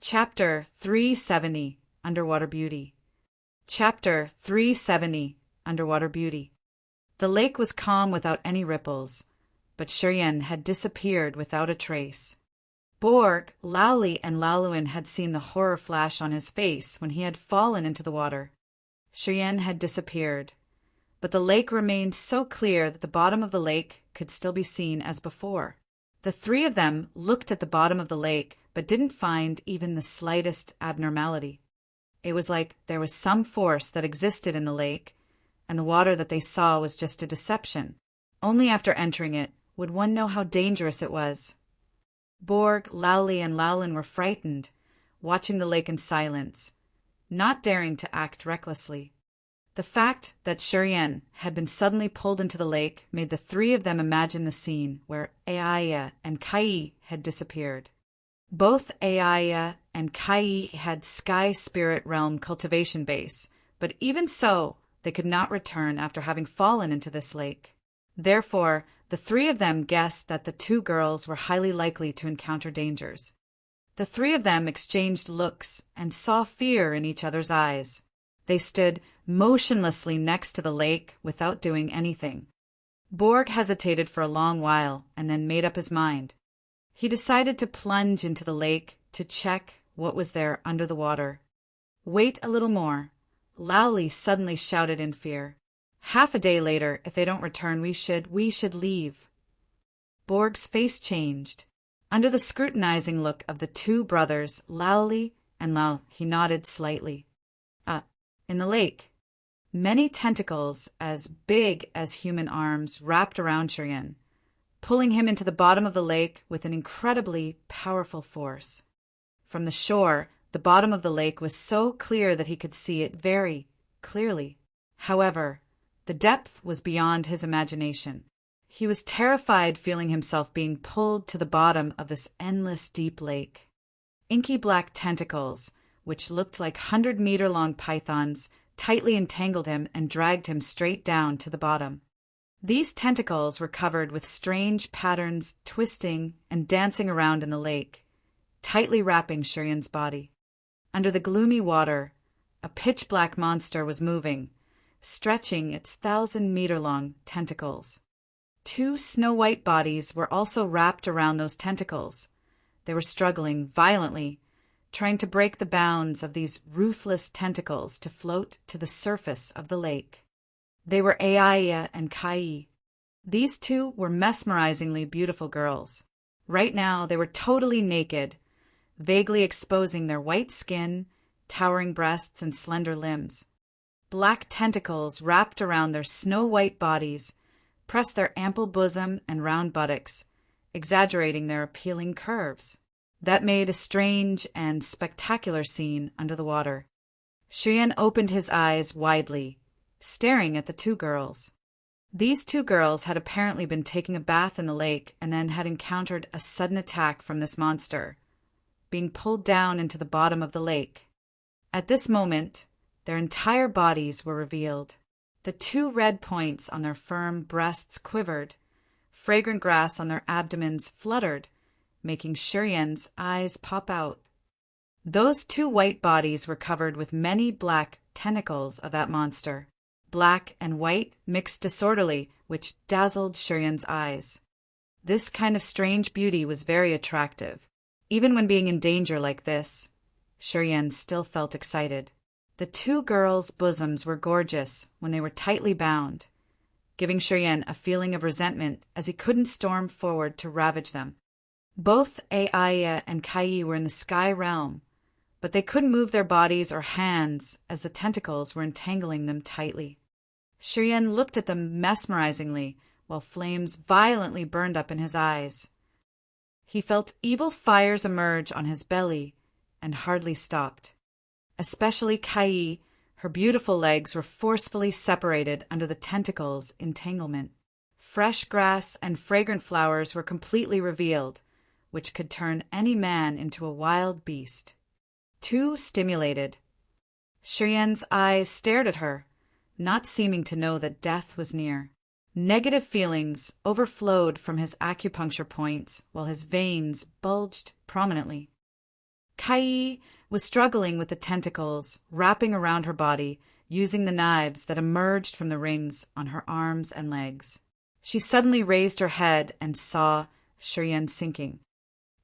Chapter 370 Underwater Beauty. Chapter 370 Underwater Beauty. The lake was calm without any ripples, but Shiryen had disappeared without a trace. Borg, Lauli, and Laluin had seen the horror flash on his face when he had fallen into the water. Shiryen had disappeared, but the lake remained so clear that the bottom of the lake could still be seen as before. The three of them looked at the bottom of the lake, but didn't find even the slightest abnormality. It was like there was some force that existed in the lake, and the water that they saw was just a deception. Only after entering it would one know how dangerous it was. Borg, Lauli, and Laulin were frightened, watching the lake in silence, not daring to act recklessly. The fact that Shiryen had been suddenly pulled into the lake made the three of them imagine the scene where Aya and Kai had disappeared. Both Aya and Kai had Sky Spirit Realm cultivation base, but even so, they could not return after having fallen into this lake. Therefore, the three of them guessed that the two girls were highly likely to encounter dangers. The three of them exchanged looks and saw fear in each other's eyes. They stood motionlessly next to the lake without doing anything. Borg hesitated for a long while and then made up his mind. He decided to plunge into the lake to check what was there under the water. Wait a little more. Lauli suddenly shouted in fear. Half a day later, if they don't return, we should leave. Borg's face changed. Under the scrutinizing look of the two brothers, Lauli and Lau, he nodded slightly. In the lake. Many tentacles as big as human arms wrapped around Shiryen, pulling him into the bottom of the lake with an incredibly powerful force. From the shore, the bottom of the lake was so clear that he could see it very clearly. However, the depth was beyond his imagination. He was terrified, feeling himself being pulled to the bottom of this endless deep lake. Inky black tentacles, which looked like 100-meter-long pythons, tightly entangled him and dragged him straight down to the bottom. These tentacles were covered with strange patterns, twisting and dancing around in the lake, tightly wrapping Shiryen's body. Under the gloomy water, a pitch-black monster was moving, stretching its 1,000-meter-long tentacles. Two snow-white bodies were also wrapped around those tentacles. They were struggling violently, trying to break the bounds of these ruthless tentacles to float to the surface of the lake. They were Aya and Kai. These two were mesmerizingly beautiful girls. Right now, they were totally naked, vaguely exposing their white skin, towering breasts, and slender limbs. Black tentacles wrapped around their snow-white bodies, pressed their ample bosom and round buttocks, exaggerating their appealing curves. That made a strange and spectacular scene under the water. Shiryen opened his eyes widely, staring at the two girls. These two girls had apparently been taking a bath in the lake and then had encountered a sudden attack from this monster, being pulled down into the bottom of the lake. At this moment, their entire bodies were revealed. The two red points on their firm breasts quivered, fragrant grass on their abdomens fluttered, making Shiryen's eyes pop out. Those two white bodies were covered with many black tentacles of that monster, black and white mixed disorderly, which dazzled Shiryen's eyes. This kind of strange beauty was very attractive. Even when being in danger like this, Shiryen still felt excited. The two girls' bosoms were gorgeous when they were tightly bound, giving Shiryen a feeling of resentment as he couldn't storm forward to ravage them. Both Aya and Kai were in the sky realm, but they couldn't move their bodies or hands as the tentacles were entangling them tightly. Shiryen looked at them mesmerizingly while flames violently burned up in his eyes. He felt evil fires emerge on his belly and hardly stopped. Especially Kai, her beautiful legs were forcefully separated under the tentacles' entanglement. Fresh grass and fragrant flowers were completely revealed, which could turn any man into a wild beast. Too stimulated, Shiryen's eyes stared at her, not seeming to know that death was near. Negative feelings overflowed from his acupuncture points while his veins bulged prominently. Kai was struggling with the tentacles wrapping around her body, using the knives that emerged from the rings on her arms and legs. She suddenly raised her head and saw Shiryen sinking.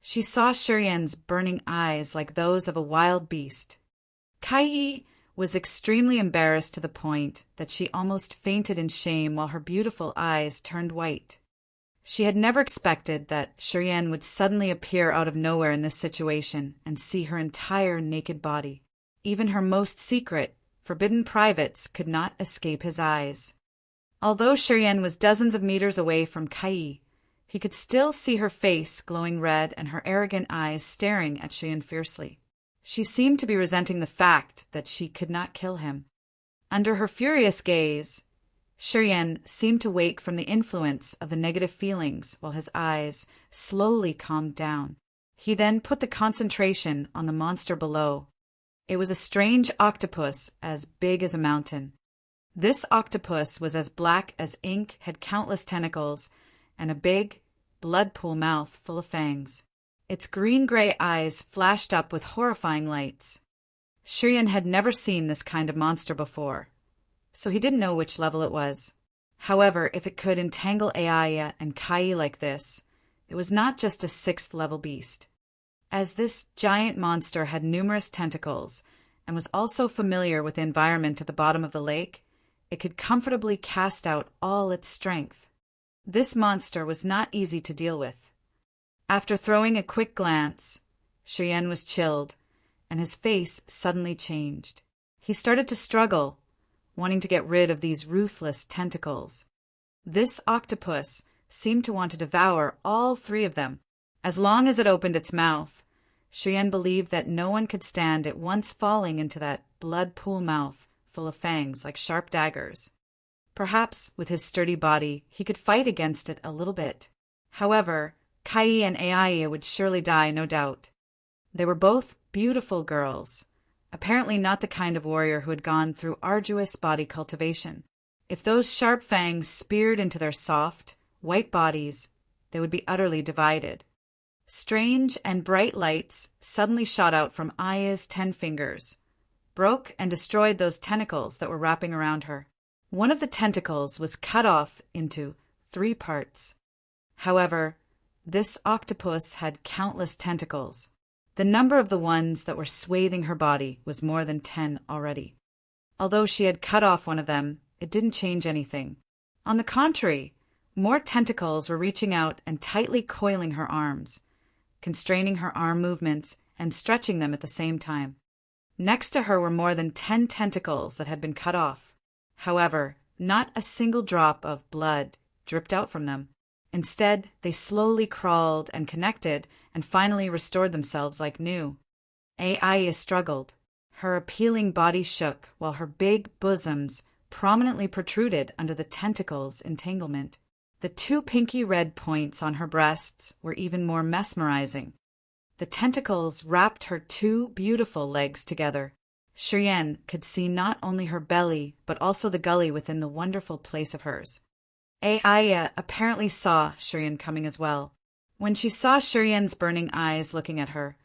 She saw Shiryen's burning eyes like those of a wild beast. Kai was extremely embarrassed to the point that she almost fainted in shame while her beautiful eyes turned white. She had never expected that Shiryen would suddenly appear out of nowhere in this situation and see her entire naked body. Even her most secret, forbidden privates could not escape his eyes. Although Shiryen was dozens of meters away from Kai, he could still see her face glowing red and her arrogant eyes staring at Shiryen fiercely. She seemed to be resenting the fact that she could not kill him. Under her furious gaze, Shiryen seemed to wake from the influence of the negative feelings while his eyes slowly calmed down. He then put the concentration on the monster below. It was a strange octopus as big as a mountain. This octopus was as black as ink, had countless tentacles, and a big, blood pool mouth full of fangs. Its green-gray eyes flashed up with horrifying lights. Shiryen had never seen this kind of monster before, so he didn't know which level it was. However, if it could entangle Aaya and Kai like this, it was not just a 6th-level beast. As this giant monster had numerous tentacles and was also familiar with the environment at the bottom of the lake, it could comfortably cast out all its strength. This monster was not easy to deal with. After throwing a quick glance, Shiryen was chilled, and his face suddenly changed. He started to struggle, wanting to get rid of these ruthless tentacles. This octopus seemed to want to devour all 3 of them. As long as it opened its mouth, Shiryen believed that no one could stand it once falling into that blood pool mouth full of fangs like sharp daggers. Perhaps with his sturdy body he could fight against it a little bit. However, Kai and Aaya would surely die, no doubt. They were both beautiful girls, apparently not the kind of warrior who had gone through arduous body cultivation. If those sharp fangs speared into their soft, white bodies, they would be utterly divided. Strange and bright lights suddenly shot out from Aya's 10 fingers, broke and destroyed those tentacles that were wrapping around her. One of the tentacles was cut off into 3 parts. However, this octopus had countless tentacles. The number of the ones that were swathing her body was more than 10 already. Although she had cut off one of them, it didn't change anything. On the contrary, more tentacles were reaching out and tightly coiling her arms, constraining her arm movements and stretching them at the same time. Next to her were more than 10 tentacles that had been cut off. However, not a single drop of blood dripped out from them. Instead, they slowly crawled and connected and finally restored themselves like new. Aaya struggled. Her appealing body shook while her big bosoms prominently protruded under the tentacles' entanglement. The 2 pinky red points on her breasts were even more mesmerizing. The tentacles wrapped her 2 beautiful legs together. Shiryen could see not only her belly but also the gully within the wonderful place of hers. Aaya apparently saw Shiryen coming as well. When she saw Shiryen's burning eyes looking at her,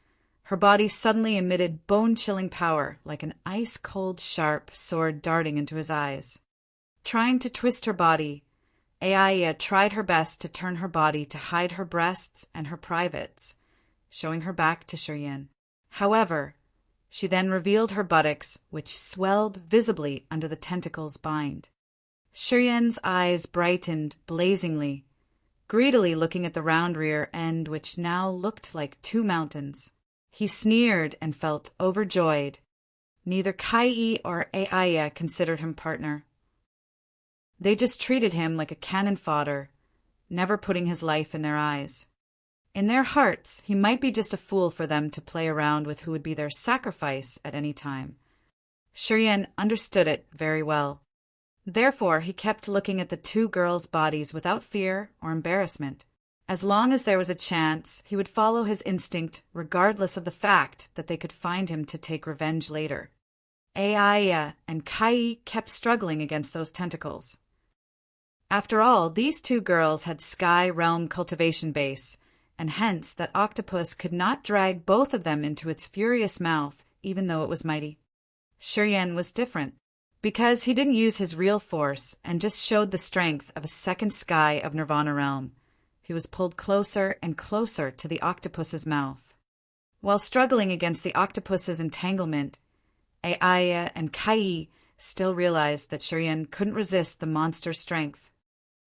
her body suddenly emitted bone-chilling power like an ice-cold sharp sword darting into his eyes. Trying to twist her body, Aaya tried her best to turn her body to hide her breasts and her privates, showing her back to Shiryen. However, she then revealed her buttocks, which swelled visibly under the tentacle's bind. Shiryen's eyes brightened blazingly, greedily looking at the round rear end which now looked like 2 mountains. He sneered and felt overjoyed. Neither Kai or Aaya considered him partner. They just treated him like a cannon fodder, never putting his life in their eyes. In their hearts, he might be just a fool for them to play around with who would be their sacrifice at any time. Shiryen understood it very well. Therefore, he kept looking at the 2 girls' bodies without fear or embarrassment. As long as there was a chance, he would follow his instinct regardless of the fact that they could find him to take revenge later. Aaya and Kai kept struggling against those tentacles. After all, these 2 girls had Sky Realm cultivation base and hence that octopus could not drag both of them into its furious mouth, even though it was mighty. Shiryan was different, because he didn't use his real force and just showed the strength of a second sky of Nirvana realm. He was pulled closer and closer to the octopus's mouth. While struggling against the octopus's entanglement, Aya and Kai still realized that Shiryan couldn't resist the monster's strength.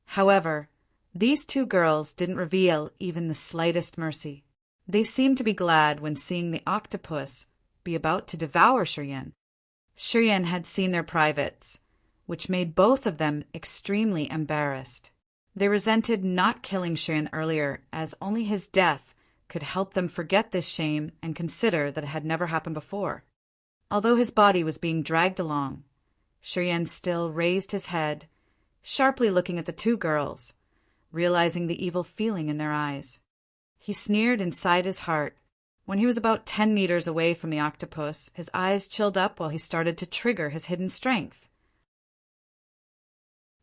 However, these two girls didn't reveal even the slightest mercy. They seemed to be glad when seeing the octopus be about to devour Shiryan. Shiryan had seen their privates, which made both of them extremely embarrassed. They resented not killing Shiryan earlier, as only his death could help them forget this shame and consider that it had never happened before. Although his body was being dragged along, Shiryan still raised his head, sharply looking at the two girls, realizing the evil feeling in their eyes. He sneered inside his heart. When he was about 10 meters away from the octopus, his eyes chilled up while he started to trigger his hidden strength.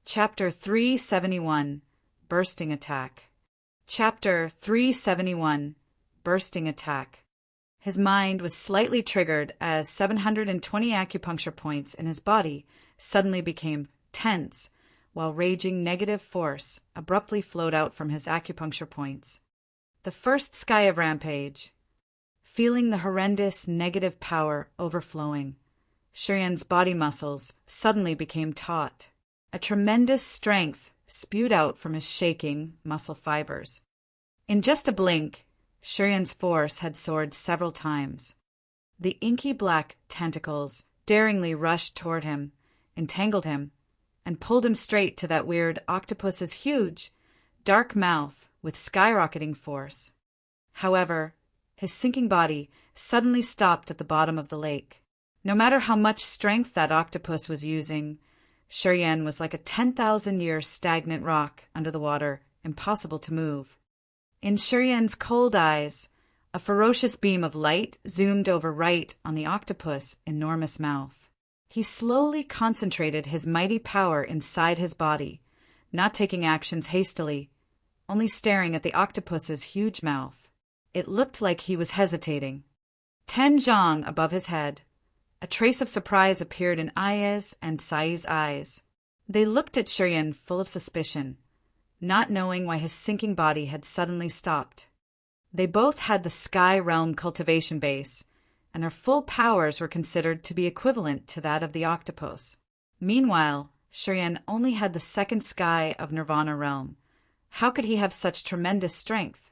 Chapter 371, Bursting Attack. Chapter 371, Bursting Attack. His mind was slightly triggered as 720 acupuncture points in his body suddenly became tense, while raging negative force abruptly flowed out from his acupuncture points. The first sky of rampage. Feeling the horrendous negative power overflowing, Shiryan's body muscles suddenly became taut. A tremendous strength spewed out from his shaking muscle fibers. In just a blink, Shiryan's force had soared several times. The inky black tentacles daringly rushed toward him, entangled him, and pulled him straight to that weird octopus's huge, dark mouth with skyrocketing force. However, his sinking body suddenly stopped at the bottom of the lake. No matter how much strength that octopus was using, Shiryan was like a 10,000-year stagnant rock under the water, impossible to move. In Shiryan's cold eyes, a ferocious beam of light zoomed over right on the octopus' enormous mouth. He slowly concentrated his mighty power inside his body, not taking actions hastily, only staring at the octopus's huge mouth. It looked like he was hesitating. 10 zhang above his head. A trace of surprise appeared in Aya's and Sai's eyes. They looked at Shiryan full of suspicion, not knowing why his sinking body had suddenly stopped. They both had the Sky Realm cultivation base, and their full powers were considered to be equivalent to that of the octopus. Meanwhile, Shiryan only had the second sky of Nirvana realm. How could he have such tremendous strength?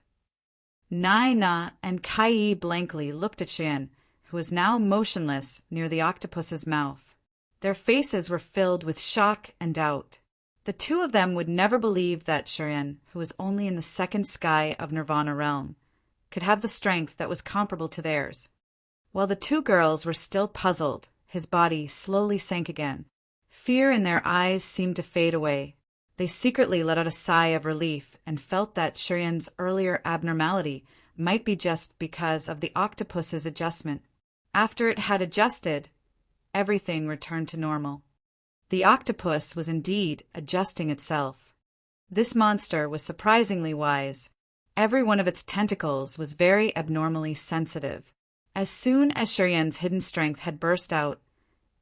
Naina and Kai blankly looked at Shiryan, who was now motionless near the octopus's mouth. Their faces were filled with shock and doubt. The two of them would never believe that Shiryan, who was only in the second sky of Nirvana realm, could have the strength that was comparable to theirs. While the two girls were still puzzled, his body slowly sank again. Fear in their eyes seemed to fade away. They secretly let out a sigh of relief and felt that Shiryan's earlier abnormality might be just because of the octopus's adjustment. After it had adjusted, everything returned to normal. The octopus was indeed adjusting itself. This monster was surprisingly wise. Every one of its tentacles was very abnormally sensitive. As soon as Shiryan's hidden strength had burst out,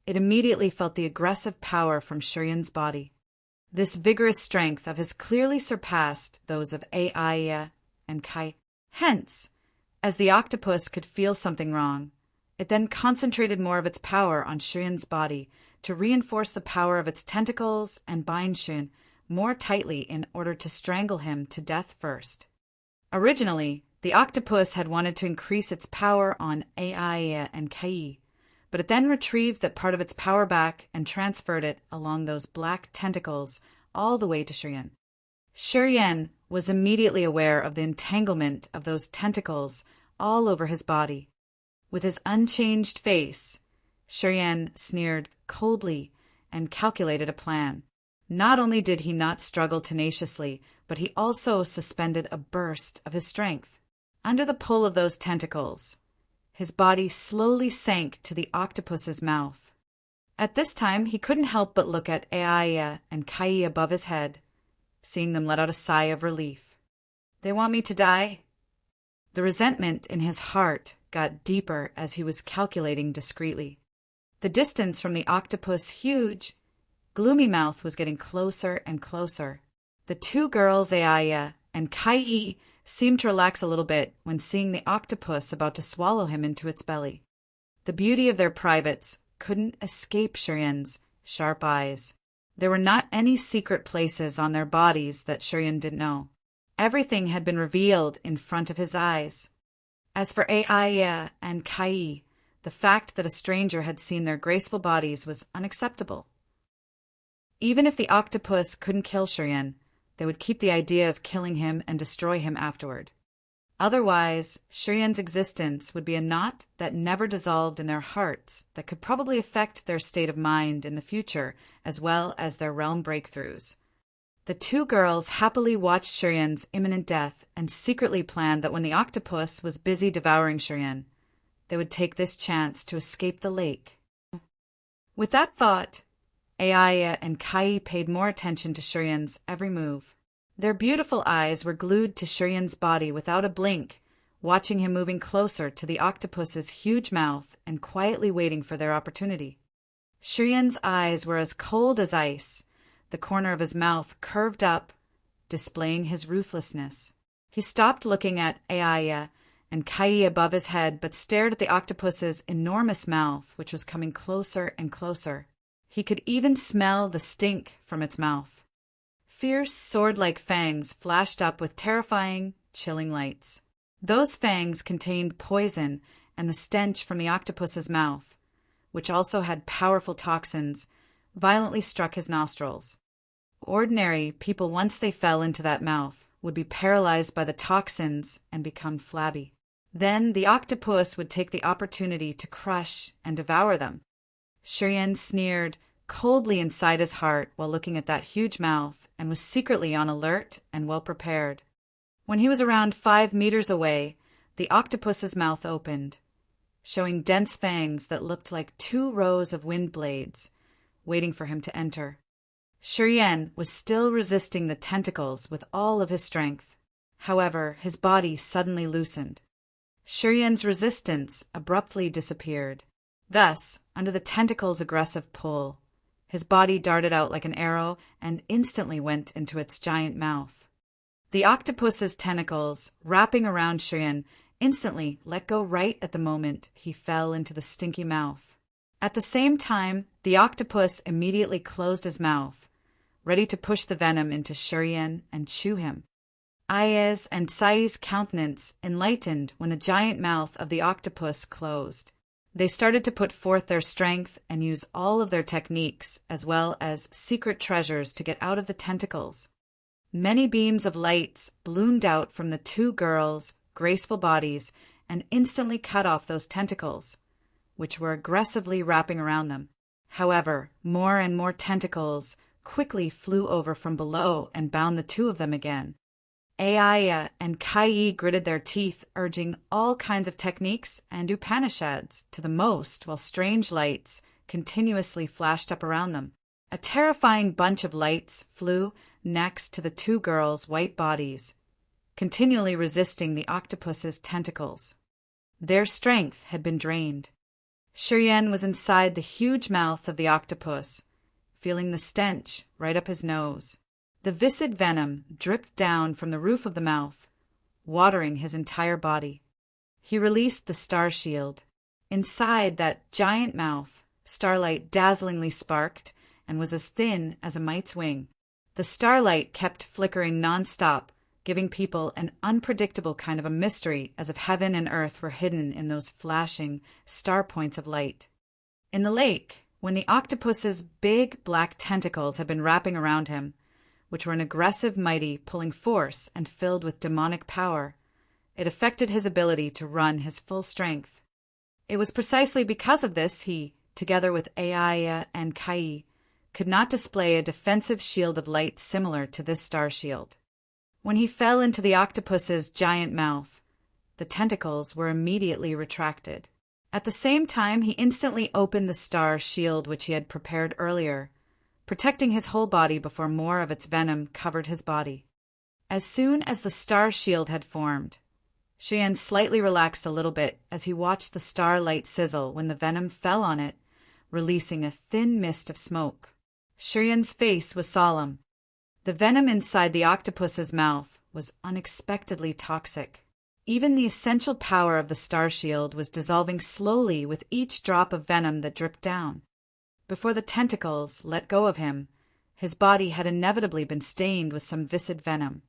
it immediately felt the aggressive power from Shiryan's body. This vigorous strength of his clearly surpassed those of Aya and Kai. Hence, as the octopus could feel something wrong, it then concentrated more of its power on Shiryan's body to reinforce the power of its tentacles and bind Shiryan more tightly in order to strangle him to death first. Originally, the octopus had wanted to increase its power on Aya and Kai, but it then retrieved that part of its power back and transferred it along those black tentacles all the way to Shiryan. Shiryan was immediately aware of the entanglement of those tentacles all over his body. With his unchanged face, Shiryan sneered coldly and calculated a plan. Not only did he not struggle tenaciously, but he also suspended a burst of his strength. Under the pull of those tentacles, his body slowly sank to the octopus's mouth. At this time, he couldn't help but look at Aya and Kai above his head, seeing them let out a sigh of relief. "They want me to die?" The resentment in his heart got deeper as he was calculating discreetly. The distance from the octopus' huge, gloomy mouth was getting closer and closer. The two girls, Aya and Kai, seemed to relax a little bit when seeing the octopus about to swallow him into its belly. The beauty of their privates couldn't escape Shurian's sharp eyes. There were not any secret places on their bodies that Shurian didn't know. Everything had been revealed in front of his eyes. As for Aya and Kai, the fact that a stranger had seen their graceful bodies was unacceptable. Even if the octopus couldn't kill Shurian, they would keep the idea of killing him and destroy him afterward. Otherwise, Shurian's existence would be a knot that never dissolved in their hearts that could probably affect their state of mind in the future as well as their realm breakthroughs. The two girls happily watched Shurian's imminent death and secretly planned that when the octopus was busy devouring Shurian, they would take this chance to escape the lake. With that thought, Aya and Kai paid more attention to Shurian's every move. Their beautiful eyes were glued to Shurian's body without a blink, watching him moving closer to the octopus's huge mouth and quietly waiting for their opportunity. Shurian's eyes were as cold as ice, the corner of his mouth curved up, displaying his ruthlessness. He stopped looking at Aya and Kai above his head, but stared at the octopus's enormous mouth, which was coming closer and closer. He could even smell the stink from its mouth. Fierce, sword-like fangs flashed up with terrifying, chilling lights. Those fangs contained poison and the stench from the octopus's mouth, which also had powerful toxins, violently struck his nostrils. Ordinary people, once they fell into that mouth, would be paralyzed by the toxins and become flabby. Then the octopus would take the opportunity to crush and devour them. Shurian sneered coldly inside his heart while looking at that huge mouth and was secretly on alert and well prepared. When he was around 5 meters away, the octopus's mouth opened, showing dense fangs that looked like 2 rows of wind blades, waiting for him to enter. Shurian was still resisting the tentacles with all of his strength. However, his body suddenly loosened. Shurian's resistance abruptly disappeared. Thus, under the tentacle's aggressive pull, his body darted out like an arrow and instantly went into its giant mouth. The octopus's tentacles, wrapping around Shurian, instantly let go right at the moment he fell into the stinky mouth. At the same time, the octopus immediately closed his mouth, ready to push the venom into Shurian and chew him. Aya's and Sai's countenance enlightened when the giant mouth of the octopus closed. They started to put forth their strength and use all of their techniques as well as secret treasures to get out of the tentacles. Many beams of light bloomed out from the two girls' graceful bodies and instantly cut off those tentacles, which were aggressively wrapping around them. However, more and more tentacles quickly flew over from below and bound the two of them again. Aya and Kai gritted their teeth, urging all kinds of techniques and Upanishads to the most, while strange lights continuously flashed up around them. A terrifying bunch of lights flew next to the two girls' white bodies, continually resisting the octopus's tentacles. Their strength had been drained. Shurian was inside the huge mouth of the octopus, feeling the stench right up his nose. The viscid venom dripped down from the roof of the mouth, watering his entire body. He released the star shield. Inside that giant mouth, starlight dazzlingly sparked and was as thin as a mite's wing. The starlight kept flickering nonstop, giving people an unpredictable kind of a mystery, as if heaven and earth were hidden in those flashing star points of light. In the lake, when the octopus's big black tentacles had been wrapping around him, which were an aggressive, mighty, pulling force and filled with demonic power, it affected his ability to run his full strength. It was precisely because of this he, together with Aya and Kai, could not display a defensive shield of light similar to this star shield. When he fell into the octopus's giant mouth, the tentacles were immediately retracted. At the same time, he instantly opened the star shield which he had prepared earlier, protecting his whole body before more of its venom covered his body. As soon as the star shield had formed, Cheyenne slightly relaxed a little bit as he watched the starlight sizzle when the venom fell on it, releasing a thin mist of smoke. Cheyenne's face was solemn. The venom inside the octopus's mouth was unexpectedly toxic. Even the essential power of the star shield was dissolving slowly with each drop of venom that dripped down. Before the tentacles let go of him, his body had inevitably been stained with some viscid venom.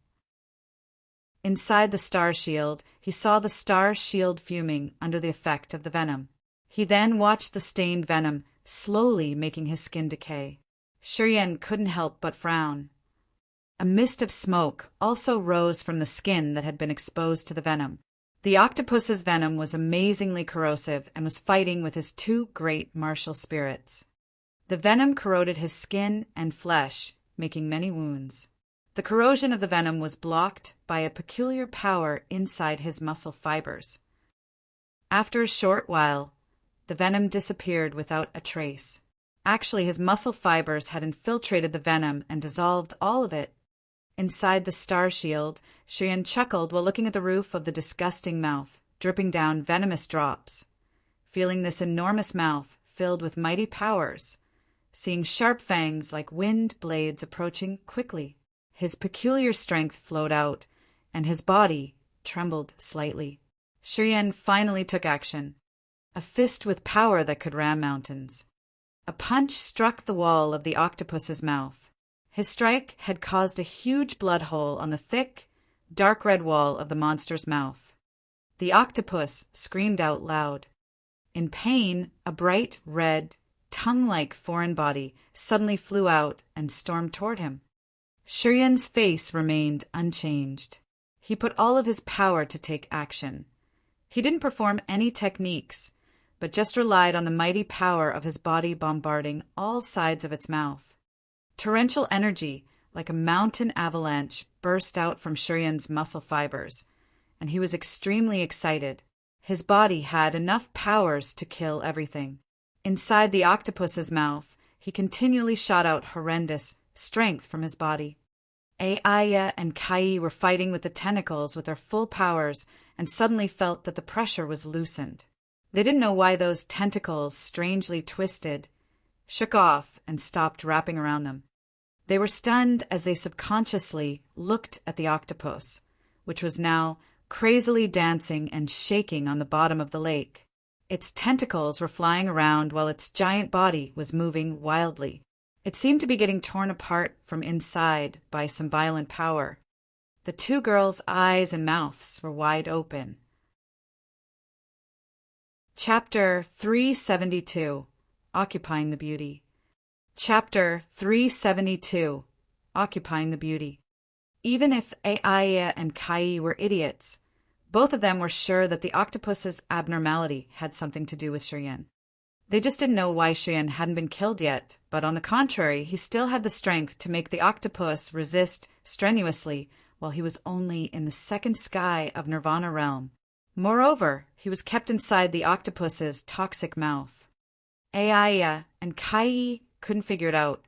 Inside the star shield, he saw the star shield fuming under the effect of the venom. He then watched the stained venom slowly making his skin decay. Cheyenne couldn't help but frown. A mist of smoke also rose from the skin that had been exposed to the venom. The octopus's venom was amazingly corrosive and was fighting with his two great martial spirits. The venom corroded his skin and flesh, making many wounds. The corrosion of the venom was blocked by a peculiar power inside his muscle fibers. After a short while, the venom disappeared without a trace. Actually, his muscle fibers had infiltrated the venom and dissolved all of it. Inside the star shield, Cheyenne chuckled while looking at the roof of the disgusting mouth, dripping down venomous drops. Feeling this enormous mouth filled with mighty powers, seeing sharp fangs like wind blades approaching quickly, his peculiar strength flowed out, and his body trembled slightly. Cheyenne finally took action. A fist with power that could ram mountains. A punch struck the wall of the octopus's mouth. His strike had caused a huge blood hole on the thick, dark red wall of the monster's mouth. The octopus screamed out loud. In pain, a bright red, tongue-like foreign body suddenly flew out and stormed toward him. Cheyenne's face remained unchanged. He put all of his power to take action. He didn't perform any techniques, but just relied on the mighty power of his body bombarding all sides of its mouth. Torrential energy, like a mountain avalanche, burst out from Cheyenne's muscle fibers, and he was extremely excited. His body had enough powers to kill everything. Inside the octopus's mouth, he continually shot out horrendous strength from his body. Aya and Kai were fighting with the tentacles with their full powers and suddenly felt that the pressure was loosened. They didn't know why those tentacles, strangely twisted, shook off and stopped wrapping around them. They were stunned as they subconsciously looked at the octopus, which was now crazily dancing and shaking on the bottom of the lake. Its tentacles were flying around while its giant body was moving wildly. It seemed to be getting torn apart from inside by some violent power. The two girls' eyes and mouths were wide open. Chapter 372, Occupying the Beauty. Chapter 372, Occupying the Beauty. Even if Aya and Kai were idiots, both of them were sure that the octopus's abnormality had something to do with Cheyenne. They just didn't know why Cheyenne hadn't been killed yet, but on the contrary, he still had the strength to make the octopus resist strenuously while he was only in the second sky of Nirvana realm. Moreover, he was kept inside the octopus's toxic mouth. Aya and Kai couldn't figure it out.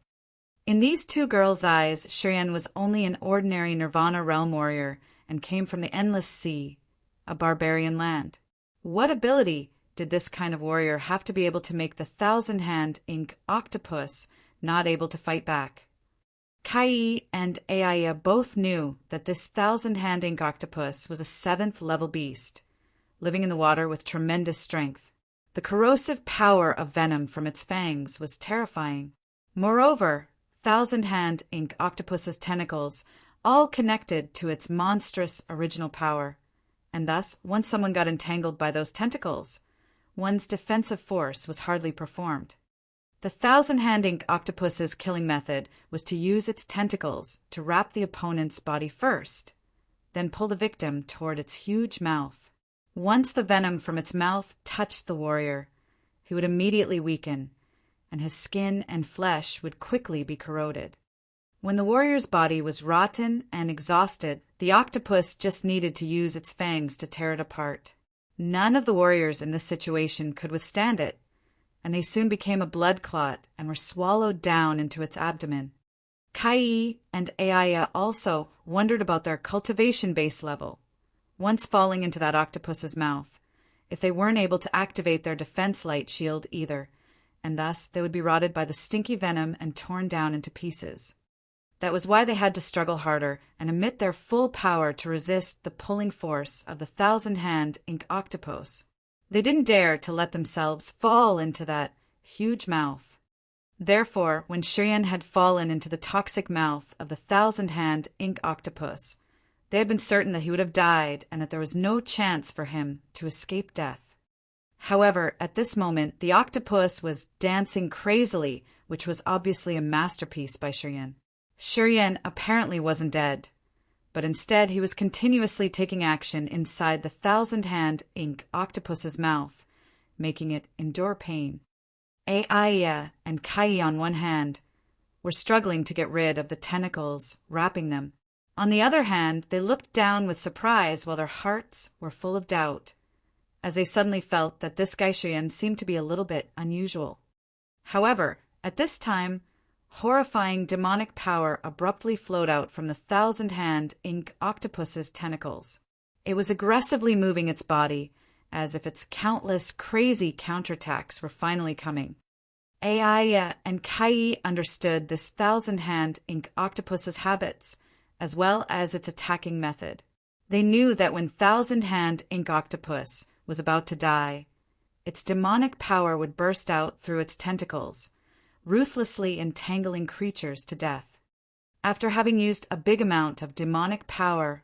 In these two girls' eyes, Cheyenne was only an ordinary Nirvana realm warrior and came from the endless sea, a barbarian land. What ability did this kind of warrior have to be able to make the thousand-hand ink octopus not able to fight back? Kai and Aya both knew that this thousand-hand ink octopus was a 7th-level beast, living in the water with tremendous strength. The corrosive power of venom from its fangs was terrifying. Moreover, thousand-hand ink octopus's tentacles all connected to its monstrous original power, and thus, once someone got entangled by those tentacles, one's defensive force was hardly performed. The thousand-hand ink octopus's killing method was to use its tentacles to wrap the opponent's body first, then pull the victim toward its huge mouth. Once the venom from its mouth touched the warrior, he would immediately weaken, and his skin and flesh would quickly be corroded. When the warrior's body was rotten and exhausted, the octopus just needed to use its fangs to tear it apart. None of the warriors in this situation could withstand it, and they soon became a blood clot and were swallowed down into its abdomen. Kai and Aya also wondered about their cultivation base level. once falling into that octopus's mouth, if they weren't able to activate their defense light shield either, and thus they would be rotted by the stinky venom and torn down into pieces. That was why they had to struggle harder and emit their full power to resist the pulling force of the thousand-hand ink octopus. They didn't dare to let themselves fall into that huge mouth. Therefore, when Shiryan had fallen into the toxic mouth of the thousand-hand ink octopus, they had been certain that he would have died and that there was no chance for him to escape death. However, at this moment, the octopus was dancing crazily, which was obviously a masterpiece by Shiryan. Shiryan apparently wasn't dead, but instead he was continuously taking action inside the thousand-hand ink octopus's mouth, making it endure pain. Aia and Kai, on one hand, were struggling to get rid of the tentacles wrapping them. On the other hand, they looked down with surprise while their hearts were full of doubt, as they suddenly felt that this guy Shiryan seemed to be a little bit unusual. However, at this time, horrifying demonic power abruptly flowed out from the thousand-hand ink octopus's tentacles. It was aggressively moving its body, as if its countless crazy counterattacks were finally coming. Aia and Kai understood this thousand-hand ink octopus's habits, as well as its attacking method. They knew that when thousand-hand ink octopus was about to die, its demonic power would burst out through its tentacles, ruthlessly entangling creatures to death. After having used a big amount of demonic power,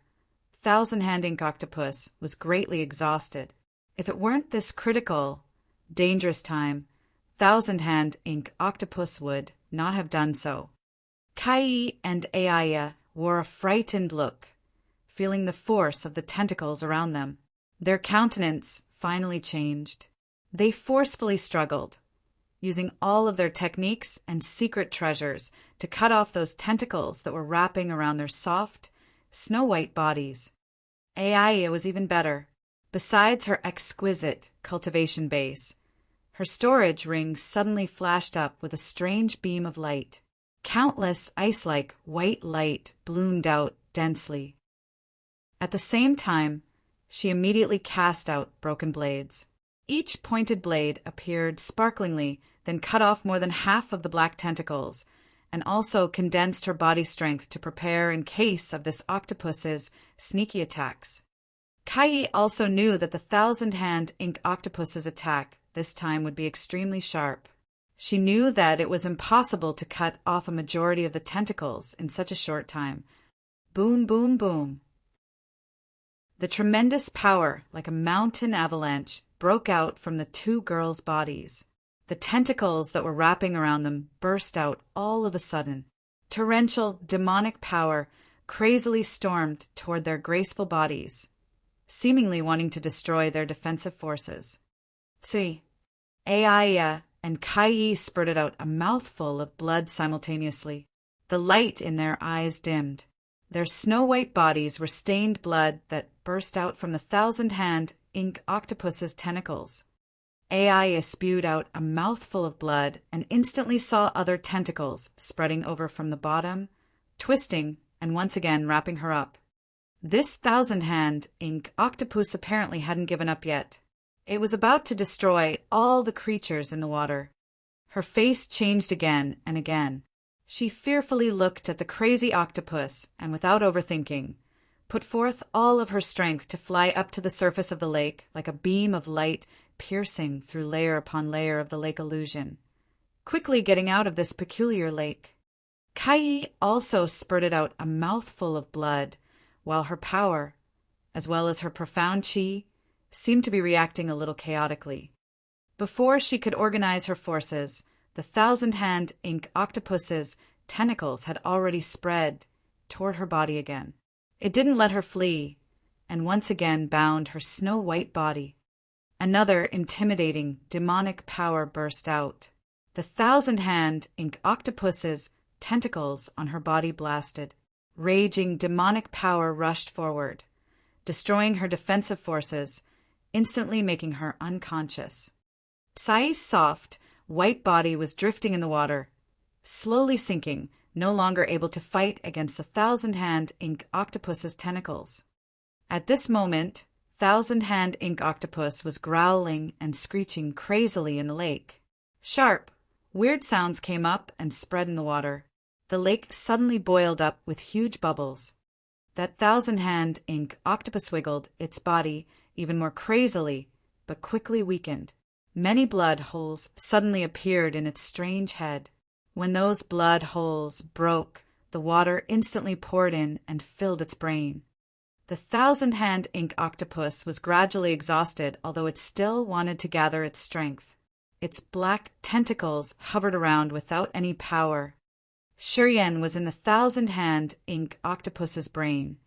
thousand-hand ink octopus was greatly exhausted. If it weren't this critical, dangerous time, thousand-hand ink octopus would not have done so. Kai and Aia wore a frightened look, feeling the force of the tentacles around them. Their countenance finally changed. They forcefully struggled, using all of their techniques and secret treasures to cut off those tentacles that were wrapping around their soft, snow-white bodies. Aia was even better. Besides her exquisite cultivation base, her storage ring suddenly flashed up with a strange beam of light. Countless ice-like white light bloomed out densely. At the same time, she immediately cast out broken blades. Each pointed blade appeared sparklingly, then cut off more than half of the black tentacles, and also condensed her body strength to prepare in case of this octopus's sneaky attacks. Kai also knew that the thousand-hand ink octopus's attack this time would be extremely sharp. She knew that it was impossible to cut off a majority of the tentacles in such a short time. Boom, boom, boom. The tremendous power, like a mountain avalanche, broke out from the two girls' bodies. The tentacles that were wrapping around them burst out all of a sudden. Torrential, demonic power crazily stormed toward their graceful bodies, seemingly wanting to destroy their defensive forces. See, Aia and Kai spurted out a mouthful of blood simultaneously. The light in their eyes dimmed. Their snow-white bodies were stained blood that burst out from the thousand-hand ink octopus's tentacles. Aia spewed out a mouthful of blood and instantly saw other tentacles spreading over from the bottom, twisting, and once again wrapping her up. This thousand-hand ink octopus apparently hadn't given up yet. It was about to destroy all the creatures in the water. Her face changed again and again. She fearfully looked at the crazy octopus and, without overthinking, put forth all of her strength to fly up to the surface of the lake like a beam of light piercing through layer upon layer of the lake illusion, quickly getting out of this peculiar lake. Kai also spurted out a mouthful of blood, while her power, as well as her profound chi, seemed to be reacting a little chaotically. Before she could organize her forces, the thousand-hand ink octopus's tentacles had already spread toward her body again. It didn't let her flee, and once again bound her snow-white body. Another intimidating, demonic power burst out. The thousand-hand ink octopus's tentacles on her body blasted. Raging, demonic power rushed forward, destroying her defensive forces, instantly making her unconscious. Tsai's soft, white body was drifting in the water, slowly sinking, no longer able to fight against the thousand-hand ink octopus's tentacles. At this moment, Thousand-Hand Ink Octopus was growling and screeching crazily in the lake. Sharp, weird sounds came up and spread in the water. The lake suddenly boiled up with huge bubbles. That Thousand-Hand Ink Octopus wiggled its body even more crazily, but quickly weakened. Many blood holes suddenly appeared in its strange head. When those blood holes broke, the water instantly poured in and filled its brain. The Thousand-Hand Ink Octopus was gradually exhausted, although it still wanted to gather its strength. Its black tentacles hovered around without any power. Shurian was in the Thousand-Hand Ink Octopus's brain,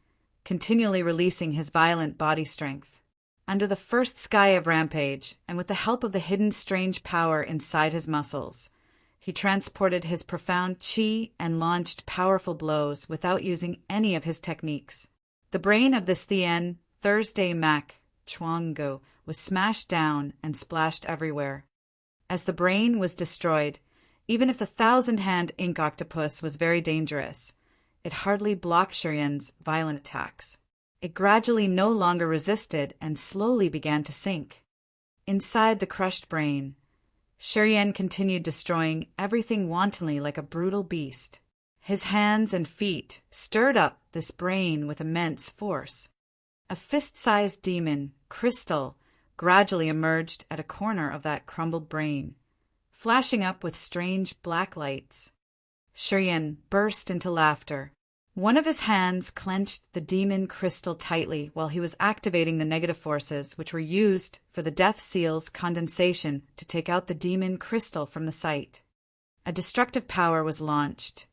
continually releasing his violent body strength. Under the first sky of rampage, and with the help of the hidden strange power inside his muscles, he transported his profound chi and launched powerful blows without using any of his techniques. The brain of this Thien Thursday Mac Chuanggo was smashed down and splashed everywhere. As the brain was destroyed, even if the Thousand-Hand Ink Octopus was very dangerous, it hardly blocked Shurian's violent attacks. It gradually no longer resisted and slowly began to sink. Inside the crushed brain, Shurian continued destroying everything wantonly like a brutal beast. His hands and feet stirred up this brain with immense force. A fist-sized demon, Crystal, gradually emerged at a corner of that crumbled brain, flashing up with strange black lights. Shurian burst into laughter. One of his hands clenched the demon Crystal tightly while he was activating the negative forces which were used for the Death Seal's condensation to take out the demon Crystal from the site. A destructive power was launched,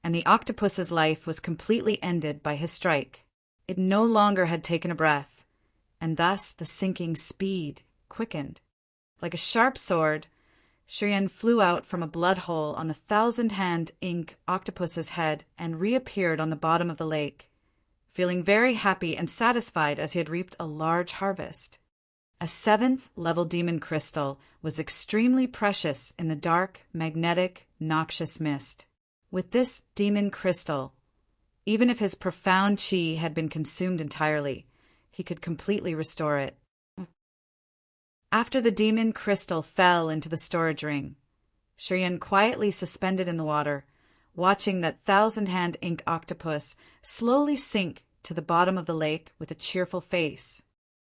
and the octopus's life was completely ended by his strike. It no longer had taken a breath, and thus the sinking speed quickened. Like a sharp sword, Shurian flew out from a blood hole on the Thousand-Hand Ink Octopus's head and reappeared on the bottom of the lake, feeling very happy and satisfied as he had reaped a large harvest. A 7th-level demon crystal was extremely precious in the dark, magnetic, noxious mist. With this demon crystal, even if his profound chi had been consumed entirely, he could completely restore it. After the demon crystal fell into the storage ring, Shurian quietly suspended in the water, watching that Thousand-Hand Ink Octopus slowly sink to the bottom of the lake with a cheerful face.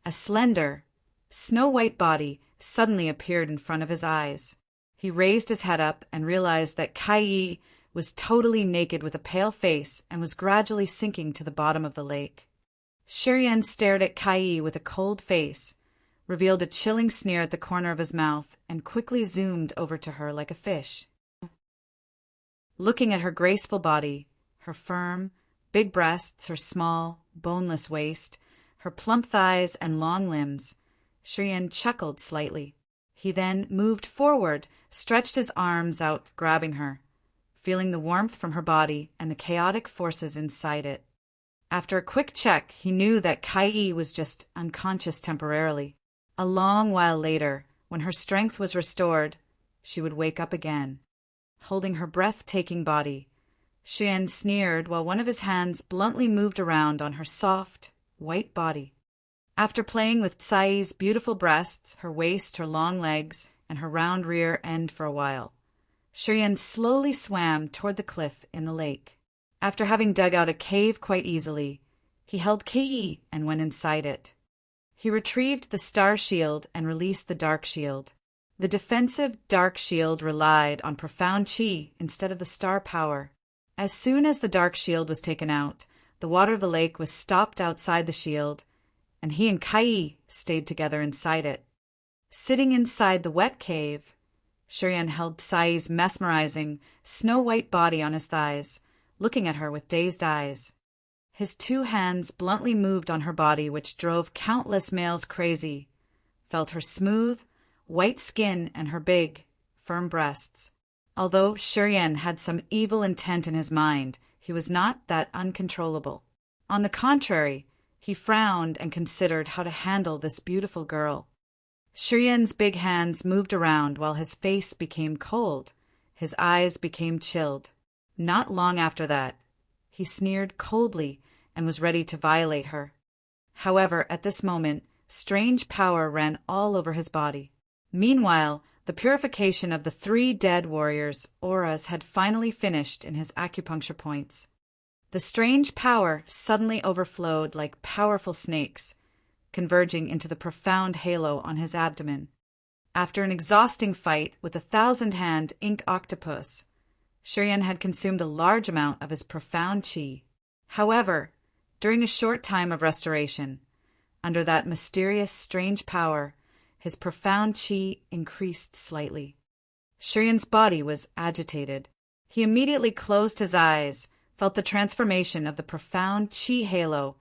A slender, snow-white body suddenly appeared in front of his eyes. He raised his head up and realized that Kai was totally naked with a pale face and was gradually sinking to the bottom of the lake. Shurian stared at Kai with a cold face, revealed a chilling sneer at the corner of his mouth, and quickly zoomed over to her like a fish. Looking at her graceful body, her firm, big breasts, her small, boneless waist, her plump thighs and long limbs, Shurian chuckled slightly. He then moved forward, stretched his arms out, grabbing her, feeling the warmth from her body and the chaotic forces inside it. After a quick check, he knew that Kai was just unconscious temporarily. A long while later, when her strength was restored, she would wake up again. Holding her breathtaking body, Shurian sneered while one of his hands bluntly moved around on her soft, white body. After playing with Tsai's beautiful breasts, her waist, her long legs, and her round rear end for a while, Shurian slowly swam toward the cliff in the lake. After having dug out a cave quite easily, he held Kei and went inside it. He retrieved the star shield and released the dark shield. The defensive dark shield relied on profound chi instead of the star power. As soon as the dark shield was taken out, the water of the lake was stopped outside the shield, and he and Kai stayed together inside it. Sitting inside the wet cave, Shurian held Tsai's mesmerizing, snow-white body on his thighs, looking at her with dazed eyes. His two hands bluntly moved on her body, which drove countless males crazy, felt her smooth, white skin and her big, firm breasts. Although Shurian had some evil intent in his mind, he was not that uncontrollable. On the contrary, he frowned and considered how to handle this beautiful girl. Shurian's big hands moved around while his face became cold, his eyes became chilled. Not long after that, he sneered coldly and was ready to violate her. However, at this moment, strange power ran all over his body. Meanwhile, the purification of the 3 dead warriors' auras had finally finished in his acupuncture points. The strange power suddenly overflowed like powerful snakes, converging into the profound halo on his abdomen. After an exhausting fight with a 1,000-hand ink octopus, Shiryan had consumed a large amount of his profound qi. However, during a short time of restoration, under that mysterious, strange power, his profound qi increased slightly. Shiryan's body was agitated. He immediately closed his eyes, felt the transformation of the profound qi halo,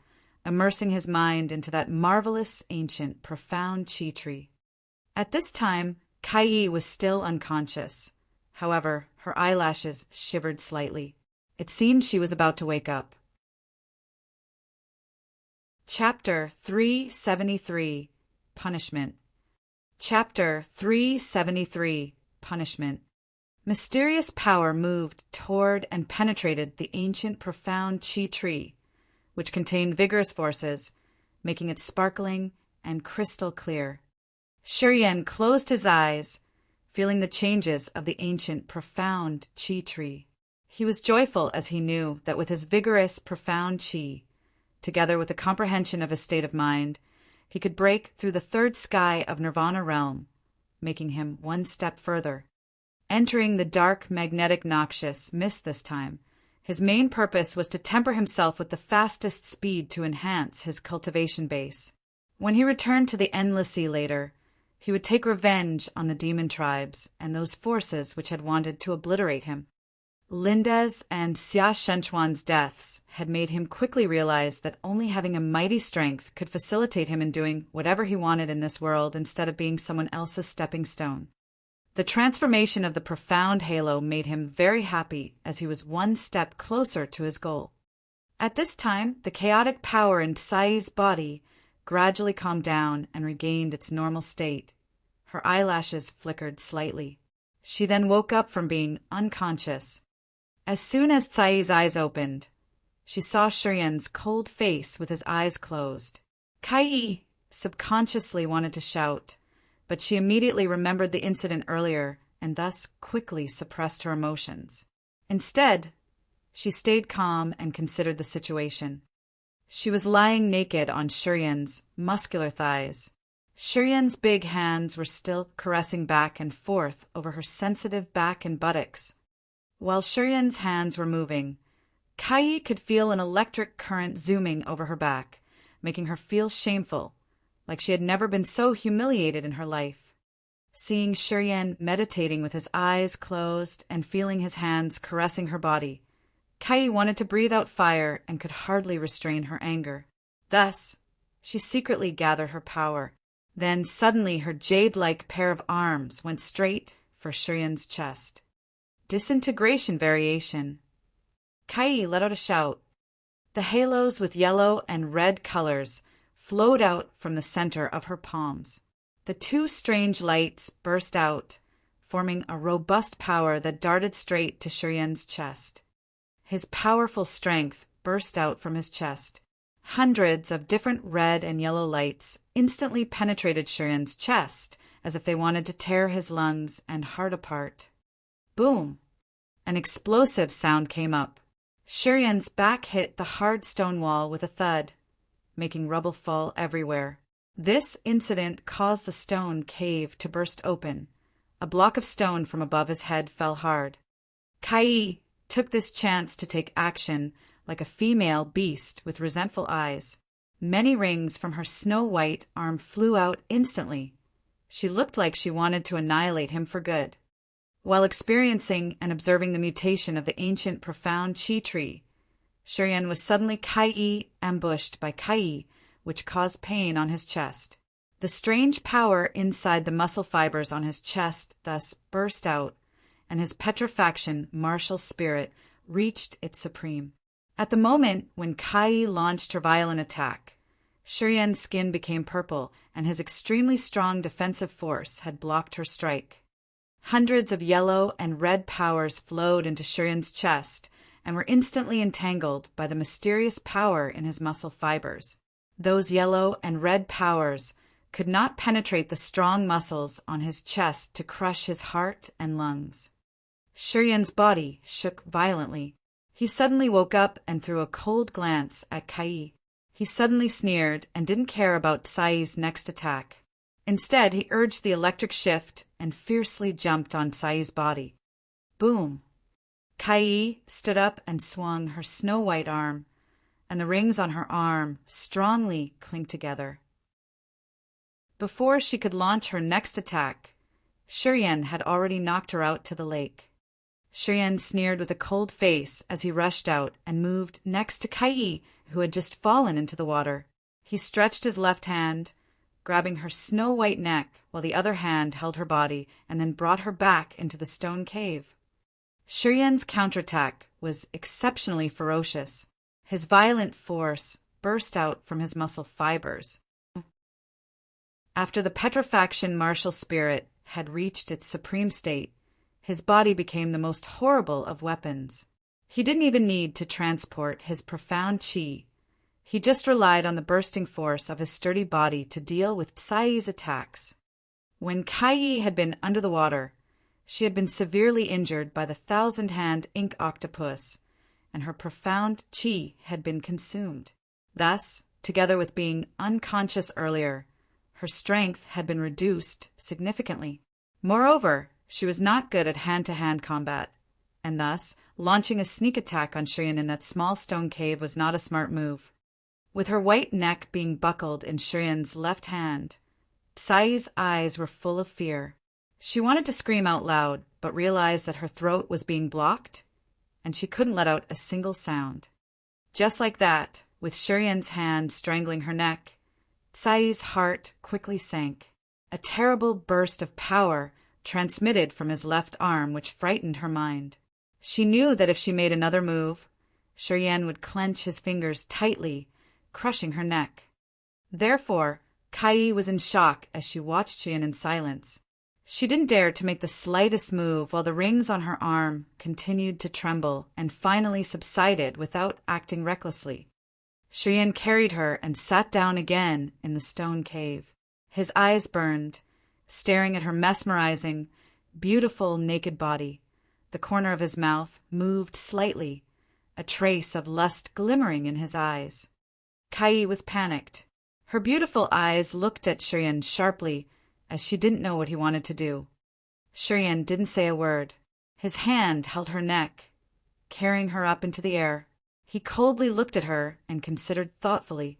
immersing his mind into that marvelous, ancient, profound qi tree. At this time, Kai was still unconscious. However, her eyelashes shivered slightly. It seemed she was about to wake up. Chapter 373, Punishment. Chapter 373, Punishment. Mysterious power moved toward and penetrated the ancient profound qi tree, which contained vigorous forces, making it sparkling and crystal clear. Shiryan closed his eyes, feeling the changes of the ancient profound qi tree. He was joyful as he knew that with his vigorous profound qi, together with the comprehension of his state of mind, he could break through the 3rd sky of Nirvana realm, making him one step further. Entering the dark, magnetic, noxious mist this time, his main purpose was to temper himself with the fastest speed to enhance his cultivation base. When he returned to the Endless Sea later, he would take revenge on the demon tribes and those forces which had wanted to obliterate him. Linda's and Xia Shenchuan's deaths had made him quickly realize that only having a mighty strength could facilitate him in doing whatever he wanted in this world instead of being someone else's stepping stone. The transformation of the profound halo made him very happy as he was one step closer to his goal. At this time, the chaotic power in Tsai's body gradually calmed down and regained its normal state. Her eyelashes flickered slightly. She then woke up from being unconscious. As soon as Tsai's eyes opened, she saw Shiryan's cold face with his eyes closed. Kai subconsciously wanted to shout, but she immediately remembered the incident earlier and thus quickly suppressed her emotions. Instead, she stayed calm and considered the situation. She was lying naked on Shiryan's muscular thighs. Shiryan's big hands were still caressing back and forth over her sensitive back and buttocks. While Shiryan's hands were moving, Kai could feel an electric current zooming over her back, making her feel shameful, like she had never been so humiliated in her life. Seeing Shiryan meditating with his eyes closed and feeling his hands caressing her body, Kai wanted to breathe out fire and could hardly restrain her anger. Thus, she secretly gathered her power. Then suddenly her jade-like pair of arms went straight for Shiryan's chest. Disintegration variation. Kai let out a shout. The halos with yellow and red colors flowed out from the center of her palms. The 2 strange lights burst out, forming a robust power that darted straight to Shiryan's chest. His powerful strength burst out from his chest. Hundreds of different red and yellow lights instantly penetrated Shiryan's chest as if they wanted to tear his lungs and heart apart. Boom! An explosive sound came up. Shiryan's back hit the hard stone wall with a thud, making rubble fall everywhere. This incident caused the stone cave to burst open. A block of stone from above his head fell hard. Kai took this chance to take action like a female beast with resentful eyes. Many rings from her snow-white arm flew out instantly. She looked like she wanted to annihilate him for good. While experiencing and observing the mutation of the ancient profound qi tree, Shiryan was suddenly ambushed by Kai, which caused pain on his chest. The strange power inside the muscle fibers on his chest thus burst out, and his petrifaction martial spirit reached its supreme. At the moment when Kai launched her violent attack, Shiryan's skin became purple, and his extremely strong defensive force had blocked her strike. Hundreds of yellow and red powers flowed into Shiryan's chest and were instantly entangled by the mysterious power in his muscle fibers. Those yellow and red powers could not penetrate the strong muscles on his chest to crush his heart and lungs. Shurian's body shook violently. He suddenly woke up and threw a cold glance at Kai. He suddenly sneered and didn't care about Sai's next attack. Instead, he urged the electric shift and fiercely jumped on Sai's body. Boom! Kai stood up and swung her snow-white arm, and the rings on her arm strongly clinked together. Before she could launch her next attack, Shurian had already knocked her out to the lake. Shurian sneered with a cold face as he rushed out and moved next to Kai, who had just fallen into the water. He stretched his left hand, grabbing her snow-white neck, while the other hand held her body and then brought her back into the stone cave. Shurian's counterattack was exceptionally ferocious. His violent force burst out from his muscle fibers. After the petrifaction martial spirit had reached its supreme state, his body became the most horrible of weapons. He didn't even need to transport his profound chi. He just relied on the bursting force of his sturdy body to deal with Sai's attacks. When Kai had been under the water, she had been severely injured by the thousand-hand ink octopus, and her profound chi had been consumed. Thus, together with being unconscious earlier, her strength had been reduced significantly. Moreover, she was not good at hand-to-hand combat, and thus, launching a sneak attack on Shurian in that small stone cave was not a smart move. With her white neck being buckled in Shurian's left hand, Sai's eyes were full of fear. She wanted to scream out loud, but realized that her throat was being blocked, and she couldn't let out a single sound. Just like that, with Shurian's hand strangling her neck, Sai's heart quickly sank. A terrible burst of power transmitted from his left arm which frightened her mind. She knew that if she made another move, Shurian would clench his fingers tightly, crushing her neck. Therefore, Kai was in shock as she watched Shurian in silence. She didn't dare to make the slightest move while the rings on her arm continued to tremble and finally subsided without acting recklessly. Shurian carried her and sat down again in the stone cave. His eyes burned, staring at her mesmerizing, beautiful naked body. The corner of his mouth moved slightly, a trace of lust glimmering in his eyes. Kai was panicked. Her beautiful eyes looked at Shurian sharply, as she didn't know what he wanted to do. Shurian didn't say a word. His hand held her neck, carrying her up into the air. He coldly looked at her and considered thoughtfully.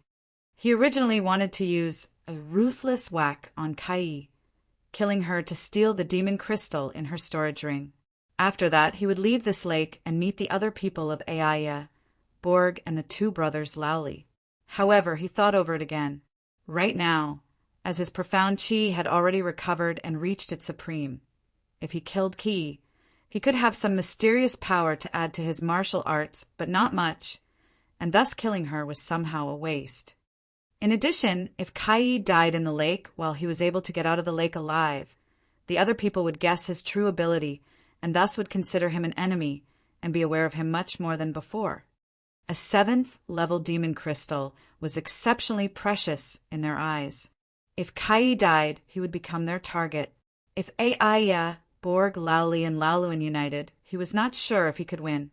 He originally wanted to use a ruthless whack on Kai, killing her to steal the demon crystal in her storage ring. After that, he would leave this lake and meet the other people of Aiaya, Borg, and the two brothers Lowly. However, he thought over it again. Right now, as his profound chi had already recovered and reached its supreme, if he killed Ki, he could have some mysterious power to add to his martial arts, but not much, and thus killing her was somehow a waste. In addition, if Kai died in the lake while he was able to get out of the lake alive, the other people would guess his true ability and thus would consider him an enemy and be aware of him much more than before. A 7th-level demon crystal was exceptionally precious in their eyes. If Kai died, he would become their target. If Aiaya, Borg, Lowly, and Laoluan united, he was not sure if he could win.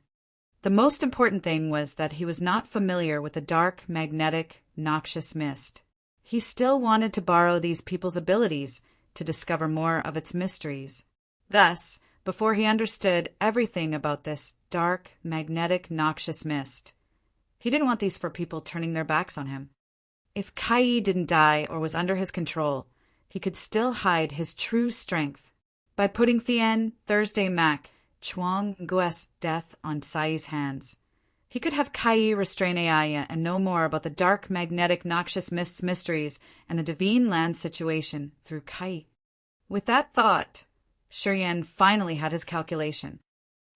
The most important thing was that he was not familiar with the dark, magnetic, noxious mist. He still wanted to borrow these people's abilities to discover more of its mysteries. Thus, before he understood everything about this dark, magnetic, noxious mist, he didn't want these 4 people turning their backs on him. If Kai didn't die or was under his control, he could still hide his true strength. By putting Thien, Thursday Mac, Chuang Ngues's death on Sai's hands, he could have Kai restrain Aiaya and know more about the dark, magnetic, noxious mist's mysteries and the Divine Land situation through Kai. With that thought, Shurian finally had his calculation.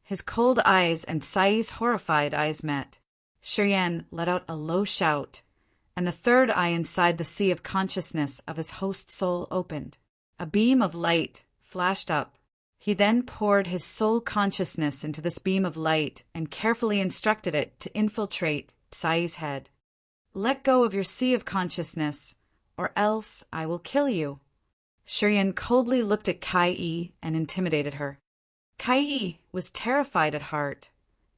His cold eyes and Sai's horrified eyes met. Shurian let out a low shout, and the third eye inside the sea of consciousness of his host soul opened. A beam of light flashed up. He then poured his soul consciousness into this beam of light and carefully instructed it to infiltrate Sai's head. Let go of your sea of consciousness, or else I will kill you. Shiryan coldly looked at Kai and intimidated her. Kai was terrified at heart,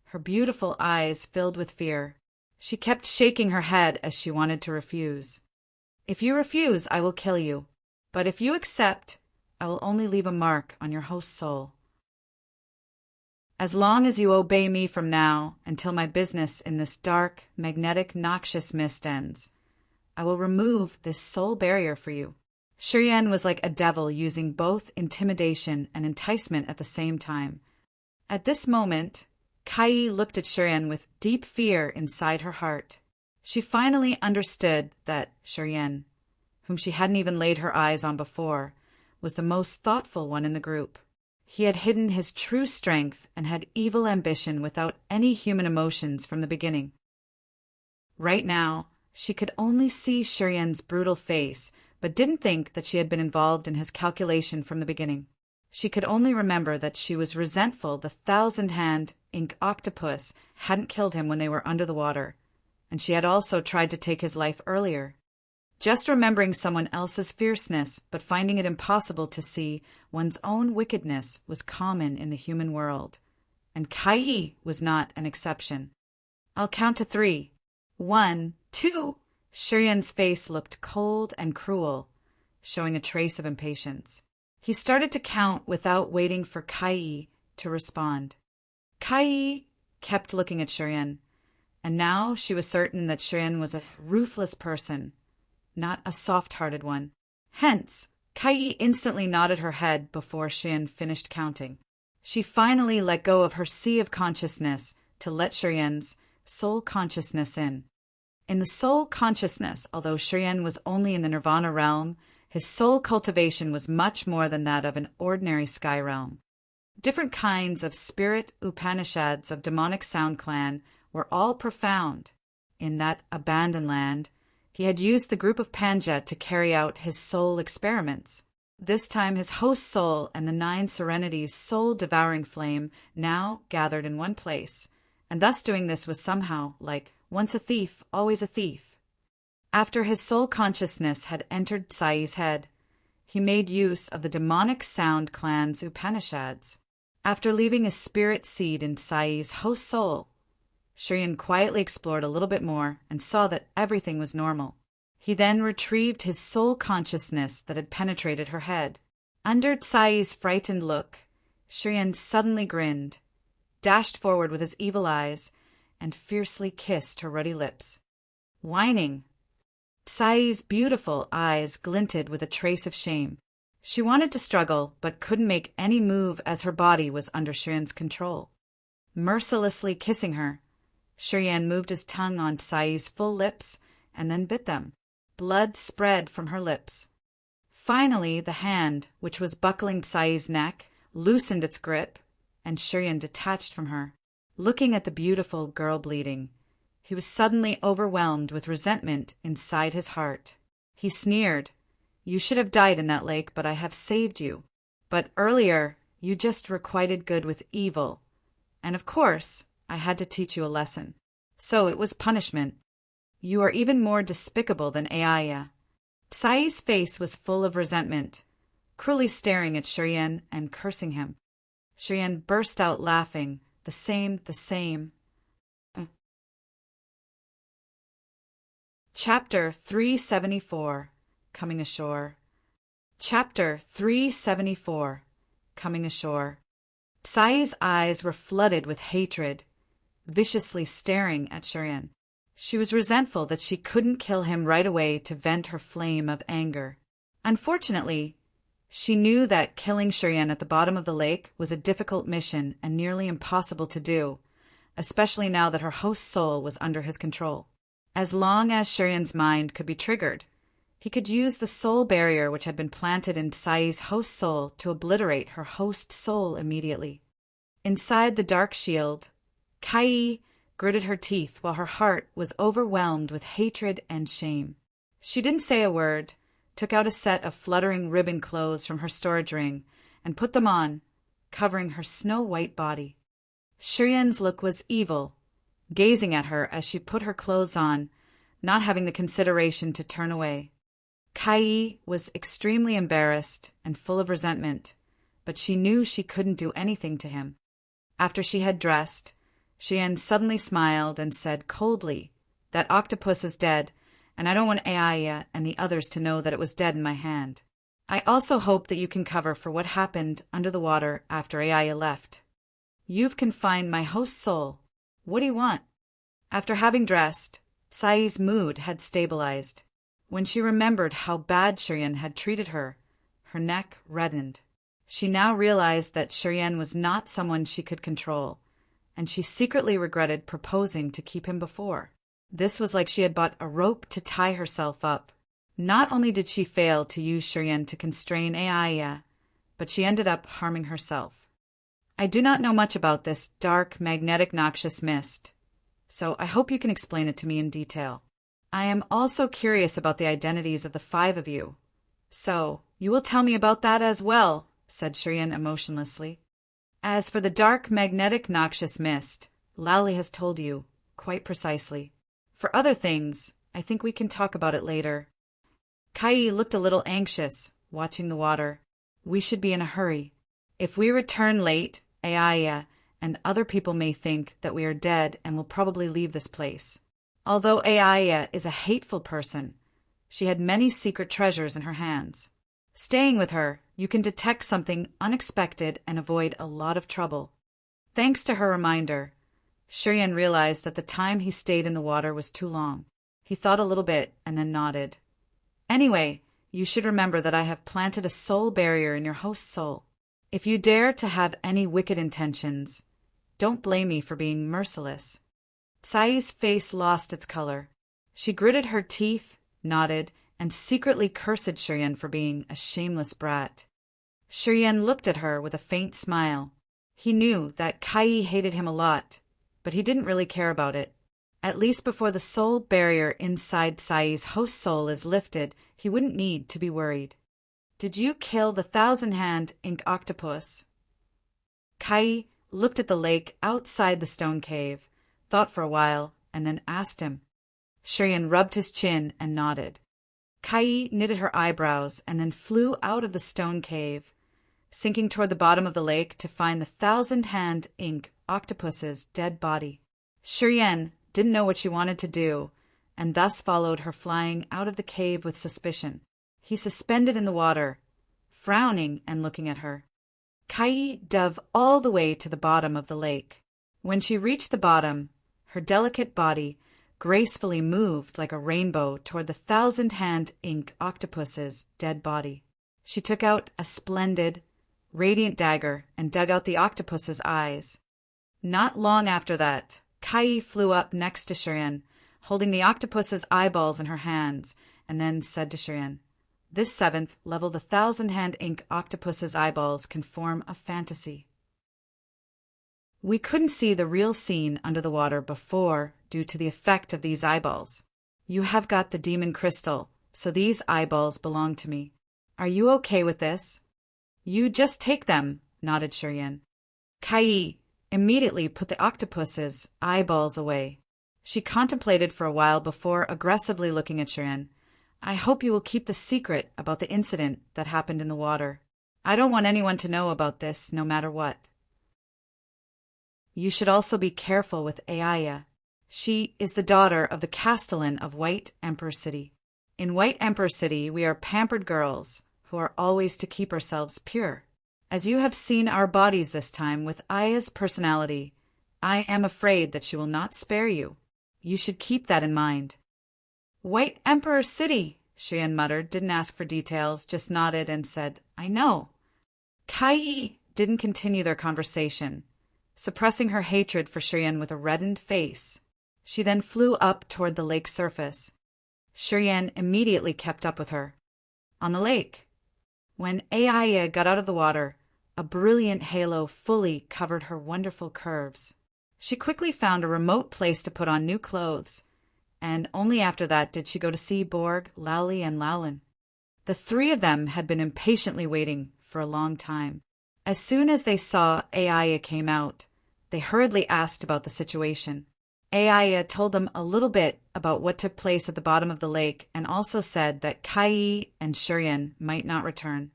her beautiful eyes filled with fear. She kept shaking her head as she wanted to refuse. If you refuse, I will kill you. But if you accept, I will only leave a mark on your host's soul. As long as you obey me from now until my business in this dark, magnetic, noxious mist ends, I will remove this soul barrier for you. Shiryan was like a devil using both intimidation and enticement at the same time. At this moment, Kai looked at Shiryan with deep fear inside her heart. She finally understood that Shiryan, whom she hadn't even laid her eyes on before, was the most thoughtful one in the group. He had hidden his true strength and had evil ambition without any human emotions from the beginning. Right now, she could only see Shiryan's brutal face, but didn't think that she had been involved in his calculation from the beginning. She could only remember that she was resentful the 1,000-hand ink octopus hadn't killed him when they were under the water, and she had also tried to take his life earlier. Just remembering someone else's fierceness, but finding it impossible to see one's own wickedness was common in the human world, and Kai was not an exception. I'll count to 3. 1, 2. Shiryan's face looked cold and cruel, showing a trace of impatience. He started to count without waiting for Kai to respond. Kai kept looking at Shiryan, and now she was certain that Shiryan was a ruthless person, not a soft-hearted one. Hence, Kai instantly nodded her head before Shiryan finished counting. She finally let go of her sea of consciousness to let Shiryan's soul consciousness in. In the soul consciousness, although Shiryan was only in the nirvana realm, his soul cultivation was much more than that of an ordinary sky realm. Different kinds of spirit Upanishads of demonic sound clan were all profound. In that abandoned land, he had used the group of Panjet to carry out his soul experiments. This time his host soul and the 9 serenities' soul-devouring flame now gathered in one place, and thus doing this was somehow like once a thief, always a thief. After his soul consciousness had entered Sai's head, he made use of the demonic sound clan's Upanishads. After leaving a spirit seed in Sai's host soul, Shiryan quietly explored a little bit more and saw that everything was normal. He then retrieved his soul consciousness that had penetrated her head. Under Sai's frightened look, Shiryan suddenly grinned, dashed forward with his evil eyes, and fiercely kissed her ruddy lips. Whining, Sai's beautiful eyes glinted with a trace of shame. She wanted to struggle, but couldn't make any move as her body was under Shiryan's control. Mercilessly kissing her, Shiryan moved his tongue on Sai's full lips and then bit them. Blood spread from her lips. Finally, the hand, which was buckling Sai's neck, loosened its grip, and Shiryan detached from her. Looking at the beautiful girl bleeding, he was suddenly overwhelmed with resentment inside his heart. He sneered, "You should have died in that lake, but I have saved you. But earlier, you just requited good with evil. And of course, I had to teach you a lesson. So it was punishment. You are even more despicable than Aya." Sai's face was full of resentment, cruelly staring at Shiryan and cursing him. Shiryan burst out laughing, the same. Chapter 374, Coming Ashore. Chapter 374, Coming Ashore. Sai's eyes were flooded with hatred, viciously staring at Shiryan. She was resentful that she couldn't kill him right away to vent her flame of anger. Unfortunately, she knew that killing Shiryan at the bottom of the lake was a difficult mission and nearly impossible to do, especially now that her host's soul was under his control. As long as Shiryan's mind could be triggered, he could use the soul barrier which had been planted in Sai's host soul to obliterate her host soul immediately. Inside the dark shield, Kai gritted her teeth while her heart was overwhelmed with hatred and shame. She didn't say a word, took out a set of fluttering ribbon clothes from her storage ring, and put them on, covering her snow-white body. Shiryan's look was evil, gazing at her as she put her clothes on, not having the consideration to turn away. Kai was extremely embarrassed and full of resentment, but she knew she couldn't do anything to him. After she had dressed, Cheyenne suddenly smiled and said coldly, "That octopus is dead, and I don't want Aya and the others to know that it was dead in my hand. I also hope that you can cover for what happened under the water after Aya left. You've confined my host soul. What do you want?" After having dressed, Tsai's mood had stabilized. When she remembered how bad Cheyenne had treated her, her neck reddened. She now realized that Cheyenne was not someone she could control, and she secretly regretted proposing to keep him before. This was like she had bought a rope to tie herself up. Not only did she fail to use Cheyenne to constrain Aya, but she ended up harming herself. I do not know much about this dark, magnetic, noxious mist, so I hope you can explain it to me in detail. I am also curious about the identities of the 5 of you. So, you will tell me about that as well, said Cheyenne emotionlessly. As for the dark, magnetic, noxious mist, Lally has told you, quite precisely. For other things, I think we can talk about it later. Kai looked a little anxious, watching the water. We should be in a hurry. If we return late, Aya and other people may think that we are dead and will probably leave this place. Although Aya is a hateful person, she had many secret treasures in her hands. Staying with her, you can detect something unexpected and avoid a lot of trouble. Thanks to her reminder, Cheyenne realized that the time he stayed in the water was too long. He thought a little bit and then nodded. Anyway, you should remember that I have planted a soul barrier in your host's soul. If you dare to have any wicked intentions, don't blame me for being merciless. Tsai's face lost its color. She gritted her teeth, nodded, and secretly cursed Cheyenne for being a shameless brat. Cheyenne looked at her with a faint smile. He knew that Kai hated him a lot, but he didn't really care about it. At least before the soul barrier inside Tsai's host soul is lifted, he wouldn't need to be worried. Did you kill the 1,000-hand ink octopus? Kai looked at the lake outside the stone cave, thought for a while, and then asked him. Cheyenne rubbed his chin and nodded. Kai knitted her eyebrows and then flew out of the stone cave, sinking toward the bottom of the lake to find the 1,000-hand ink octopus's dead body. Cheyenne didn't know what she wanted to do, and thus followed her flying out of the cave with suspicion. He suspended in the water, frowning and looking at her. Kai dove all the way to the bottom of the lake. When she reached the bottom, her delicate body gracefully moved like a rainbow toward the 1,000-hand ink octopus's dead body. She took out a splendid, radiant dagger and dug out the octopus's eyes. Not long after that, Kai flew up next to Cheyenne, holding the octopus's eyeballs in her hands, and then said to Cheyenne, "This 7th level, the 1,000-hand ink octopus's eyeballs can form a fantasy." We couldn't see the real scene under the water before due to the effect of these eyeballs. You have got the demon crystal, so these eyeballs belong to me. Are you okay with this? You just take them, nodded Cheyenne. Kai immediately put the octopus's eyeballs away. She contemplated for a while before aggressively looking at Cheyenne. I hope you will keep the secret about the incident that happened in the water. I don't want anyone to know about this, no matter what. You should also be careful with Aya. She is the daughter of the Castellan of White Emperor City. In White Emperor City, we are pampered girls who are always to keep ourselves pure. As you have seen our bodies this time with Aya's personality, I am afraid that she will not spare you. You should keep that in mind. White Emperor City, Cheyenne muttered, didn't ask for details, just nodded and said, I know. Kai didn't continue their conversation, suppressing her hatred for Cheyenne with a reddened face. She then flew up toward the lake surface. Cheyenne immediately kept up with her. On the lake, when Aya got out of the water, a brilliant halo fully covered her wonderful curves. She quickly found a remote place to put on new clothes, and only after that did she go to see Borg, Lally, and Lowlin. The 3 of them had been impatiently waiting for a long time. As soon as they saw Aya came out, they hurriedly asked about the situation. Aya told them a little bit about what took place at the bottom of the lake and also said that Kai and Shurian might not return.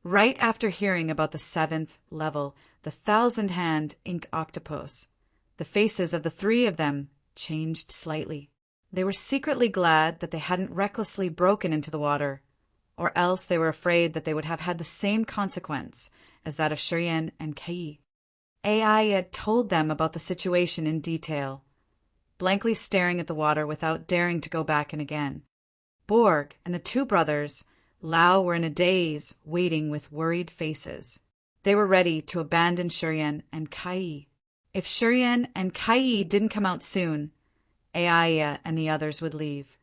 Right after hearing about the 7th level, the 1,000-hand ink octopus, the faces of the three of them changed slightly. They were secretly glad that they hadn't recklessly broken into the water, or else they were afraid that they would have had the same consequence as that of Shurian and Kai. Aya told them about the situation in detail, blankly staring at the water without daring to go back in again. Borg and the two brothers, Lao, were in a daze, waiting with worried faces. They were ready to abandon Shurian and Kai. If Shurian and Kai didn't come out soon, Aya and the others would leave.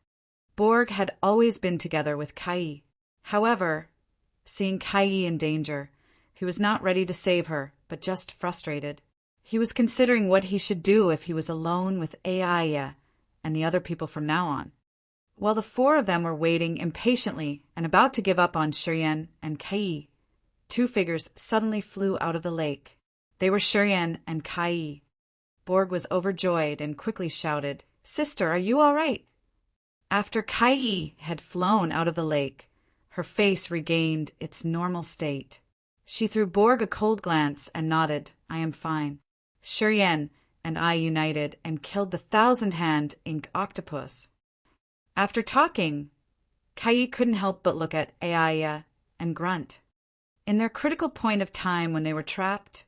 Borg had always been together with Kai. However, seeing Kai in danger, he was not ready to save her, but just frustrated. He was considering what he should do if he was alone with Aya and the other people from now on. While the four of them were waiting impatiently and about to give up on Shurian and Kai, two figures suddenly flew out of the lake. They were Shurian and Kai. Borg was overjoyed and quickly shouted, "Sister, are you all right?" After Kai had flown out of the lake, her face regained its normal state. She threw Borg a cold glance and nodded, "I am fine." Shurian and I united and killed the 1,000-hand ink octopus. After talking, Kai couldn't help but look at Aya and grunt. In their critical point of time when they were trapped,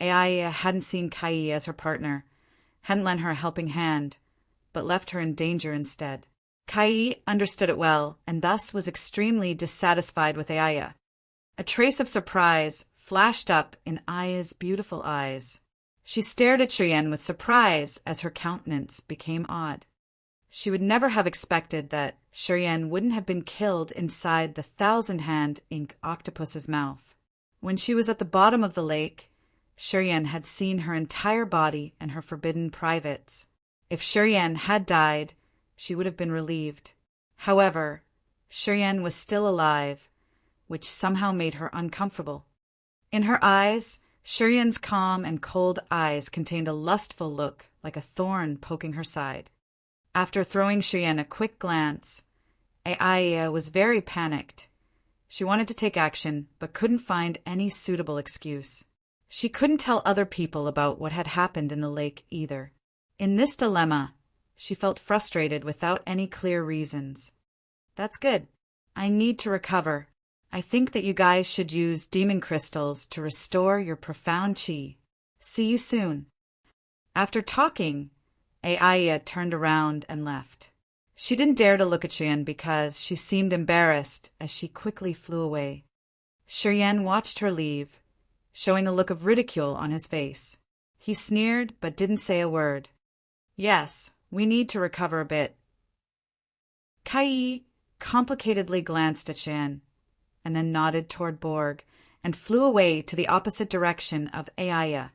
Aya hadn't seen Kai as her partner, hadn't lent her a helping hand, but left her in danger instead. Kai understood it well and thus was extremely dissatisfied with Aya. A trace of surprise flashed up in Aya's beautiful eyes. She stared at Shurian with surprise as her countenance became odd. She would never have expected that Shurian wouldn't have been killed inside the 1,000-hand ink octopus's mouth. When she was at the bottom of the lake, Shurian had seen her entire body and her forbidden privates. If Shurian had died, she would have been relieved. However, Shurian was still alive, which somehow made her uncomfortable. In her eyes, Shurian's calm and cold eyes contained a lustful look like a thorn poking her side. After throwing Shurian a quick glance, Aya was very panicked. She wanted to take action, but couldn't find any suitable excuse. She couldn't tell other people about what had happened in the lake either. In this dilemma, she felt frustrated without any clear reasons. "That's good. I need to recover. I think that you guys should use demon crystals to restore your profound chi. See you soon." After talking, Aya turned around and left. She didn't dare to look at Shurian because she seemed embarrassed as she quickly flew away. Shurian watched her leave, showing a look of ridicule on his face. He sneered but didn't say a word. "Yes, we need to recover a bit." Kai complicatedly glanced at Shurian, and then nodded toward Borg and flew away to the opposite direction of Aya.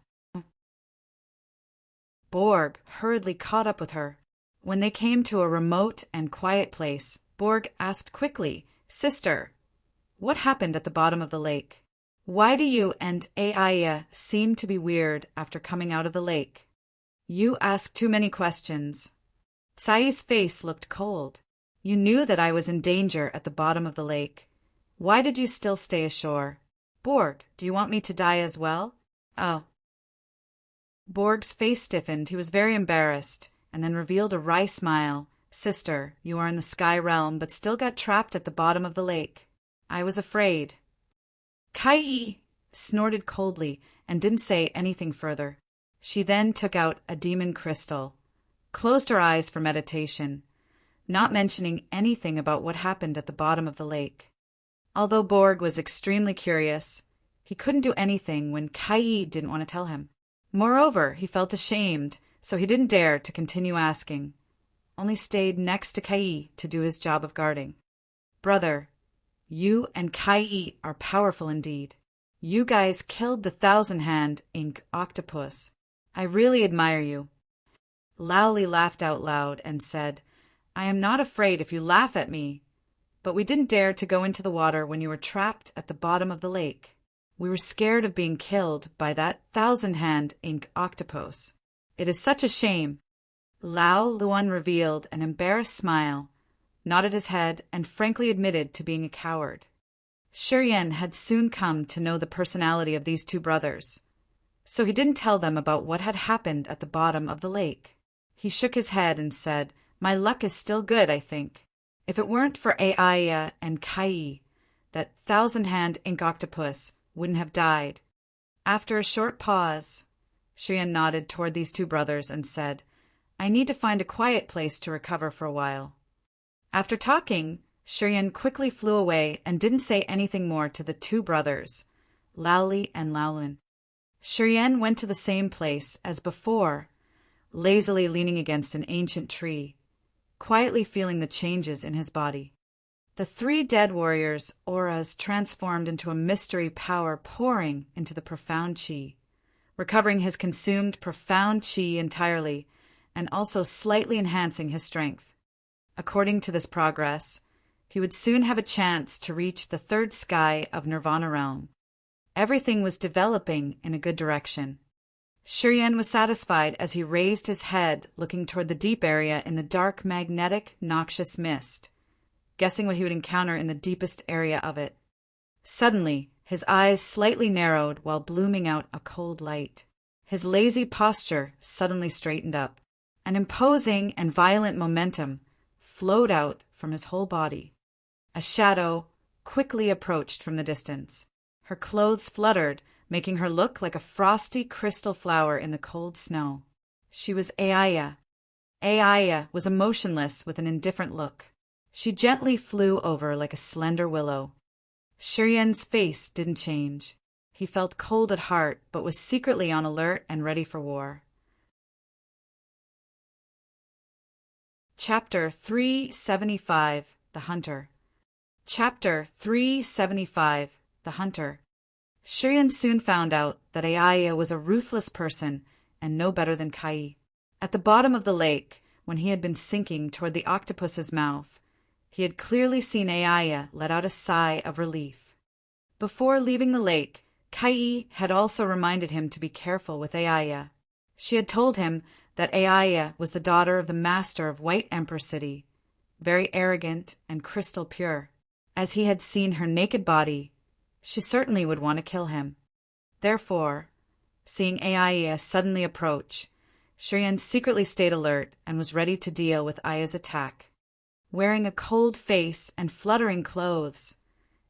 Borg hurriedly caught up with her. When they came to a remote and quiet place, Borg asked quickly, "Sister, what happened at the bottom of the lake? Why do you and Aya seem to be weird after coming out of the lake?" "You ask too many questions." Tsai's face looked cold. "You knew that I was in danger at the bottom of the lake. Why did you still stay ashore? Borg, do you want me to die as well?" "Oh." Borg's face stiffened. He was very embarrassed, and then revealed a wry smile. "Sister, you are in the sky realm, but still got trapped at the bottom of the lake. I was afraid." Kai snorted coldly and didn't say anything further. She then took out a demon crystal, closed her eyes for meditation, not mentioning anything about what happened at the bottom of the lake. Although Borg was extremely curious, he couldn't do anything when Kai didn't want to tell him. Moreover, he felt ashamed, so he didn't dare to continue asking, only stayed next to Kai to do his job of guarding. "Brother, you and Kai are powerful indeed. You guys killed the 1,000-hand ink octopus. I really admire you." Laoli laughed out loud and said, "I am not afraid if you laugh at me, but we didn't dare to go into the water when you were trapped at the bottom of the lake. We were scared of being killed by that 1,000-hand ink octopus. It is such a shame." Lao Luan revealed an embarrassed smile, nodded his head, and frankly admitted to being a coward. Shiryan had soon come to know the personality of these two brothers, so he didn't tell them about what had happened at the bottom of the lake. He shook his head and said, "My luck is still good, I think. If it weren't for Aaya and Kai, that thousand-hand ink octopus wouldn't have died." After a short pause, Shiryan nodded toward these two brothers and said, "I need to find a quiet place to recover for a while." After talking, Shiryan quickly flew away and didn't say anything more to the two brothers, Laoli and Laolin. Shiryan went to the same place as before, lazily leaning against an ancient tree, quietly feeling the changes in his body. The three dead warriors' auras transformed into a mystery power pouring into the profound chi, recovering his consumed profound chi entirely and also slightly enhancing his strength. According to this progress, he would soon have a chance to reach the third sky of Nirvana realm. Everything was developing in a good direction. Shiryan was satisfied as he raised his head, looking toward the deep area in the dark, magnetic, noxious mist, guessing what he would encounter in the deepest area of it. Suddenly, his eyes slightly narrowed while blooming out a cold light. His lazy posture suddenly straightened up. An imposing and violent momentum flowed out from his whole body. A shadow quickly approached from the distance. Her clothes fluttered, making her look like a frosty crystal flower in the cold snow. She was Aaya. Aaya was emotionless with an indifferent look. She gently flew over like a slender willow. Shiryan's face didn't change. He felt cold at heart, but was secretly on alert and ready for war. Chapter 375, The Hunter. Chapter 375, The Hunter. Shiryan soon found out that Aaya was a ruthless person and no better than Kai. At the bottom of the lake, when he had been sinking toward the octopus's mouth, he had clearly seen Aaya let out a sigh of relief. Before leaving the lake, Kai had also reminded him to be careful with Aaya. She had told him that Aaya was the daughter of the master of White Emperor City, very arrogant and crystal pure. As he had seen her naked body, she certainly would want to kill him. Therefore, seeing Aaya suddenly approach, Shiryan secretly stayed alert and was ready to deal with Aya's attack. Wearing a cold face and fluttering clothes,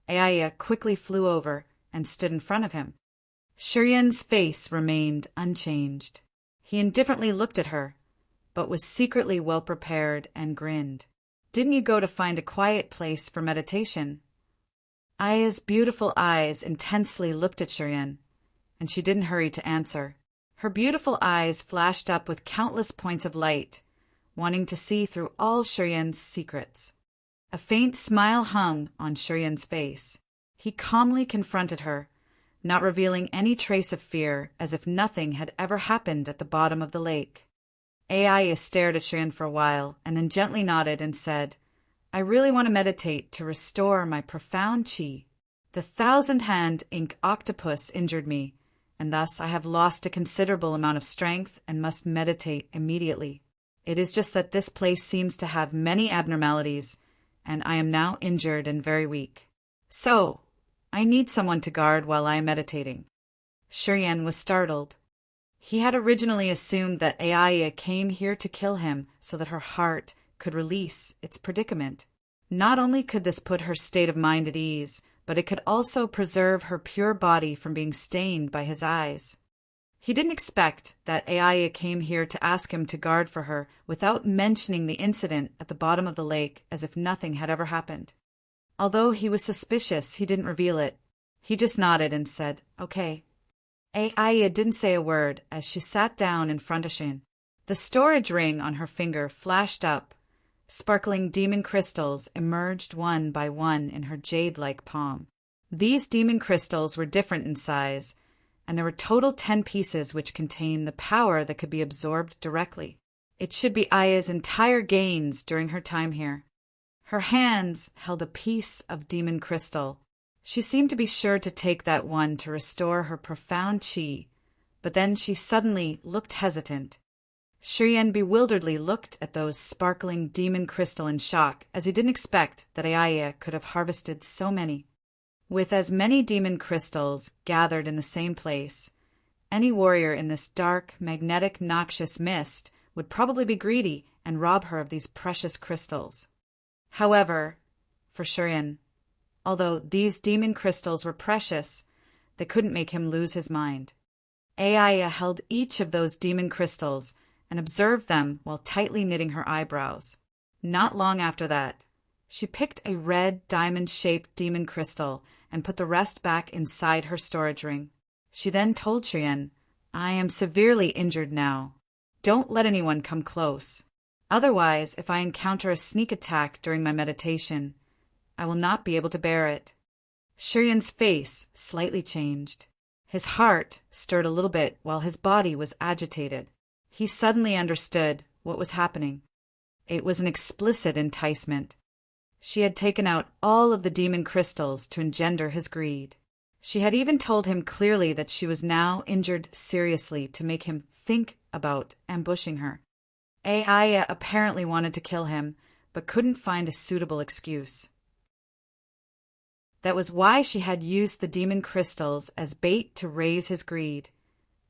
Aaya quickly flew over and stood in front of him. Shiryan's face remained unchanged. He indifferently looked at her, but was secretly well prepared and grinned. "Didn't you go to find a quiet place for meditation?" Aya's beautiful eyes intensely looked at Shiryan, and she didn't hurry to answer. Her beautiful eyes flashed up with countless points of light, wanting to see through all Shiryan's secrets. A faint smile hung on Shiryan's face. He calmly confronted her, not revealing any trace of fear, as if nothing had ever happened at the bottom of the lake. Aaya stared at Shiryan for a while, and then gently nodded and said, "I really want to meditate to restore my profound chi. The thousand-hand ink octopus injured me, and thus I have lost a considerable amount of strength and must meditate immediately. It is just that this place seems to have many abnormalities, and I am now injured and very weak. So, I need someone to guard while I am meditating." Shiryan was startled. He had originally assumed that Aaya came here to kill him so that her heart could release its predicament. Not only could this put her state of mind at ease, but it could also preserve her pure body from being stained by his eyes. He didn't expect that Aaya came here to ask him to guard for her without mentioning the incident at the bottom of the lake as if nothing had ever happened. Although he was suspicious, he didn't reveal it. He just nodded and said, "Okay." Aaya didn't say a word as she sat down in front of Shin. The storage ring on her finger flashed up. Sparkling demon crystals emerged one by one in her jade-like palm. These demon crystals were different in size, and there were total 10 pieces which contained the power that could be absorbed directly. It should be Aya's entire gains during her time here. Her hands held a piece of demon crystal. She seemed to be sure to take that one to restore her profound chi, but then she suddenly looked hesitant. Shiryen bewilderedly looked at those sparkling demon crystal in shock, as he didn't expect that Ayaya could have harvested so many. With as many demon crystals gathered in the same place, any warrior in this dark, magnetic, noxious mist would probably be greedy and rob her of these precious crystals. However, for Shiryen, although these demon crystals were precious, they couldn't make him lose his mind. Ayaya held each of those demon crystals and observed them while tightly knitting her eyebrows. Not long after that, she picked a red diamond-shaped demon crystal and put the rest back inside her storage ring. She then told Shiryen, "I am severely injured now. Don't let anyone come close. Otherwise, if I encounter a sneak attack during my meditation, I will not be able to bear it." Shiryen's face slightly changed. His heart stirred a little bit while his body was agitated. He suddenly understood what was happening. It was an explicit enticement. She had taken out all of the demon crystals to engender his greed. She had even told him clearly that she was now injured seriously to make him think about ambushing her. Ayaya apparently wanted to kill him, but couldn't find a suitable excuse. That was why she had used the demon crystals as bait to raise his greed,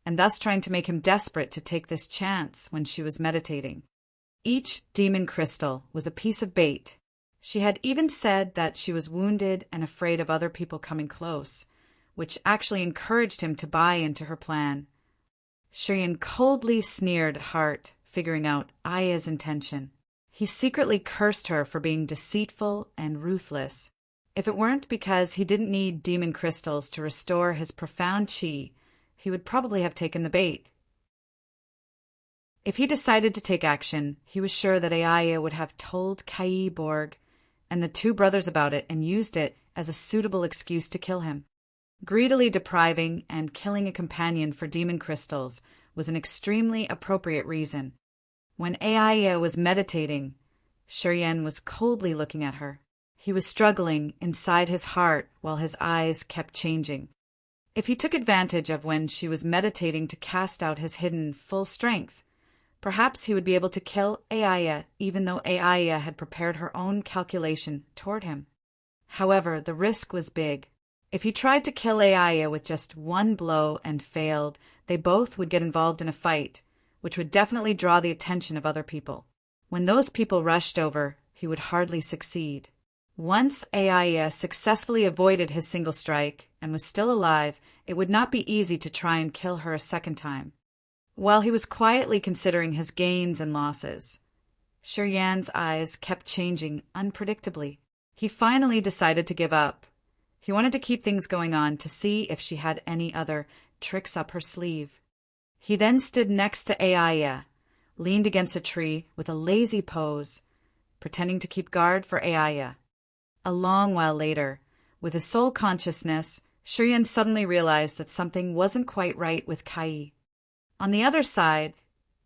and thus trying to make him desperate to take this chance when she was meditating. Each demon crystal was a piece of bait. She had even said that she was wounded and afraid of other people coming close, which actually encouraged him to buy into her plan. Shiryen coldly sneered at Heart, figuring out Aya's intention. He secretly cursed her for being deceitful and ruthless. If it weren't because he didn't need demon crystals to restore his profound chi, he would probably have taken the bait. If he decided to take action, he was sure that Ayaya would have told Kai Borg and the two brothers about it and used it as a suitable excuse to kill him. Greedily depriving and killing a companion for demon crystals was an extremely appropriate reason. When Ayaya was meditating, Shiryen was coldly looking at her. He was struggling inside his heart while his eyes kept changing. If he took advantage of when she was meditating to cast out his hidden full strength, perhaps he would be able to kill Ayaya, even though Ayaya had prepared her own calculation toward him. However, the risk was big. If he tried to kill Ayaya with just one blow and failed, they both would get involved in a fight, which would definitely draw the attention of other people. When those people rushed over, he would hardly succeed. Once Ayaya successfully avoided his single strike and was still alive, it would not be easy to try and kill her a second time. While he was quietly considering his gains and losses, Shiryen's eyes kept changing unpredictably. He finally decided to give up. He wanted to keep things going on to see if she had any other tricks up her sleeve. He then stood next to Ayaya, leaned against a tree with a lazy pose, pretending to keep guard for Ayaya. A long while later, with his sole consciousness, Shiryen suddenly realized that something wasn't quite right with Kai. On the other side,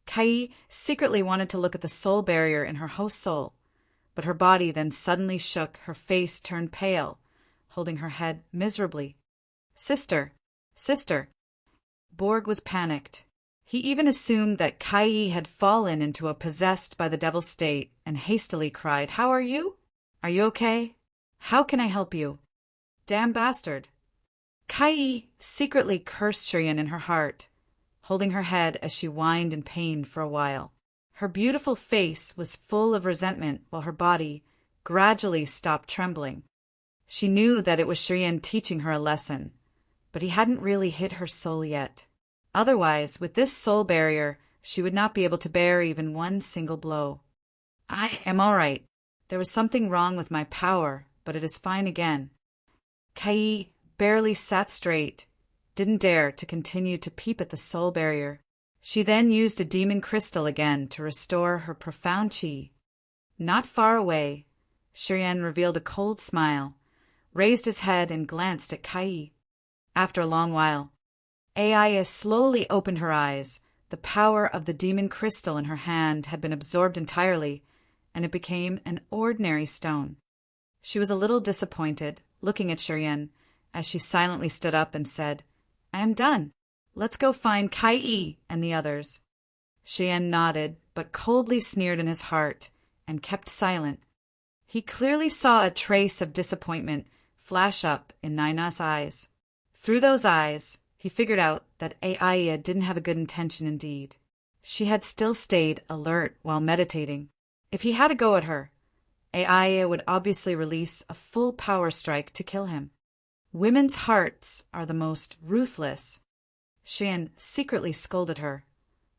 Kai secretly wanted to look at the soul barrier in her host's soul, but her body then suddenly shook, her face turned pale, holding her head miserably. "Sister, sister." Borg was panicked. He even assumed that Kai had fallen into a possessed by the devil state and hastily cried, "How are you? Are you okay? How can I help you?" "Damn bastard." Kai secretly cursed Shiryen in her heart, holding her head as she whined in pain for a while. Her beautiful face was full of resentment while her body gradually stopped trembling. She knew that it was Shiryen teaching her a lesson, but he hadn't really hit her soul yet. Otherwise, with this soul barrier, she would not be able to bear even one single blow. "I am all right. There was something wrong with my power, but it is fine again." Kai barely sat straight, didn't dare to continue to peep at the soul barrier. She then used a demon crystal again to restore her profound chi. Not far away, Shiryen revealed a cold smile, raised his head and glanced at Kai. After a long while, Ayaya slowly opened her eyes. The power of the demon crystal in her hand had been absorbed entirely, and it became an ordinary stone. She was a little disappointed, looking at Shiryen, as she silently stood up and said, "I am done. Let's go find Kai and the others." Cheyenne nodded, but coldly sneered in his heart, and kept silent. He clearly saw a trace of disappointment flash up in Naina's eyes. Through those eyes, he figured out that Aiya didn't have a good intention indeed. She had still stayed alert while meditating. If he had a go at her, Aiya would obviously release a full power strike to kill him. Women's hearts are the most ruthless. Cheyenne secretly scolded her,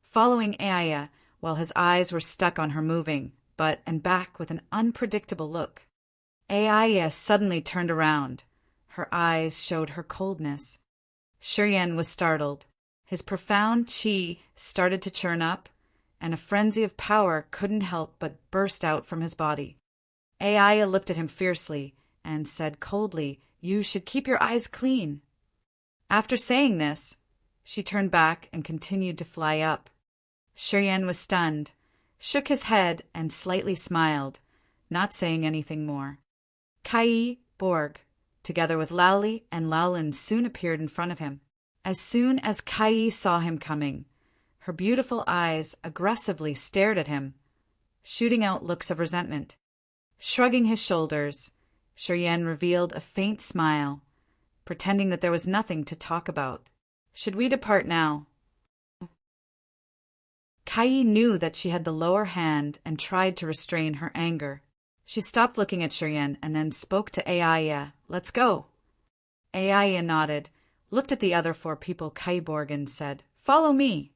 following Aiya while his eyes were stuck on her moving, but and back with an unpredictable look. Aiya suddenly turned around. Her eyes showed her coldness. Cheyenne was startled. His profound chi started to churn up, and a frenzy of power couldn't help but burst out from his body. Aiya looked at him fiercely and said coldly, "You should keep your eyes clean." After saying this, she turned back and continued to fly up. Cheyenne was stunned, shook his head, and slightly smiled, not saying anything more. Kai Borg, together with Laoli and Laolin, soon appeared in front of him. As soon as Kai saw him coming, her beautiful eyes aggressively stared at him, shooting out looks of resentment. Shrugging his shoulders, Cheyenne revealed a faint smile, pretending that there was nothing to talk about. "Should we depart now?" Kai knew that she had the lower hand and tried to restrain her anger. She stopped looking at Cheyenne and then spoke to Aiya. "Let's go." Aiya nodded, looked at the other 4 people Kai Borg and said, "Follow me."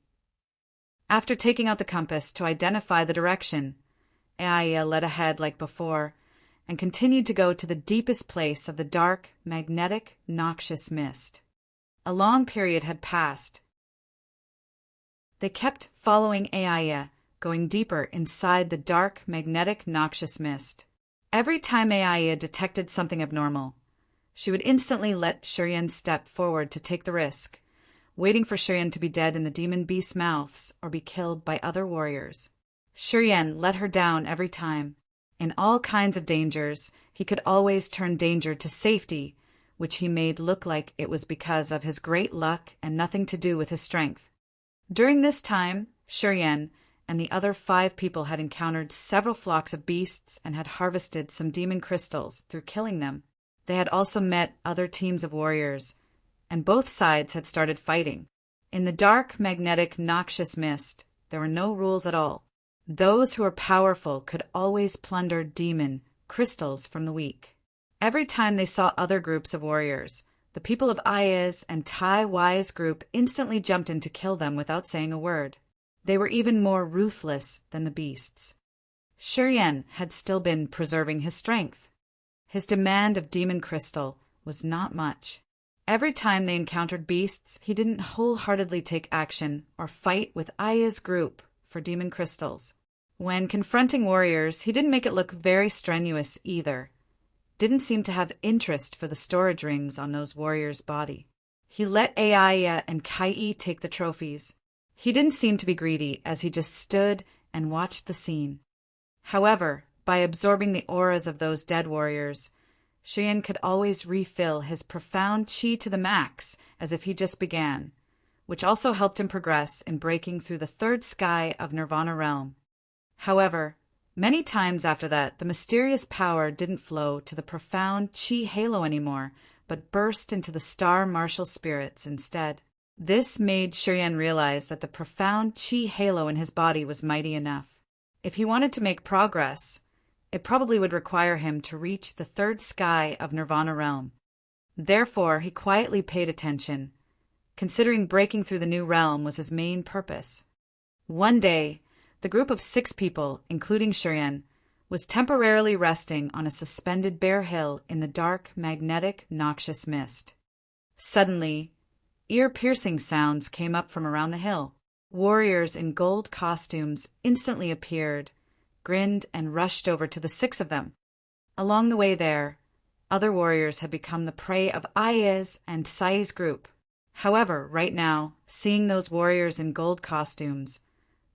After taking out the compass to identify the direction, Aiya led ahead like before and continued to go to the deepest place of the dark, magnetic, noxious mist. A long period had passed. They kept following Aiya, going deeper inside the dark, magnetic, noxious mist. Every time Aiya detected something abnormal, she would instantly let Cheyenne step forward to take the risk, waiting for Cheyenne to be dead in the demon beast's mouths or be killed by other warriors. Cheyenne let her down every time. In all kinds of dangers, he could always turn danger to safety, which he made look like it was because of his great luck and nothing to do with his strength. During this time, Cheyenne and the other 5 people had encountered several flocks of beasts and had harvested some demon crystals through killing them. They had also met other teams of warriors, and both sides had started fighting. In the dark, magnetic, noxious mist, there were no rules at all. Those who were powerful could always plunder demon crystals from the weak. Every time they saw other groups of warriors, the people of Aya's and Tai Wai's group instantly jumped in to kill them without saying a word. They were even more ruthless than the beasts. Cheyenne had still been preserving his strength. His demand of demon crystal was not much. Every time they encountered beasts, he didn't wholeheartedly take action or fight with Aya's group for demon crystals. When confronting warriors, he didn't make it look very strenuous either. Didn't seem to have interest for the storage rings on those warriors' body. He let Aiya and Kai take the trophies. He didn't seem to be greedy as he just stood and watched the scene. However, by absorbing the auras of those dead warriors, Cheyenne could always refill his profound chi to the max as if he just began, which also helped him progress in breaking through the 3rd sky of Nirvana realm. However, many times after that, the mysterious power didn't flow to the profound chi halo anymore, but burst into the star martial spirits instead. This made Cheyenne realize that the profound chi halo in his body was mighty enough. If he wanted to make progress, it probably would require him to reach the 3rd sky of Nirvana realm. Therefore, he quietly paid attention, considering breaking through the new realm was his main purpose. One day, the group of 6 people, including Cheyenne, was temporarily resting on a suspended bare hill in the dark, magnetic, noxious mist. Suddenly, ear-piercing sounds came up from around the hill. Warriors in gold costumes instantly appeared, grinned, and rushed over to the 6 of them. Along the way there, other warriors had become the prey of Aya's and Sai's group. However, right now, seeing those warriors in gold costumes,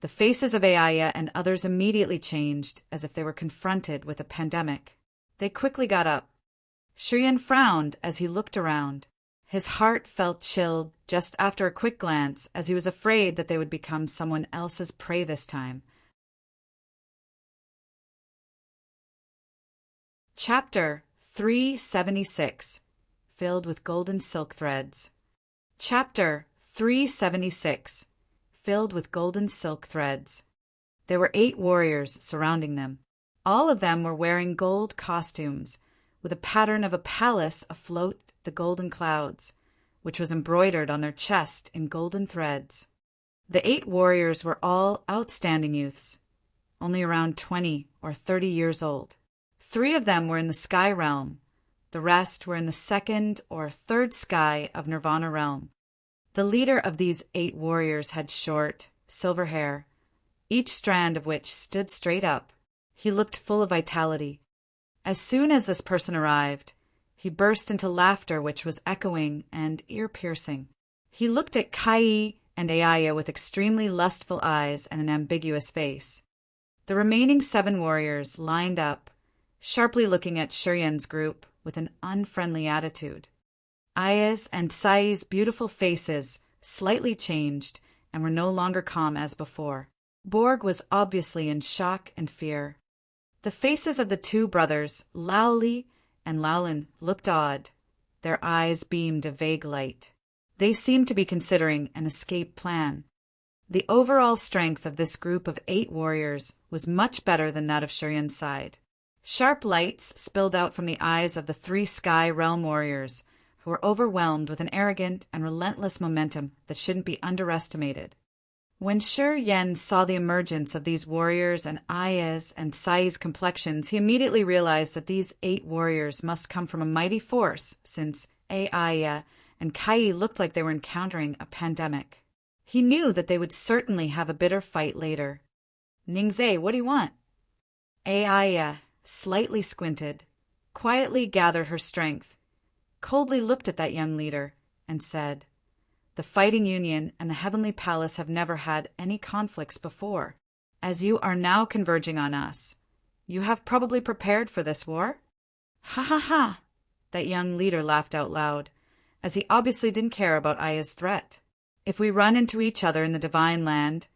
the faces of Aiya and others immediately changed as if they were confronted with a pandemic. They quickly got up. Cheyenne frowned as he looked around. His heart felt chilled just after a quick glance, as he was afraid that they would become someone else's prey this time. Chapter 376, Filled with Golden Silk Threads. Chapter 376, Filled with Golden Silk Threads. There were 8 warriors surrounding them. All of them were wearing gold costumes, with a pattern of a palace afloat the golden clouds, which was embroidered on their chest in golden threads. The 8 warriors were all outstanding youths, only around 20 or 30 years old. 3 of them were in the sky realm. The rest were in the 2nd or 3rd sky of Nirvana realm. The leader of these 8 warriors had short, silver hair, each strand of which stood straight up. He looked full of vitality. As soon as this person arrived, he burst into laughter which was echoing and ear-piercing. He looked at Kai and Aya with extremely lustful eyes and an ambiguous face. The remaining 7 warriors lined up, sharply looking at Shurien's group with an unfriendly attitude. Aya's and Sai's beautiful faces slightly changed and were no longer calm as before. Borg was obviously in shock and fear. The faces of the 2 brothers, Laoli and Laolin, looked odd. Their eyes beamed a vague light. They seemed to be considering an escape plan. The overall strength of this group of 8 warriors was much better than that of Shurien's side. Sharp lights spilled out from the eyes of the 3 Sky Realm warriors, who were overwhelmed with an arrogant and relentless momentum that shouldn't be underestimated. When Shurien saw the emergence of these warriors and Aya's and Sai's complexions, he immediately realized that these 8 warriors must come from a mighty force, since Aya and Kai looked like they were encountering a pandemic. He knew that they would certainly have a bitter fight later. Ningze, what do you want? Aya slightly squinted, quietly gathered her strength, coldly looked at that young leader, and said, "The Fighting Union and the Heavenly Palace have never had any conflicts before. As you are now converging on us, you have probably prepared for this war?" "Ha ha ha!" That young leader laughed out loud, as he obviously didn't care about Aya's threat. "If we run into each other in the Divine Land,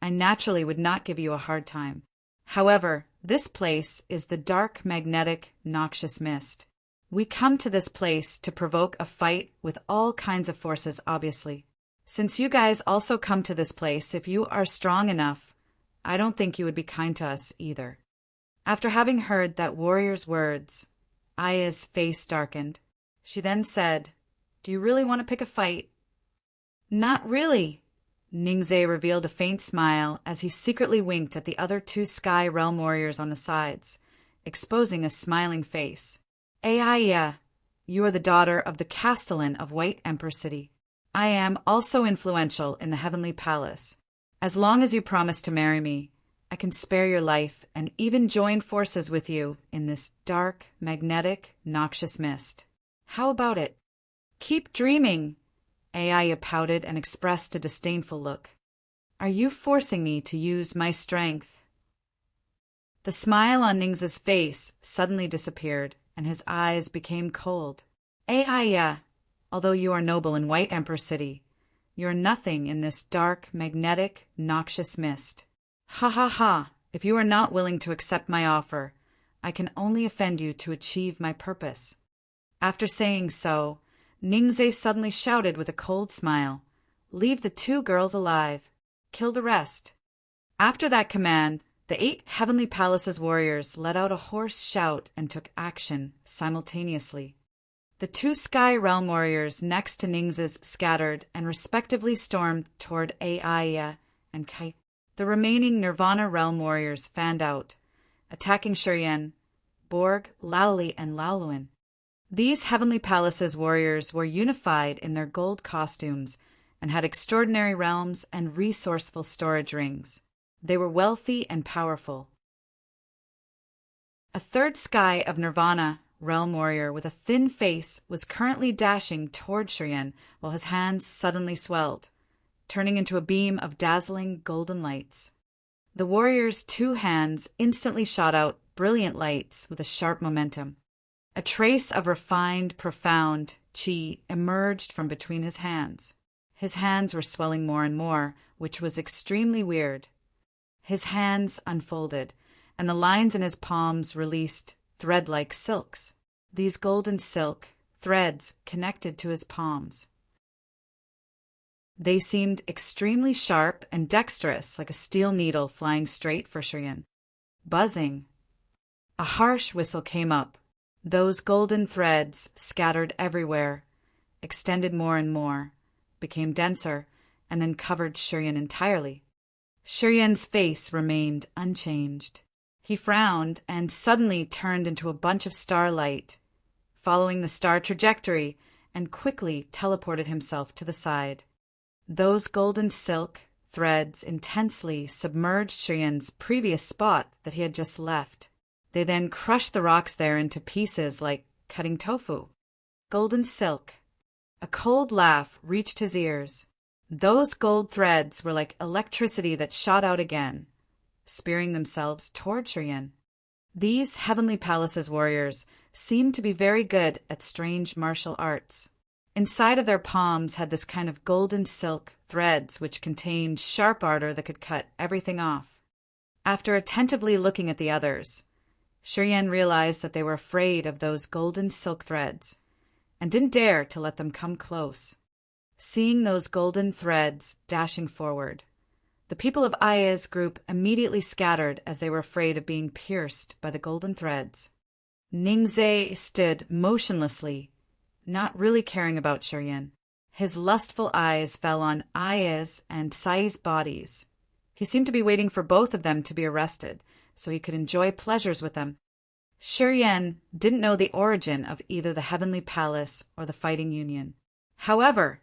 I naturally would not give you a hard time. However, this place is the dark, magnetic, noxious mist. We come to this place to provoke a fight with all kinds of forces, obviously. Since you guys also come to this place, if you are strong enough, I don't think you would be kind to us either." After having heard that warrior's words, Aya's face darkened. She then said, "Do you really want to pick a fight?" "Not really." Ningze revealed a faint smile as he secretly winked at the other 2 Sky Realm warriors on the sides, exposing a smiling face. "Aya, you are the daughter of the Castellan of White Emperor City. I am also influential in the Heavenly Palace. As long as you promise to marry me, I can spare your life and even join forces with you in this dark, magnetic, noxious mist. How about it?" "Keep dreaming." Aya pouted and expressed a disdainful look. "Are you forcing me to use my strength?" The smile on Ning's face suddenly disappeared, and his eyes became cold. "Aya, although you are noble in White Emperor City, you are nothing in this dark, magnetic, noxious mist. Ha ha ha! If you are not willing to accept my offer, I can only offend you to achieve my purpose." After saying so, Ningze suddenly shouted with a cold smile, "Leave the 2 girls alive. Kill the rest." After that command, the 8 Heavenly Palace's warriors let out a hoarse shout and took action simultaneously. The 2 Sky Realm warriors next to Ning's scattered and respectively stormed toward Aya and Kai. The remaining Nirvana Realm warriors fanned out, attacking Shurien, Borg, Laoli, and Laoluin. These Heavenly Palace's warriors were unified in their gold costumes and had extraordinary realms and resourceful storage rings. They were wealthy and powerful. A 3rd Sky of Nirvana Realm warrior with a thin face was currently dashing toward Shurien while his hands suddenly swelled, turning into a beam of dazzling golden lights. The warrior's 2 hands instantly shot out brilliant lights with a sharp momentum. A trace of refined, profound, chi emerged from between his hands. His hands were swelling more and more, which was extremely weird. His hands unfolded, and the lines in his palms released thread-like silks. These golden silk threads connected to his palms. They seemed extremely sharp and dexterous, like a steel needle flying straight for Shiryan. Buzzing. A harsh whistle came up. Those golden threads scattered everywhere, extended more and more, became denser, and then covered Shiryan entirely. Shiryan's face remained unchanged. He frowned and suddenly turned into a bunch of starlight, following the star trajectory, and quickly teleported himself to the side. Those golden silk threads intensely submerged Shiryan's previous spot that he had just left. They then crushed the rocks there into pieces like cutting tofu. Golden silk. A cold laugh reached his ears. Those gold threads were like electricity that shot out again, spearing themselves toward Shiryan. These Heavenly Palace's warriors seemed to be very good at strange martial arts. Inside of their palms had this kind of golden silk threads which contained sharp ardor that could cut everything off. After attentively looking at the others, Shiryan realized that they were afraid of those golden silk threads and didn't dare to let them come close. Seeing those golden threads dashing forward, the people of Aya's group immediately scattered as they were afraid of being pierced by the golden threads. Ningzhe stood motionlessly, not really caring about Shiryan. His lustful eyes fell on Aya's and Sai's bodies. He seemed to be waiting for both of them to be arrested, so he could enjoy pleasures with them. Shiryan didn't know the origin of either the Heavenly Palace or the Fighting Union. However,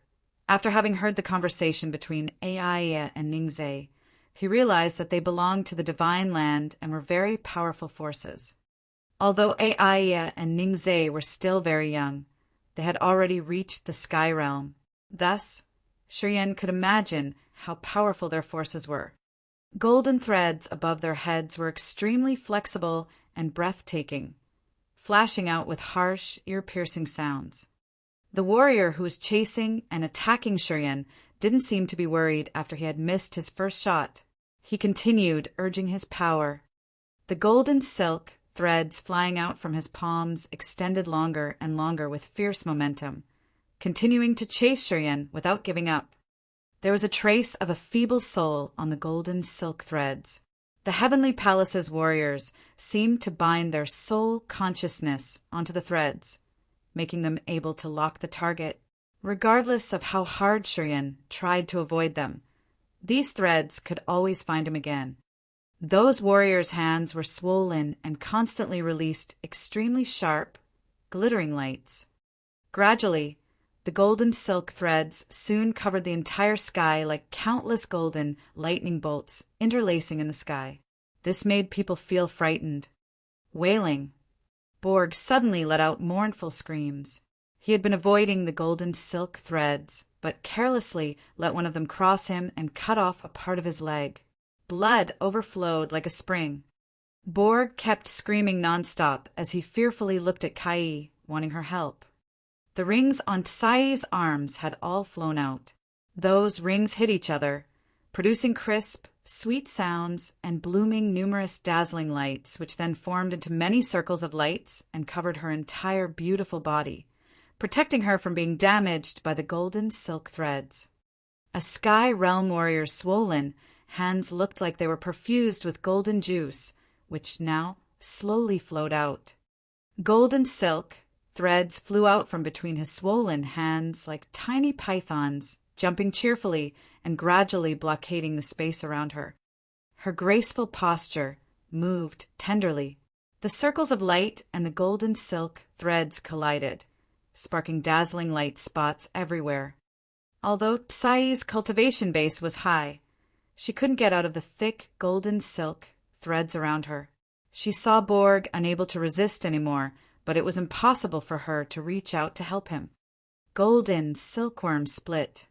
after having heard the conversation between Aya and Ningzhe, he realized that they belonged to the Divine Land and were very powerful forces. Although Aya and Ningzhe were still very young, they had already reached the Sky Realm. Thus, Shiryan could imagine how powerful their forces were. Golden threads above their heads were extremely flexible and breathtaking, flashing out with harsh, ear-piercing sounds. The warrior who was chasing and attacking Shiryan didn't seem to be worried after he had missed his first shot. He continued, urging his power. The golden silk threads flying out from his palms extended longer and longer with fierce momentum, continuing to chase Shiryan without giving up. There was a trace of a feeble soul on the golden silk threads. The Heavenly Palace's warriors seemed to bind their soul consciousness onto the threads, making them able to lock the target. Regardless of how hard Shiryan tried to avoid them, these threads could always find him again. Those warriors' hands were swollen and constantly released extremely sharp, glittering lights. Gradually, the golden silk threads soon covered the entire sky like countless golden lightning bolts interlacing in the sky. This made people feel frightened. Wailing, Borg suddenly let out mournful screams. He had been avoiding the golden silk threads, but carelessly let one of them cross him and cut off a part of his leg. Blood overflowed like a spring. Borg kept screaming nonstop as he fearfully looked at Kai, wanting her help. The rings on Sai's arms had all flown out. Those rings hit each other, producing crisp, sweet sounds and blooming numerous dazzling lights, which then formed into many circles of lights and covered her entire beautiful body, protecting her from being damaged by the golden silk threads. A Sky Realm warrior's swollen hands looked like they were perfused with golden juice, which now slowly flowed out. Golden silk threads flew out from between his swollen hands like tiny pythons, jumping cheerfully and gradually blockading the space around her. Her graceful posture moved tenderly. The circles of light and the golden silk threads collided, sparking dazzling light spots everywhere. Although Sai's cultivation base was high, she couldn't get out of the thick golden silk threads around her. She saw Borg unable to resist anymore, but it was impossible for her to reach out to help him. Golden silkworm split.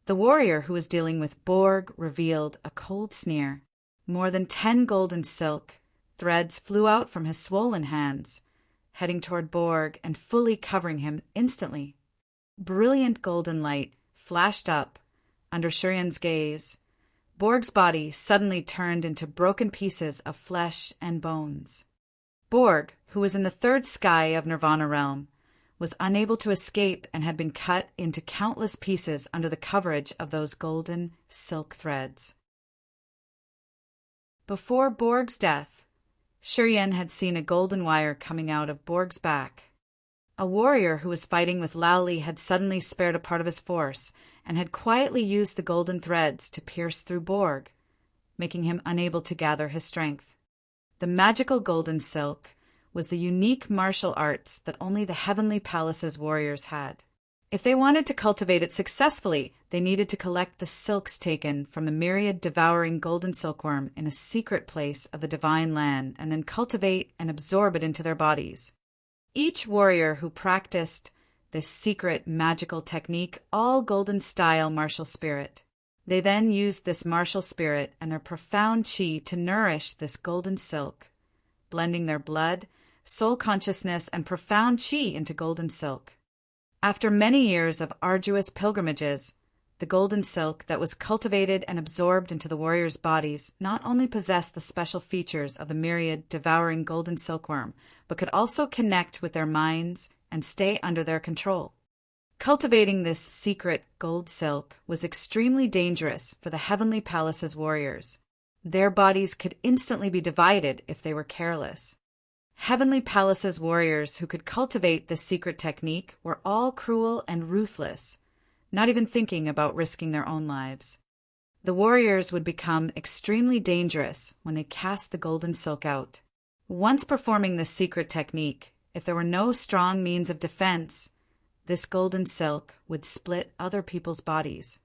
The warrior who was dealing with Borg revealed a cold sneer. More than 10 golden silk threads flew out from his swollen hands, heading toward Borg and fully covering him instantly. Brilliant golden light flashed up under Shurian's gaze. Borg's body suddenly turned into broken pieces of flesh and bones. Borg, who was in the third sky of Nirvana realm, was unable to escape and had been cut into countless pieces under the coverage of those golden silk threads. Before Borg's death, Shurian had seen a golden wire coming out of Borg's back. A warrior who was fighting with Laoli had suddenly spared a part of his force and had quietly used the golden threads to pierce through Borg, making him unable to gather his strength. The magical golden silk was the unique martial arts that only the Heavenly Palace's warriors had. If they wanted to cultivate it successfully, they needed to collect the silks taken from the myriad devouring golden silkworm in a secret place of the divine land and then cultivate and absorb it into their bodies. Each warrior who practiced this secret magical technique, all golden-style martial spirit. They then used this martial spirit and their profound chi to nourish this golden silk, blending their blood, soul consciousness, and profound chi into golden silk. After many years of arduous pilgrimages, the golden silk that was cultivated and absorbed into the warriors' bodies not only possessed the special features of the myriad devouring golden silkworm, but could also connect with their minds and stay under their control. Cultivating this secret gold silk was extremely dangerous for the Heavenly Palace's warriors. Their bodies could instantly be divided if they were careless. Heavenly Palace's warriors who could cultivate this secret technique were all cruel and ruthless, not even thinking about risking their own lives. The warriors would become extremely dangerous when they cast the golden silk out. Once performing this secret technique, if there were no strong means of defense, this golden silk would split other people's bodies.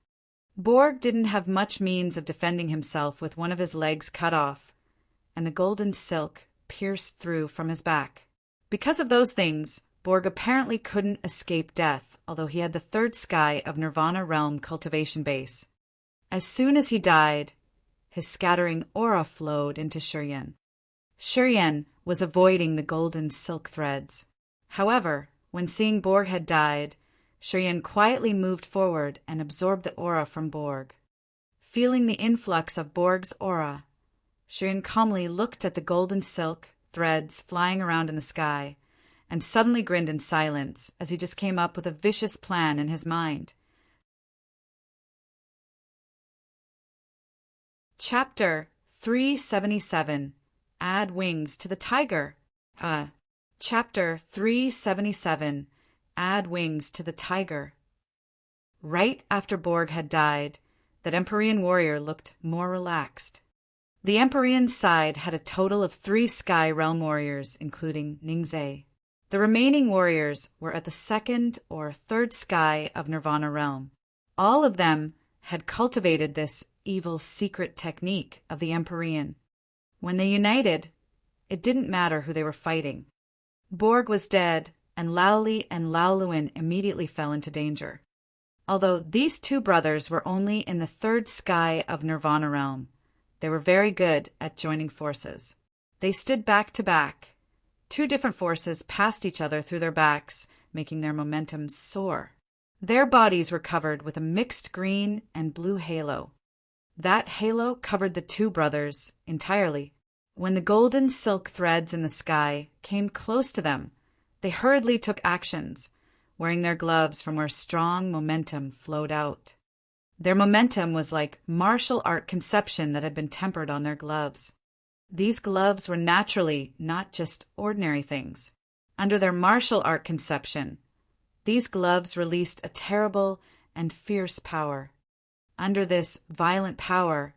Borg didn't have much means of defending himself with one of his legs cut off, and the golden silk pierced through from his back. Because of those things, Borg apparently couldn't escape death, although he had the third sky of Nirvana realm cultivation base. As soon as he died, his scattering aura flowed into Shurian. Shurian was avoiding the golden silk threads. However, when seeing Borg had died, Shurian quietly moved forward and absorbed the aura from Borg. Feeling the influx of Borg's aura, Shurian calmly looked at the golden silk threads flying around in the sky, and suddenly grinned in silence as he just came up with a vicious plan in his mind. Chapter 377. Add Wings to the Tiger. Chapter 377. Add Wings to the Tiger. Right after Borg had died, that Empyrean warrior looked more relaxed. The Empyrean side had a total of 3 sky realm warriors, including Ningzei. The remaining warriors were at the second or third sky of Nirvana realm. All of them had cultivated this evil secret technique of the Empyrean. When they united, it didn't matter who they were fighting. Borg was dead, and Laoli and Laoluin immediately fell into danger. Although these 2 brothers were only in the third sky of Nirvana realm, they were very good at joining forces. They stood back to back. 2 different forces passed each other through their backs, making their momentum soar. Their bodies were covered with a mixed green and blue halo. That halo covered the 2 brothers entirely. When the golden silk threads in the sky came close to them, they hurriedly took actions, wearing their gloves from where strong momentum flowed out. Their momentum was like martial art conception that had been tempered on their gloves. These gloves were naturally not just ordinary things. Under their martial art conception, these gloves released a terrible and fierce power. Under this violent power,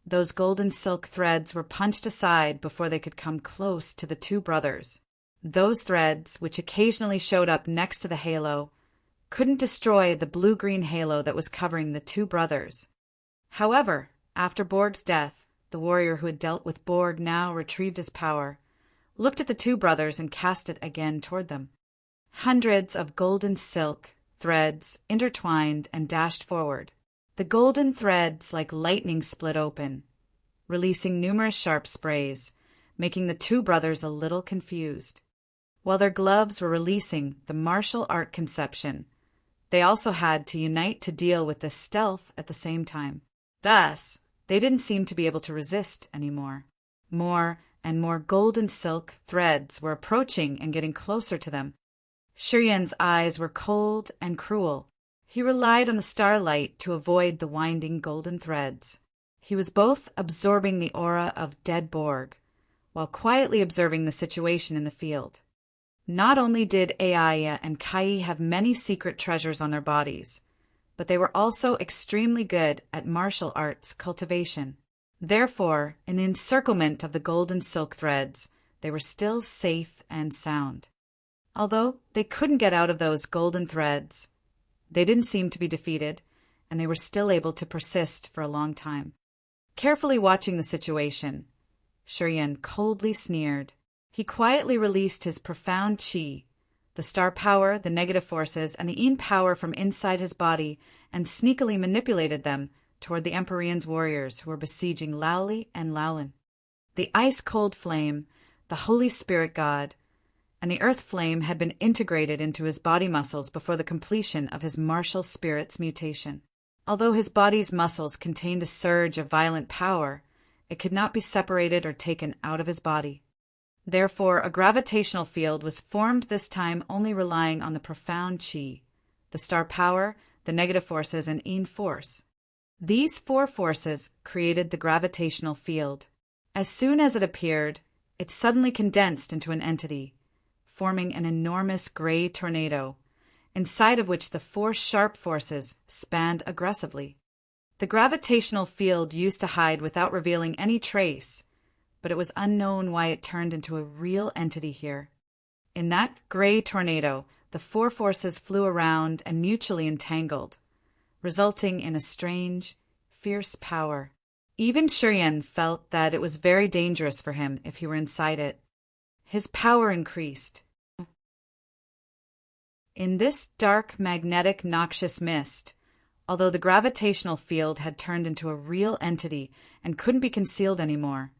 those golden silk threads were punched aside before they could come close to the 2 brothers. Those threads, which occasionally showed up next to the halo, couldn't destroy the blue-green halo that was covering the 2 brothers. However, after Borg's death, the warrior who had dealt with Borg now retrieved his power, looked at the 2 brothers, and cast it again toward them. Hundreds of golden silk threads intertwined and dashed forward. The golden threads like lightning split open, releasing numerous sharp sprays, making the 2 brothers a little confused. While their gloves were releasing the martial art conception, they also had to unite to deal with the stealth at the same time. Thus, they didn't seem to be able to resist anymore. More and more golden silk threads were approaching and getting closer to them. Shurien's eyes were cold and cruel. He relied on the starlight to avoid the winding golden threads. He was both absorbing the aura of dead Borg, while quietly observing the situation in the field. Not only did Aya and Kai have many secret treasures on their bodies, but they were also extremely good at martial arts cultivation. Therefore, in the encirclement of the golden silk threads, they were still safe and sound. Although they couldn't get out of those golden threads, they didn't seem to be defeated, and they were still able to persist for a long time. Carefully watching the situation, Shurien coldly sneered. He quietly released his profound qi, the star power, the negative forces, and the yin power from inside his body, and sneakily manipulated them toward the Empyrean's warriors who were besieging Laoli and Laolin. The ice-cold flame, the Holy Spirit God, and the earth flame had been integrated into his body muscles before the completion of his martial spirit's mutation. Although his body's muscles contained a surge of violent power, it could not be separated or taken out of his body. Therefore, a gravitational field was formed this time only relying on the profound qi, the star power, the negative forces, and yin force. These four forces created the gravitational field. As soon as it appeared, it suddenly condensed into an entity, forming an enormous gray tornado, inside of which the four sharp forces spanned aggressively. The gravitational field used to hide without revealing any trace, but it was unknown why it turned into a real entity here. In that gray tornado, the four forces flew around and mutually entangled, resulting in a strange, fierce power. Even Shurien felt that it was very dangerous for him if he were inside it. His power increased. In this dark, magnetic, noxious mist, although the gravitational field had turned into a real entity and couldn't be concealed anymore,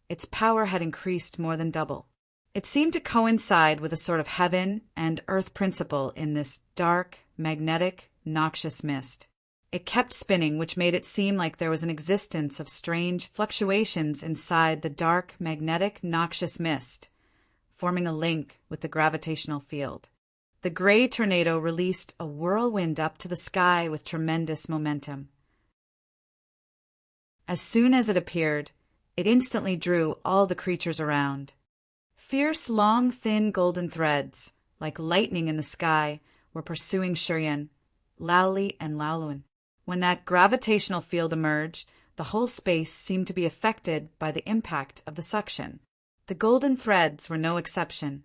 its power had increased more than double. It seemed to coincide with a sort of heaven and earth principle in this dark, magnetic, noxious mist. It kept spinning, which made it seem like there was an existence of strange fluctuations inside the dark, magnetic, noxious mist, forming a link with the gravitational field. The gray tornado released a whirlwind up to the sky with tremendous momentum. As soon as it appeared, it instantly drew all the creatures around. Fierce, long, thin golden threads, like lightning in the sky, were pursuing Shurien, Laoli, and Laolin. When that gravitational field emerged, the whole space seemed to be affected by the impact of the suction. The golden threads were no exception.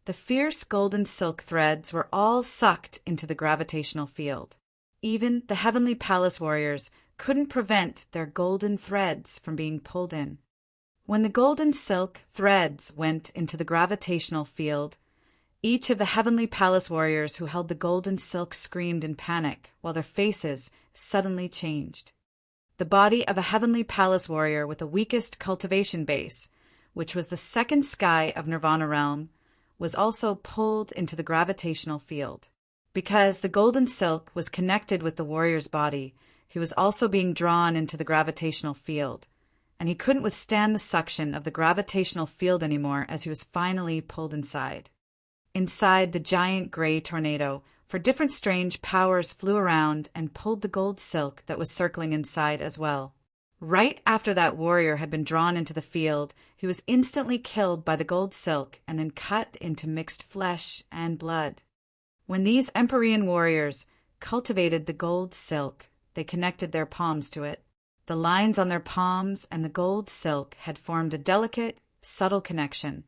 The fierce golden silk threads were all sucked into the gravitational field. Even the heavenly palace warriors couldn't prevent their golden threads from being pulled in. When the golden silk threads went into the gravitational field, each of the heavenly palace warriors who held the golden silk screamed in panic, while their faces suddenly changed. The body of a heavenly palace warrior with the weakest cultivation base, which was the second sky of Nirvana realm, was also pulled into the gravitational field. Because the golden silk was connected with the warrior's body, he was also being drawn into the gravitational field, and he couldn't withstand the suction of the gravitational field anymore as he was finally pulled inside. Inside the giant gray tornado, for different strange powers flew around and pulled the gold silk that was circling inside as well. Right after that warrior had been drawn into the field, he was instantly killed by the gold silk and then cut into mixed flesh and blood. When these Empyrean warriors cultivated the gold silk, they connected their palms to it. The lines on their palms and the gold silk had formed a delicate, subtle connection,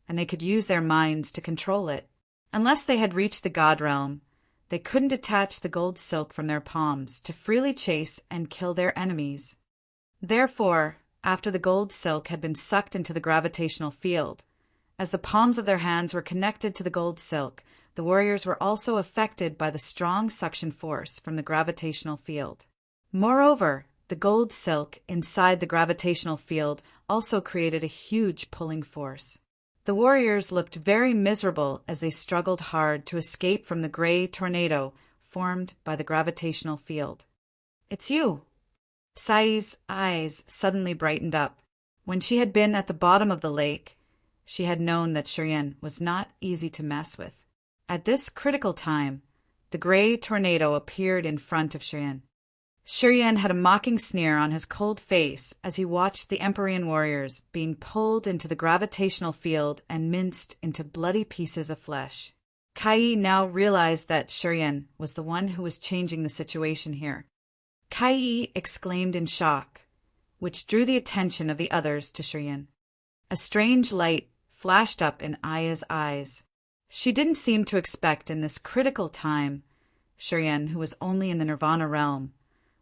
and they could use their minds to control it. Unless they had reached the God realm, they couldn't detach the gold silk from their palms to freely chase and kill their enemies. Therefore, after the gold silk had been sucked into the gravitational field, as the palms of their hands were connected to the gold silk, the warriors were also affected by the strong suction force from the gravitational field. Moreover, the gold silk inside the gravitational field also created a huge pulling force. The warriors looked very miserable as they struggled hard to escape from the gray tornado formed by the gravitational field. "It's you!" Sai's eyes suddenly brightened up. When she had been at the bottom of the lake, she had known that Shiryen was not easy to mess with. At this critical time, the gray tornado appeared in front of Shiryen. Shiryen had a mocking sneer on his cold face as he watched the Empyrean warriors being pulled into the gravitational field and minced into bloody pieces of flesh. Kai now realized that Shiryen was the one who was changing the situation here. Kai exclaimed in shock, which drew the attention of the others to Shiryen. A strange light flashed up in Aya's eyes. She didn't seem to expect in this critical time Shiryen, who was only in the Nirvana realm,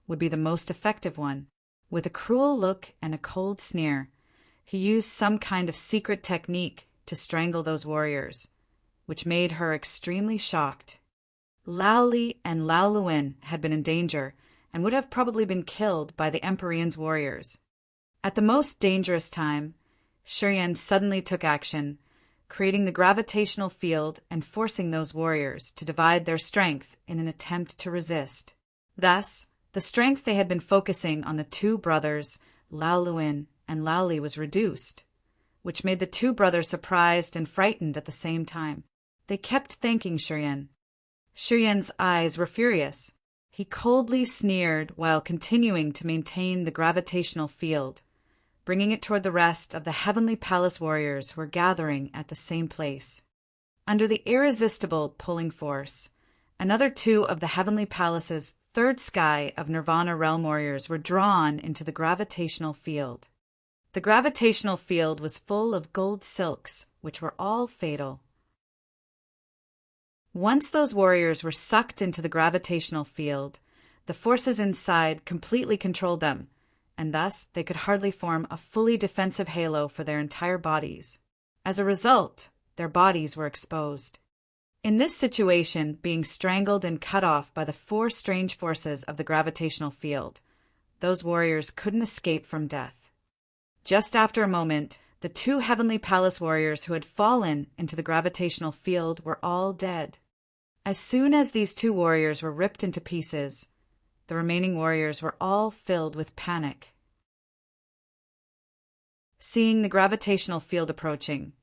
would be the most effective one. With a cruel look and a cold sneer, he used some kind of secret technique to strangle those warriors, which made her extremely shocked. Lao Li and Lao Luin had been in danger and would have probably been killed by the Empyrean's warriors. At the most dangerous time, Shiryen suddenly took action, creating the gravitational field and forcing those warriors to divide their strength in an attempt to resist. Thus, the strength they had been focusing on the two brothers, Lao Luin and Lao Li, was reduced, which made the two brothers surprised and frightened at the same time. They kept thanking Shiryen. Shiryen's eyes were furious. He coldly sneered while continuing to maintain the gravitational field, bringing it toward the rest of the Heavenly Palace warriors who were gathering at the same place. Under the irresistible pulling force, another two of the Heavenly Palace's third sky of Nirvana realm warriors were drawn into the gravitational field. The gravitational field was full of gold silks, which were all fatal. Once those warriors were sucked into the gravitational field, the forces inside completely controlled them, and thus they could hardly form a fully defensive halo for their entire bodies. As a result, their bodies were exposed. In this situation, being strangled and cut off by the four strange forces of the gravitational field, those warriors couldn't escape from death. Just after a moment, the two Heavenly Palace warriors who had fallen into the gravitational field were all dead. As soon as these two warriors were ripped into pieces, the remaining warriors were all filled with panic. Seeing the gravitational field approaching,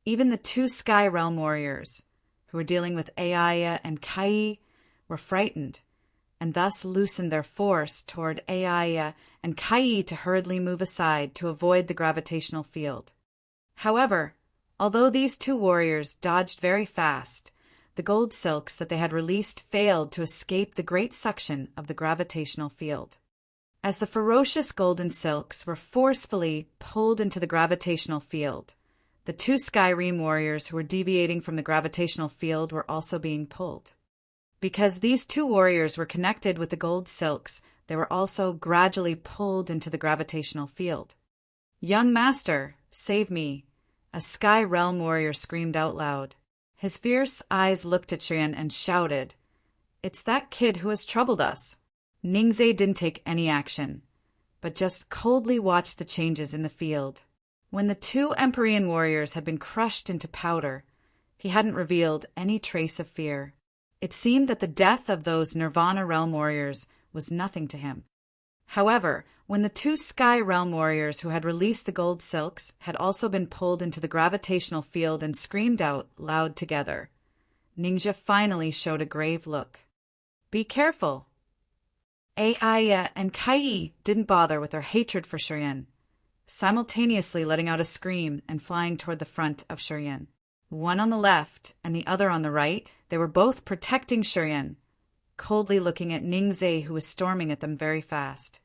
even the two Sky Realm warriors, who were dealing with Aya and Kai, were frightened, and thus loosened their force toward Aya and Kai to hurriedly move aside to avoid the gravitational field. However, although these two warriors dodged very fast, the gold silks that they had released failed to escape the great suction of the gravitational field. As the ferocious golden silks were forcefully pulled into the gravitational field, the two Skyrim warriors who were deviating from the gravitational field were also being pulled. Because these two warriors were connected with the gold silks, they were also gradually pulled into the gravitational field. "Young master, save me!" a Sky Realm warrior screamed out loud. His fierce eyes looked at Shiryen and shouted, "It's that kid who has troubled us." Ningzhe didn't take any action, but just coldly watched the changes in the field. When the two Empyrean warriors had been crushed into powder, he hadn't revealed any trace of fear. It seemed that the death of those Nirvana Realm warriors was nothing to him. However, when the two Sky Realm warriors who had released the gold silks had also been pulled into the gravitational field and screamed out loud together, Ningzhe finally showed a grave look. "Be careful." Aya and Kai didn't bother with their hatred for Shiryen, simultaneously letting out a scream and flying toward the front of Shiryen. One on the left and the other on the right, they were both protecting Shiryen, coldly looking at Ningzhe, who was storming at them very fast.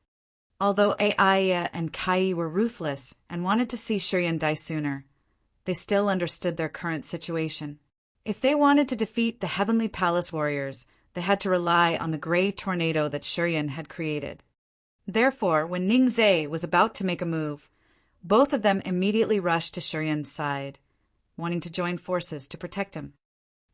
Although Aya and Kai were ruthless and wanted to see Shiryen die sooner, they still understood their current situation. If they wanted to defeat the Heavenly Palace warriors, they had to rely on the gray tornado that Shiryen had created. Therefore, when Ningzhe was about to make a move, both of them immediately rushed to Shiryen's side, wanting to join forces to protect him.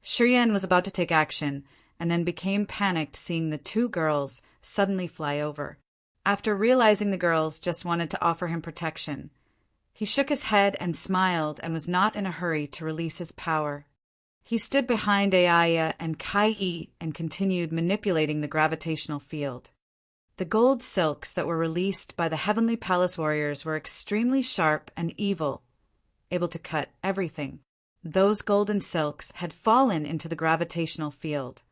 Shiryen was about to take action, and then became panicked seeing the two girls suddenly fly over. After realizing the girls just wanted to offer him protection, He shook his head and smiled and was not in a hurry to release his power. He stood behind Aya and Kai and continued manipulating the gravitational field. The gold silks that were released by the Heavenly Palace warriors were extremely sharp and evil, able to cut everything. Those golden silks had fallen into the gravitational field,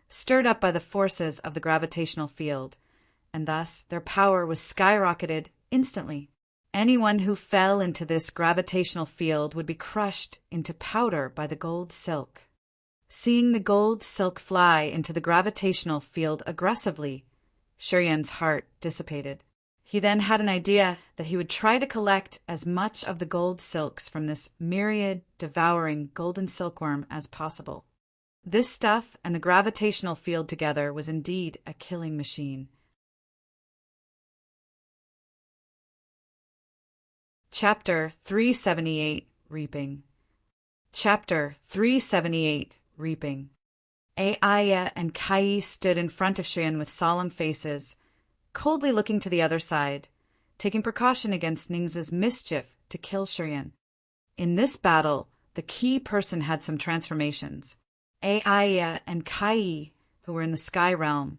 stirred up by the forces of the gravitational field, and thus their power was skyrocketed instantly. Anyone who fell into this gravitational field would be crushed into powder by the gold silk. Seeing the gold silk fly into the gravitational field aggressively, Shurian's heart dissipated. He then had an idea that he would try to collect as much of the gold silks from this myriad, devouring golden silkworm as possible. This stuff and the gravitational field together was indeed a killing machine. Chapter 378, Reaping. Chapter 378, Reaping. Aya and Kai stood in front of Shurian with solemn faces, coldly looking to the other side, taking precaution against Ning's mischief to kill Shurian. In this battle, the key person had some transformations. Aya and Kai, who were in the sky realm,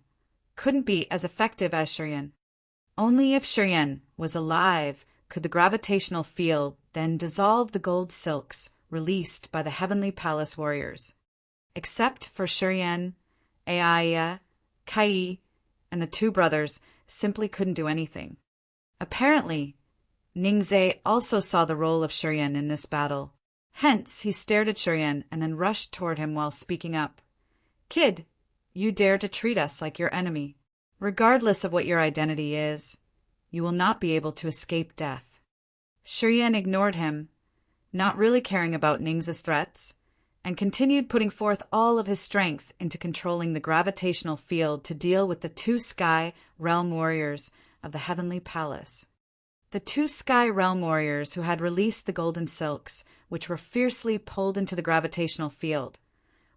couldn't be as effective as Shurian. Only if Shurian was alive could the gravitational field then dissolve the gold silks released by the Heavenly Palace warriors. Except for Shurian, Aya, Kai, and the two brothers simply couldn't do anything. Apparently, Ningze also saw the role of Shurian in this battle. Hence, he stared at Shurian and then rushed toward him while speaking up. "Kid, you dare to treat us like your enemy. Regardless of what your identity is, you will not be able to escape death." Shurian ignored him, not really caring about Ning's threats, and continued putting forth all of his strength into controlling the gravitational field to deal with the two sky realm warriors of the Heavenly Palace. The two sky realm warriors who had released the golden silks, which were fiercely pulled into the gravitational field,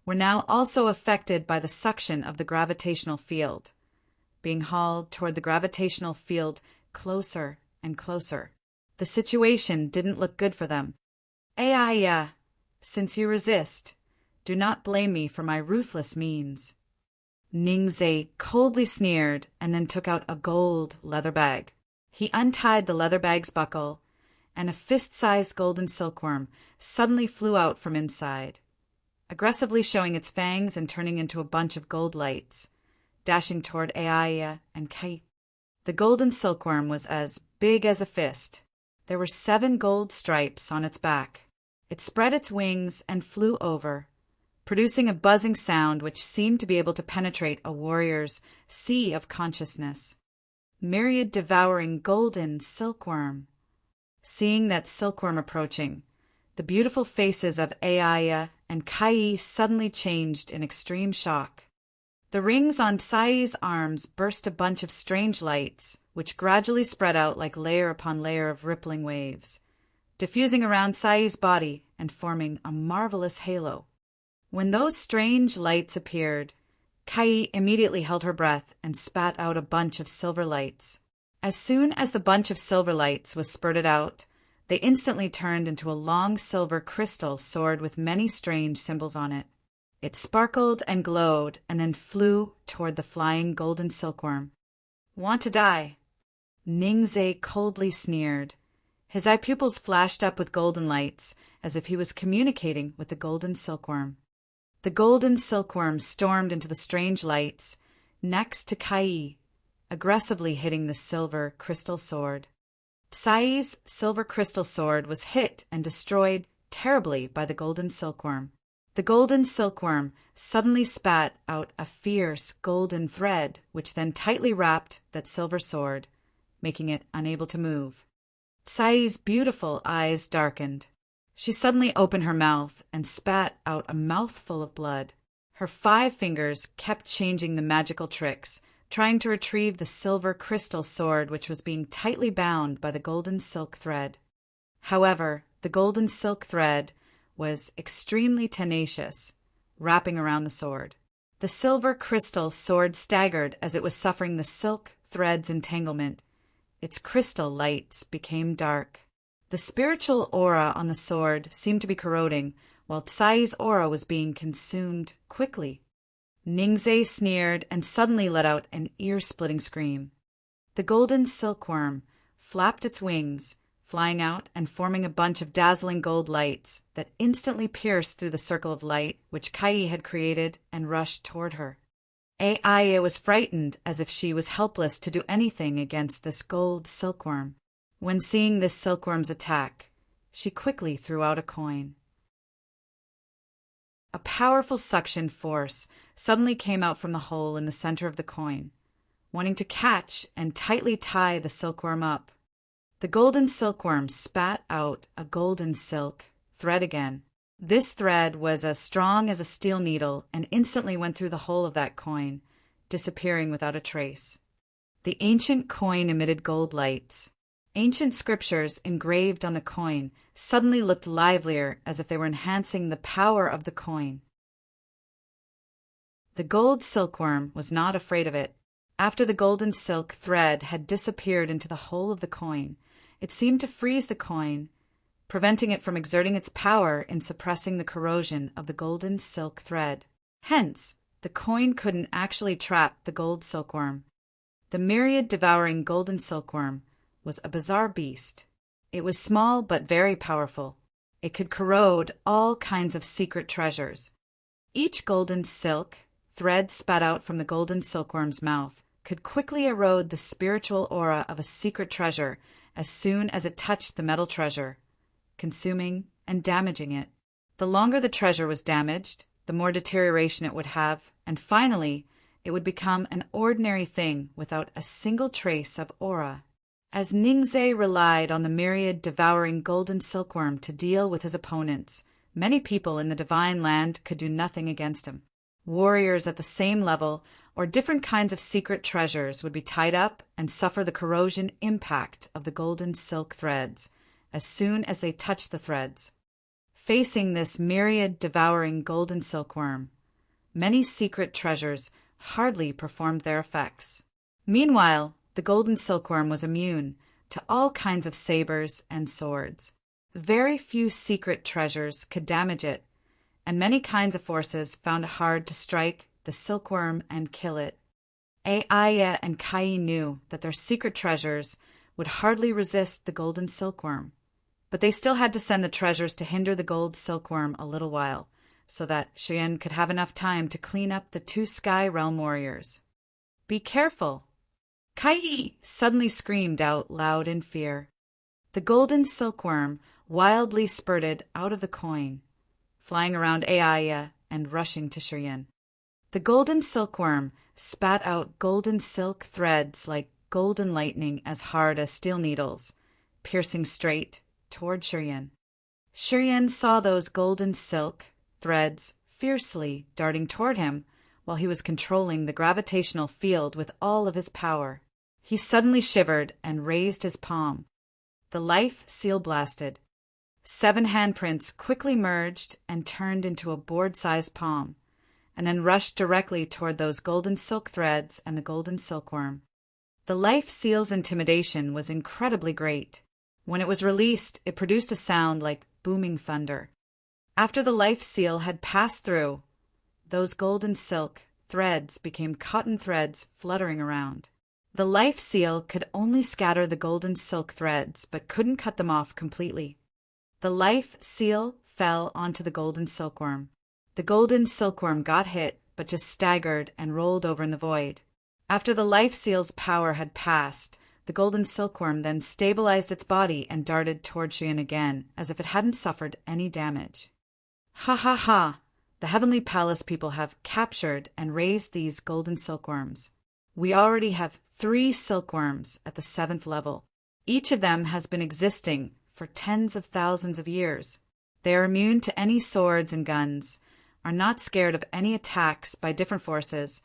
were now also affected by the suction of the gravitational field, being hauled toward the gravitational field closer and closer. The situation didn't look good for them. Aya, since you resist, do not blame me for my ruthless means." Ningze coldly sneered and then took out a gold leather bag. He untied the leather bag's buckle, and a fist-sized golden silkworm suddenly flew out from inside, aggressively showing its fangs and turning into a bunch of gold lights, dashing toward Aya and Kai. The golden silkworm was as big as a fist. There were 7 gold stripes on its back. It spread its wings and flew over, producing a buzzing sound which seemed to be able to penetrate a warrior's sea of consciousness. Myriad devouring golden silkworm. Seeing that silkworm approaching, the beautiful faces of Aya and Kai suddenly changed in extreme shock. The rings on Sai's arms burst a bunch of strange lights, which gradually spread out like layer upon layer of rippling waves, diffusing around Sai's body and forming a marvelous halo. When those strange lights appeared, Kai immediately held her breath and spat out a bunch of silver lights. As soon as the bunch of silver lights was spurted out, they instantly turned into a long silver crystal sword with many strange symbols on it. It sparkled and glowed and then flew toward the flying golden silkworm. "Want to die?" Ningze coldly sneered. His eye pupils flashed up with golden lights, as if he was communicating with the golden silkworm. The golden silkworm stormed into the strange lights, next to Kai, aggressively hitting the silver crystal sword. Sai's silver crystal sword was hit and destroyed terribly by the golden silkworm. The golden silkworm suddenly spat out a fierce golden thread, which then tightly wrapped that silver sword, making it unable to move. Sai's beautiful eyes darkened. She suddenly opened her mouth and spat out a mouthful of blood. Her 5 fingers kept changing the magical tricks, trying to retrieve the silver crystal sword which was being tightly bound by the golden silk thread. However, the golden silk thread was extremely tenacious, wrapping around the sword. The silver crystal sword staggered as it was suffering the silk thread's entanglement. Its crystal lights became dark. The spiritual aura on the sword seemed to be corroding, while Tsai's aura was being consumed quickly. Ningzhe sneered and suddenly let out an ear-splitting scream. The golden silkworm flapped its wings, flying out and forming a bunch of dazzling gold lights that instantly pierced through the circle of light which Kai had created and rushed toward her. Aya was frightened, as if she was helpless to do anything against this gold silkworm. When seeing this silkworm's attack, she quickly threw out a coin. A powerful suction force suddenly came out from the hole in the center of the coin, wanting to catch and tightly tie the silkworm up. The golden silkworm spat out a golden silk thread again. This thread was as strong as a steel needle and instantly went through the hole of that coin, disappearing without a trace. The ancient coin emitted gold lights. Ancient scriptures engraved on the coin suddenly looked livelier, as if they were enhancing the power of the coin. The gold silkworm was not afraid of it. After the golden silk thread had disappeared into the hole of the coin, it seemed to freeze the coin, preventing it from exerting its power in suppressing the corrosion of the golden silk thread. Hence, the coin couldn't actually trap the gold silkworm. The myriad devouring golden silkworm was a bizarre beast. It was small but very powerful. It could corrode all kinds of secret treasures. Each golden silk thread spat out from the golden silkworm's mouth could quickly erode the spiritual aura of a secret treasure as soon as it touched the metal treasure, consuming and damaging it. The longer the treasure was damaged, the more deterioration it would have, and finally, it would become an ordinary thing without a single trace of aura. As Ningzhe relied on the myriad devouring golden silkworm to deal with his opponents, many people in the divine land could do nothing against him. Warriors at the same level or different kinds of secret treasures would be tied up and suffer the corrosion impact of the golden silk threads as soon as they touched the threads. Facing this myriad devouring golden silkworm, many secret treasures hardly performed their effects. Meanwhile, the golden silkworm was immune to all kinds of sabers and swords. Very few secret treasures could damage it, and many kinds of forces found it hard to strike the silkworm and kill it. Aya and Kai knew that their secret treasures would hardly resist the golden silkworm, but they still had to send the treasures to hinder the gold silkworm a little while, so that Xuan could have enough time to clean up the two Sky Realm warriors. "Be careful!" Kai suddenly screamed out loud in fear. The golden silkworm wildly spurted out of the coin, flying around Aya and rushing to Shiryan. The golden silkworm spat out golden silk threads like golden lightning as hard as steel needles, piercing straight toward Shiryan. Shiryan saw those golden silk threads fiercely darting toward him while he was controlling the gravitational field with all of his power. He suddenly shivered and raised his palm. The life seal blasted. 7 handprints quickly merged and turned into a board-sized palm, and then rushed directly toward those golden silk threads and the golden silkworm. The life seal's intimidation was incredibly great. When it was released, it produced a sound like booming thunder. After the life seal had passed through, those golden silk threads became cotton threads fluttering around. The life seal could only scatter the golden silk threads, but couldn't cut them off completely. The life seal fell onto the golden silkworm. The golden silkworm got hit, but just staggered and rolled over in the void. After the life seal's power had passed, the golden silkworm then stabilized its body and darted toward Xuan again, as if it hadn't suffered any damage. "Ha ha ha! The Heavenly Palace people have captured and raised these golden silkworms. We already have 3 silkworms at the 7th level. Each of them has been existing for tens of thousands of years. They are immune to any swords and guns, are not scared of any attacks by different forces,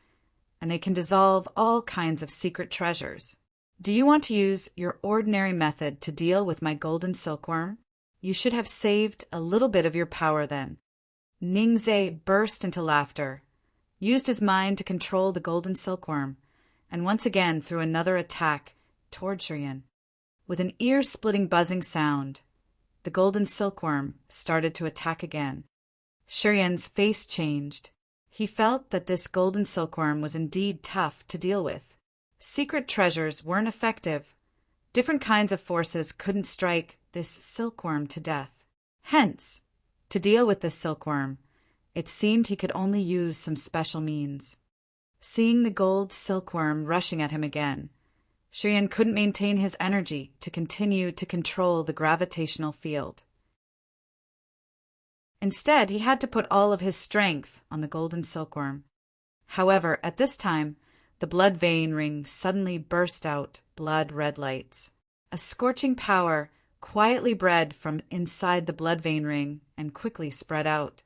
and they can dissolve all kinds of secret treasures. Do you want to use your ordinary method to deal with my golden silkworm? You should have saved a little bit of your power then." Ningzhe burst into laughter, used his mind to control the golden silkworm, and once again threw another attack toward Shiryan. With an ear-splitting buzzing sound, the golden silkworm started to attack again. Shurian's face changed. He felt that this golden silkworm was indeed tough to deal with. Secret treasures weren't effective. Different kinds of forces couldn't strike this silkworm to death. Hence, to deal with this silkworm, it seemed he could only use some special means. Seeing the gold silkworm rushing at him again, Shurian couldn't maintain his energy to continue to control the gravitational field. Instead, he had to put all of his strength on the golden silkworm. However, at this time, the blood vein ring suddenly burst out blood-red lights. A scorching power quietly bred from inside the blood vein ring and quickly spread out.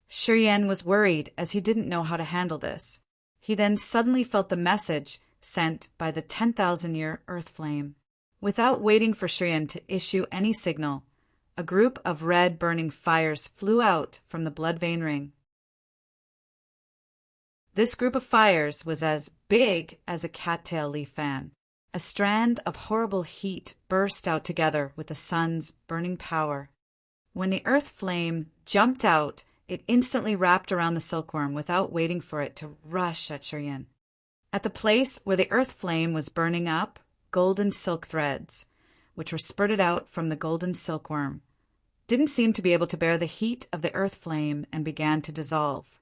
Shurian was worried as he didn't know how to handle this. He then suddenly felt the message sent by the 10,000-year earth flame. Without waiting for Shurian to issue any signal, a group of red burning fires flew out from the blood vein ring. This group of fires was as big as a cattail leaf fan. A strand of horrible heat burst out together with the sun's burning power. When the earth flame jumped out, it instantly wrapped around the silkworm without waiting for it to rush at Shurian. At the place where the earth flame was burning up, golden silk threads, which were spurted out from the golden silkworm, didn't seem to be able to bear the heat of the earth flame and began to dissolve.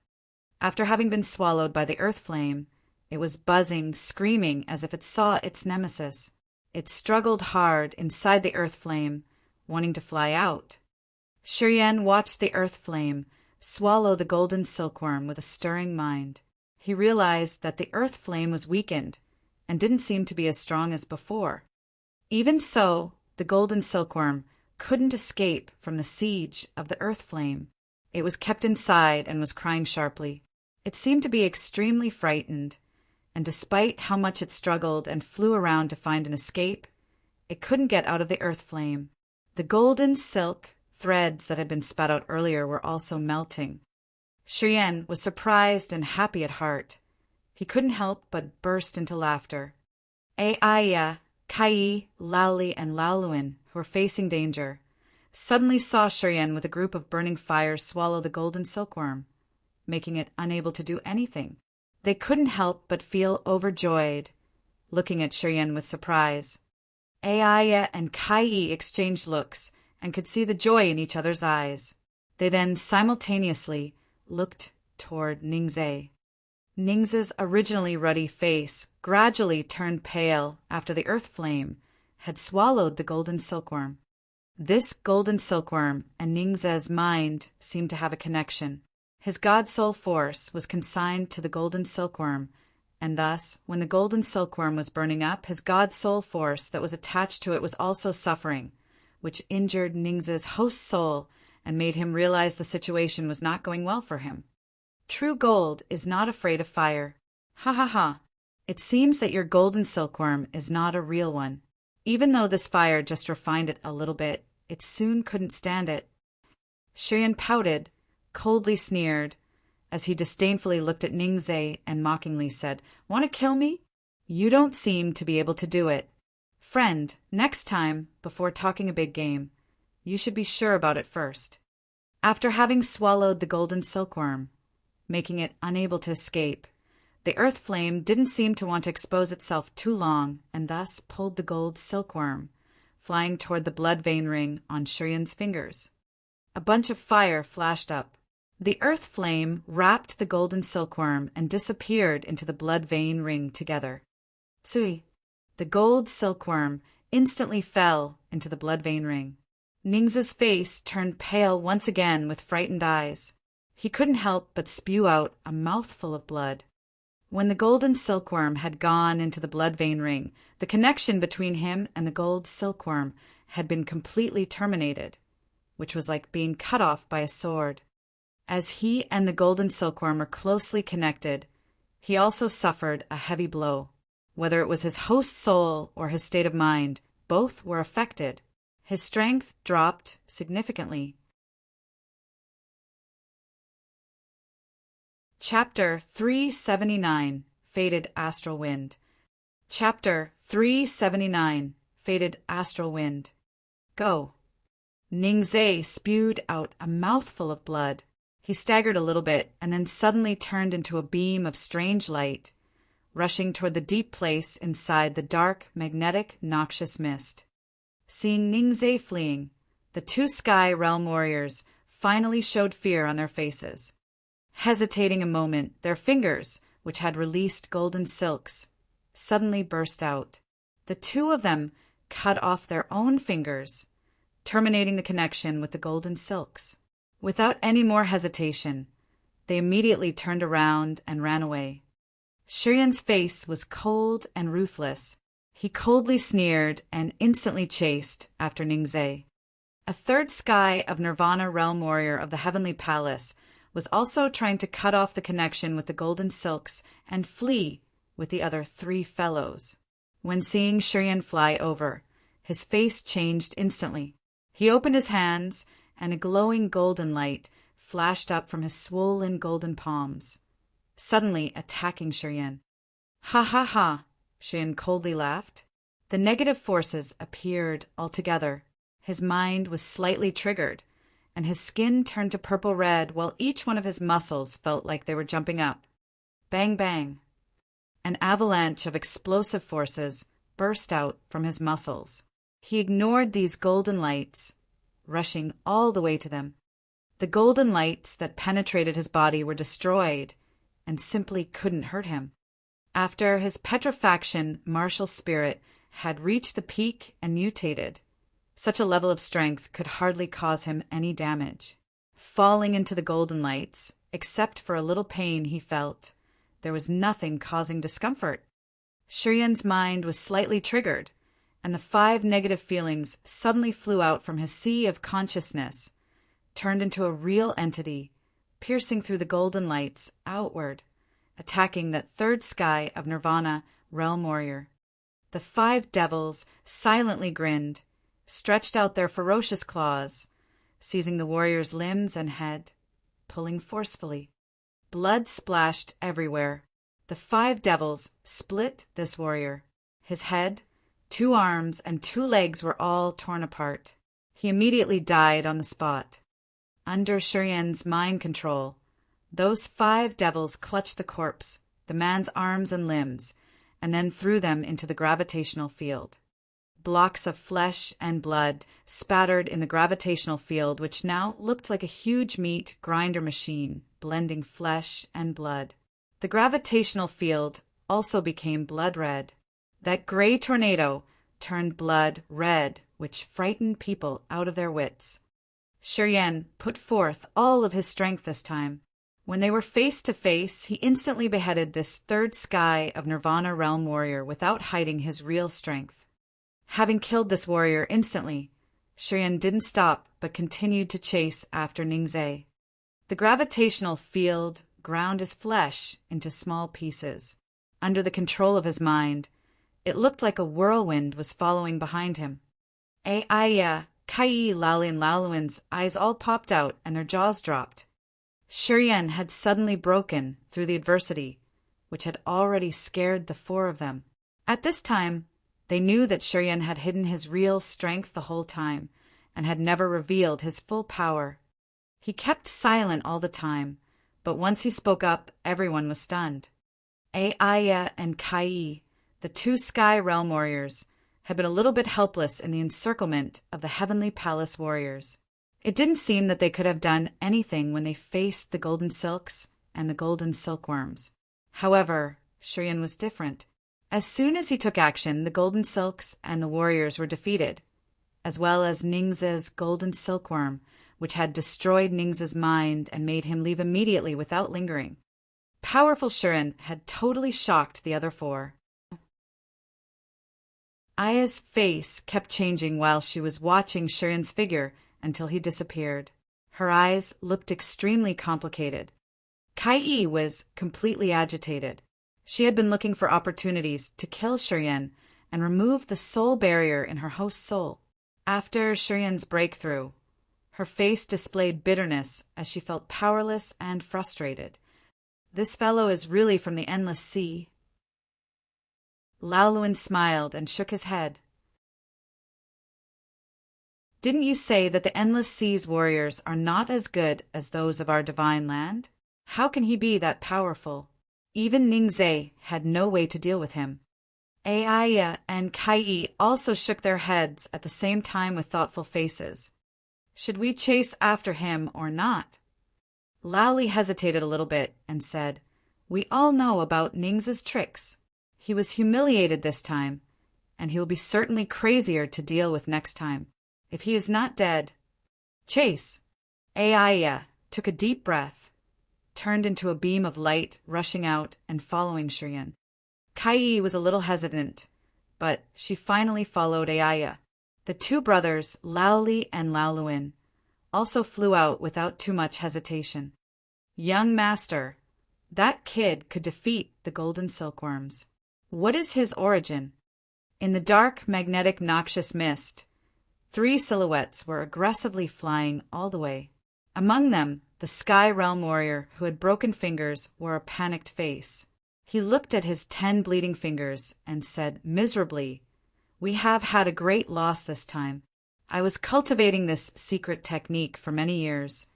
After having been swallowed by the earth flame, it was buzzing, screaming as if it saw its nemesis. It struggled hard inside the earth flame, wanting to fly out. Shurian watched the earth flame swallow the golden silkworm with a stirring mind. He realized that the earth flame was weakened and didn't seem to be as strong as before. Even so, the golden silkworm couldn't escape from the siege of the earth flame. It was kept inside and was crying sharply. It seemed to be extremely frightened, and despite how much it struggled and flew around to find an escape, it couldn't get out of the earth flame. The golden silk threads that had been spat out earlier were also melting. Shurian was surprised and happy at heart. He couldn't help but burst into laughter. Aya, Kai, Laoli, and Laoluin, who were facing danger, suddenly saw Shurian with a group of burning fires swallow the golden silkworm, making it unable to do anything. They couldn't help but feel overjoyed, looking at Shurian with surprise. Aya and Kai exchanged looks and could see the joy in each other's eyes. They then simultaneously looked toward Ningze. Ningze's originally ruddy face gradually turned pale after the earth flame had swallowed the golden silkworm. This golden silkworm and Ningze's mind seemed to have a connection. His god soul force was consigned to the golden silkworm, and thus, when the golden silkworm was burning up, his god soul force that was attached to it was also suffering, which injured Ningze's host soul and made him realize the situation was not going well for him. True gold is not afraid of fire. Ha ha ha. It seems that your golden silkworm is not a real one. Even though this fire just refined it a little bit, it soon couldn't stand it. Shurian pouted, coldly sneered, as he disdainfully looked at Ningze and mockingly said, "Want to kill me? You don't seem to be able to do it. Friend, next time, before talking a big game, you should be sure about it first." After having swallowed the golden silkworm, making it unable to escape, the earth flame didn't seem to want to expose itself too long and thus pulled the gold silkworm, flying toward the blood vein ring on Shurian's fingers. A bunch of fire flashed up. The earth flame wrapped the golden silkworm and disappeared into the blood vein ring together. Tsui. The gold silkworm instantly fell into the blood vein ring. Ningze's face turned pale once again with frightened eyes. He couldn't help but spew out a mouthful of blood. When the golden silkworm had gone into the blood vein ring, the connection between him and the gold silkworm had been completely terminated, which was like being cut off by a sword. As he and the golden silkworm were closely connected, he also suffered a heavy blow. Whether it was his host soul or his state of mind, both were affected. His strength dropped significantly. Chapter 379, Fated Astral Wind. Chapter 379, Fated Astral Wind. Go. Ningzhe spewed out a mouthful of blood. He staggered a little bit and then suddenly turned into a beam of strange light, rushing toward the deep place inside the dark, magnetic, noxious mist. Seeing Ningzhe fleeing, the two Sky Realm warriors finally showed fear on their faces. Hesitating a moment, their fingers, which had released golden silks, suddenly burst out. The two of them cut off their own fingers, terminating the connection with the golden silks. Without any more hesitation, they immediately turned around and ran away. Shurian's face was cold and ruthless. He coldly sneered and instantly chased after Ningzhe. A third Sky of Nirvana Realm warrior of the Heavenly Palace was also trying to cut off the connection with the golden silks and flee with the other three fellows. When seeing Shurian fly over, his face changed instantly. He opened his hands, and a glowing golden light flashed up from his swollen golden palms, suddenly attacking Shurian. Ha ha ha, Shurian coldly laughed. The negative forces appeared altogether. His mind was slightly triggered, and his skin turned to purple-red while each one of his muscles felt like they were jumping up. Bang bang. An avalanche of explosive forces burst out from his muscles. He ignored these golden lights, rushing all the way to them. The golden lights that penetrated his body were destroyed and simply couldn't hurt him. After his petrifaction, martial spirit had reached the peak and mutated. Such a level of strength could hardly cause him any damage. Falling into the golden lights, except for a little pain he felt, there was nothing causing discomfort. Shurian's mind was slightly triggered, and the 5 negative feelings suddenly flew out from his sea of consciousness, turned into a real entity, piercing through the golden lights outward, attacking that third Sky of Nirvana Realm warrior. The 5 devils silently grinned, stretched out their ferocious claws, seizing the warrior's limbs and head, pulling forcefully. Blood splashed everywhere. The 5 devils split this warrior. His head, 2 arms, and 2 legs were all torn apart. He immediately died on the spot. Under Shurian's mind control, those 5 devils clutched the corpse, the man's arms and limbs, and then threw them into the gravitational field. Blocks of flesh and blood spattered in the gravitational field, which now looked like a huge meat grinder machine, blending flesh and blood. The gravitational field also became blood red. That gray tornado turned blood red, which frightened people out of their wits. Shurian put forth all of his strength this time. When they were face to face, he instantly beheaded this third Sky of Nirvana Realm warrior without hiding his real strength. Having killed this warrior instantly, Shurian didn't stop but continued to chase after Ningzhe. The gravitational field ground his flesh into small pieces. Under the control of his mind, it looked like a whirlwind was following behind him. Aya, Kai, Lalin, Laluin's eyes all popped out and their jaws dropped. Shurian had suddenly broken through the adversity, which had already scared the 4 of them. At this time, they knew that Shurian had hidden his real strength the whole time and had never revealed his full power. He kept silent all the time, but once he spoke up, everyone was stunned. Aya and Kai, the 2 Sky Realm warriors, had been a little bit helpless in the encirclement of the Heavenly Palace warriors. It didn't seem that they could have done anything when they faced the golden silks and the golden silkworms. However, Shurian was different. As soon as he took action, the golden silks and the warriors were defeated, as well as Ningzhe's golden silkworm, which had destroyed Ningzhe's mind and made him leave immediately without lingering. Powerful Shurian had totally shocked the other 4. Aya's face kept changing while she was watching Shurian's figure until he disappeared. Her eyes looked extremely complicated. Kai was completely agitated. She had been looking for opportunities to kill Shurian and remove the soul barrier in her host's soul. After Shurian's breakthrough, her face displayed bitterness as she felt powerless and frustrated. This fellow is really from the endless sea. Laoluin smiled and shook his head. Didn't you say that the Endless Sea's warriors are not as good as those of our divine land? How can he be that powerful? Even Ningzhe had no way to deal with him. Aya and Kai also shook their heads at the same time with thoughtful faces. Should we chase after him or not? Laoli hesitated a little bit and said, "We all know about Ningzhe's tricks. He was humiliated this time, and he will be certainly crazier to deal with next time. If he is not dead..." Chase! Aya took a deep breath, turned into a beam of light, rushing out and following Shiryan. Kai was a little hesitant, but she finally followed Aya. The two brothers, Laoli and Laoluin, also flew out without too much hesitation. "Young master, that kid could defeat the golden silkworms. What is his origin?" In the dark, magnetic, noxious mist, 3 silhouettes were aggressively flying all the way. Among them, the Sky Realm warrior who had broken fingers wore a panicked face. He looked at his 10 bleeding fingers and said miserably, "We have had a great loss this time. I was cultivating this secret technique for many years,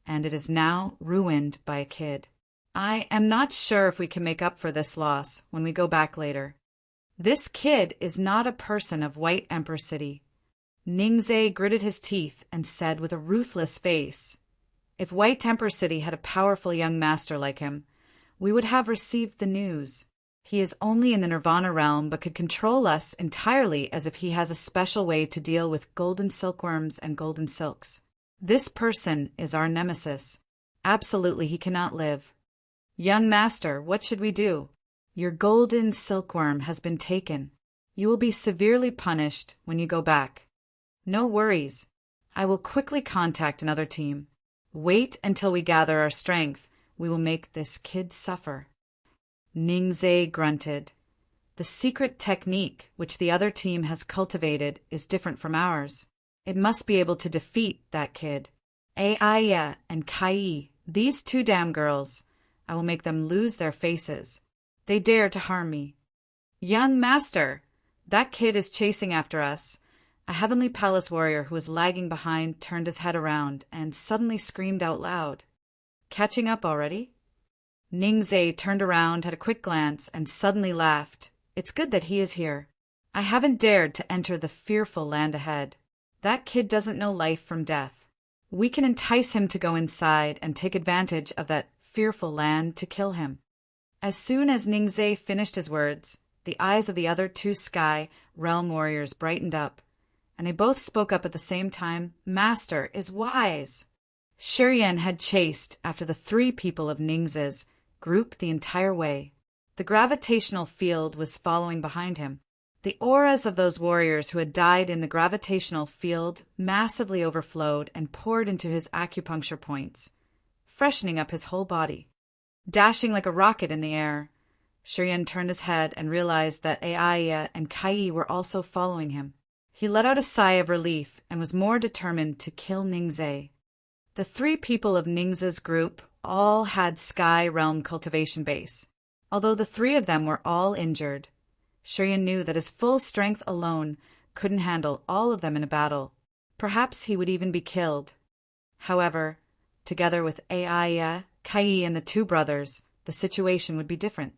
and it is now ruined by a kid. I am not sure if we can make up for this loss when we go back later. This kid is not a person of White Emperor City." Ningzhe gritted his teeth and said with a ruthless face, "If White Emperor City had a powerful young master like him, we would have received the news. He is only in the Nirvana realm but could control us entirely as if he has a special way to deal with golden silkworms and golden silks. This person is our nemesis. Absolutely he cannot live. Young master, what should we do? Your golden silkworm has been taken. You will be severely punished when you go back. No worries. I will quickly contact another team. Wait until we gather our strength. We will make this kid suffer." Ningzhe grunted. "The secret technique which the other team has cultivated is different from ours. It must be able to defeat that kid. Aya and Kai, these 2 damn girls, I will make them lose their faces. They dare to harm me." "Young master, that kid is chasing after us." A Heavenly Palace warrior who was lagging behind turned his head around and suddenly screamed out loud. "Catching up already?" Ningzhe turned around, had a quick glance, and suddenly laughed. "It's good that he is here. I haven't dared to enter the fearful land ahead. That kid doesn't know life from death. We can entice him to go inside and take advantage of that fearful land to kill him." As soon as Ningzhe finished his words, the eyes of the other 2 Sky Realm warriors brightened up, and they both spoke up at the same time, "Master is wise." Shiryan had chased after the 3 people of Ningzhe's group the entire way. The gravitational field was following behind him. The auras of those warriors who had died in the gravitational field massively overflowed and poured into his acupuncture points, freshening up his whole body. Dashing like a rocket in the air, Shiryan turned his head and realized that Aya and Kai were also following him. He let out a sigh of relief and was more determined to kill Ningzhe. The 3 people of Ningzhe's group all had Sky Realm cultivation base. Although the 3 of them were all injured, Shiryan knew that his full strength alone couldn't handle all of them in a battle. Perhaps he would even be killed. However, together with Aya, Kai, and the 2 brothers, the situation would be different.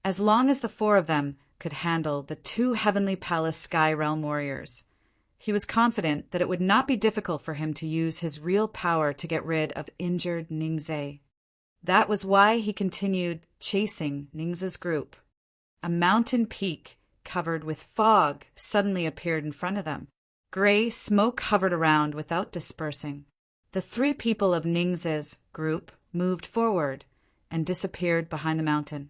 As long as the 4 of them could handle the 2 Heavenly Palace Sky Realm warriors, he was confident that it would not be difficult for him to use his real power to get rid of injured Ningzhe. That was why he continued chasing Ningzhe's group. A mountain peak covered with fog suddenly appeared in front of them. Gray smoke hovered around without dispersing. The 3 people of Ningzhe's group moved forward and disappeared behind the mountain.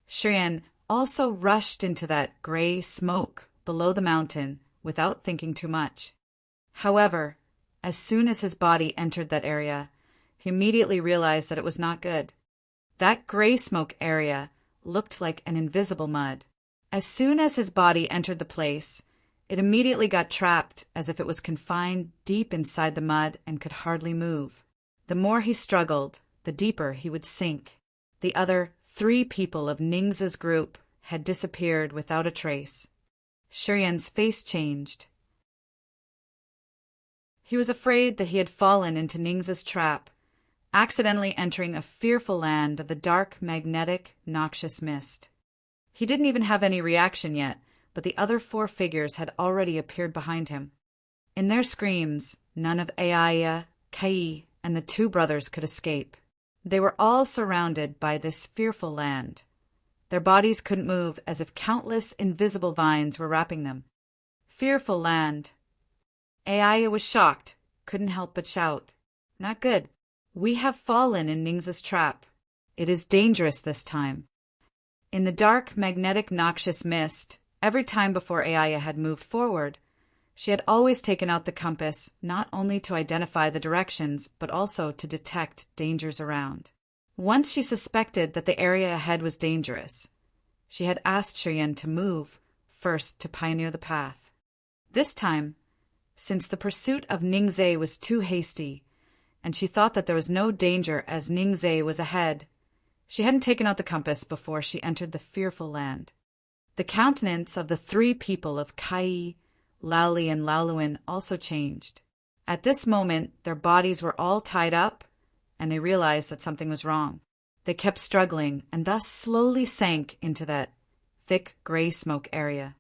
Shiryan also rushed into that gray smoke below the mountain without thinking too much. However, as soon as his body entered that area, he immediately realized that it was not good. That gray smoke area looked like an invisible mud. As soon as his body entered the place, it immediately got trapped as if it was confined deep inside the mud and could hardly move. The more he struggled, the deeper he would sink. The other 3 people of Ningzhe's group had disappeared without a trace. Shiryan's face changed. He was afraid that he had fallen into Ning's trap, accidentally entering a fearful land of the dark, magnetic, noxious mist. He didn't even have any reaction yet, but the other 4 figures had already appeared behind him. In their screams, none of Aya, Kai, and the 2 brothers could escape. They were all surrounded by this fearful land. Their bodies couldn't move, as if countless invisible vines were wrapping them. Fearful land. Aya was shocked, couldn't help but shout. Not good. We have fallen in Ning's trap. It is dangerous this time. In the dark, magnetic, noxious mist, every time before Aya had moved forward, she had always taken out the compass, not only to identify the directions, but also to detect dangers around. Once she suspected that the area ahead was dangerous, she had asked Shiryan to move first to pioneer the path. This time, since the pursuit of Ningze was too hasty, and she thought that there was no danger as Ningze was ahead, she hadn't taken out the compass before she entered the fearful land. The countenance of the 3 people of Kai, Laoli, and Laoluin also changed. At this moment, their bodies were all tied up, and they realized that something was wrong. They kept struggling, and thus slowly sank into that thick gray smoke area.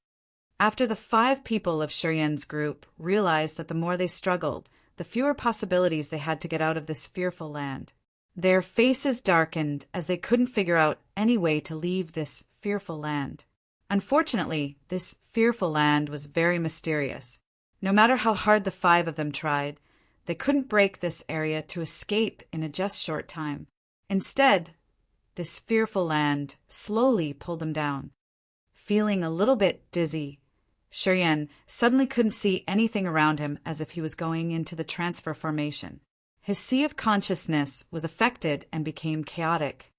After the 5 people of Shiryan's group realized that the more they struggled, the fewer possibilities they had to get out of this fearful land. Their faces darkened as they couldn't figure out any way to leave this fearful land. Unfortunately, this fearful land was very mysterious. No matter how hard the 5 of them tried, they couldn't break this area to escape in a just short time. Instead, this fearful land slowly pulled them down. Feeling a little bit dizzy, Shiryan suddenly couldn't see anything around him, as if he was going into the transfer formation. His sea of consciousness was affected and became chaotic.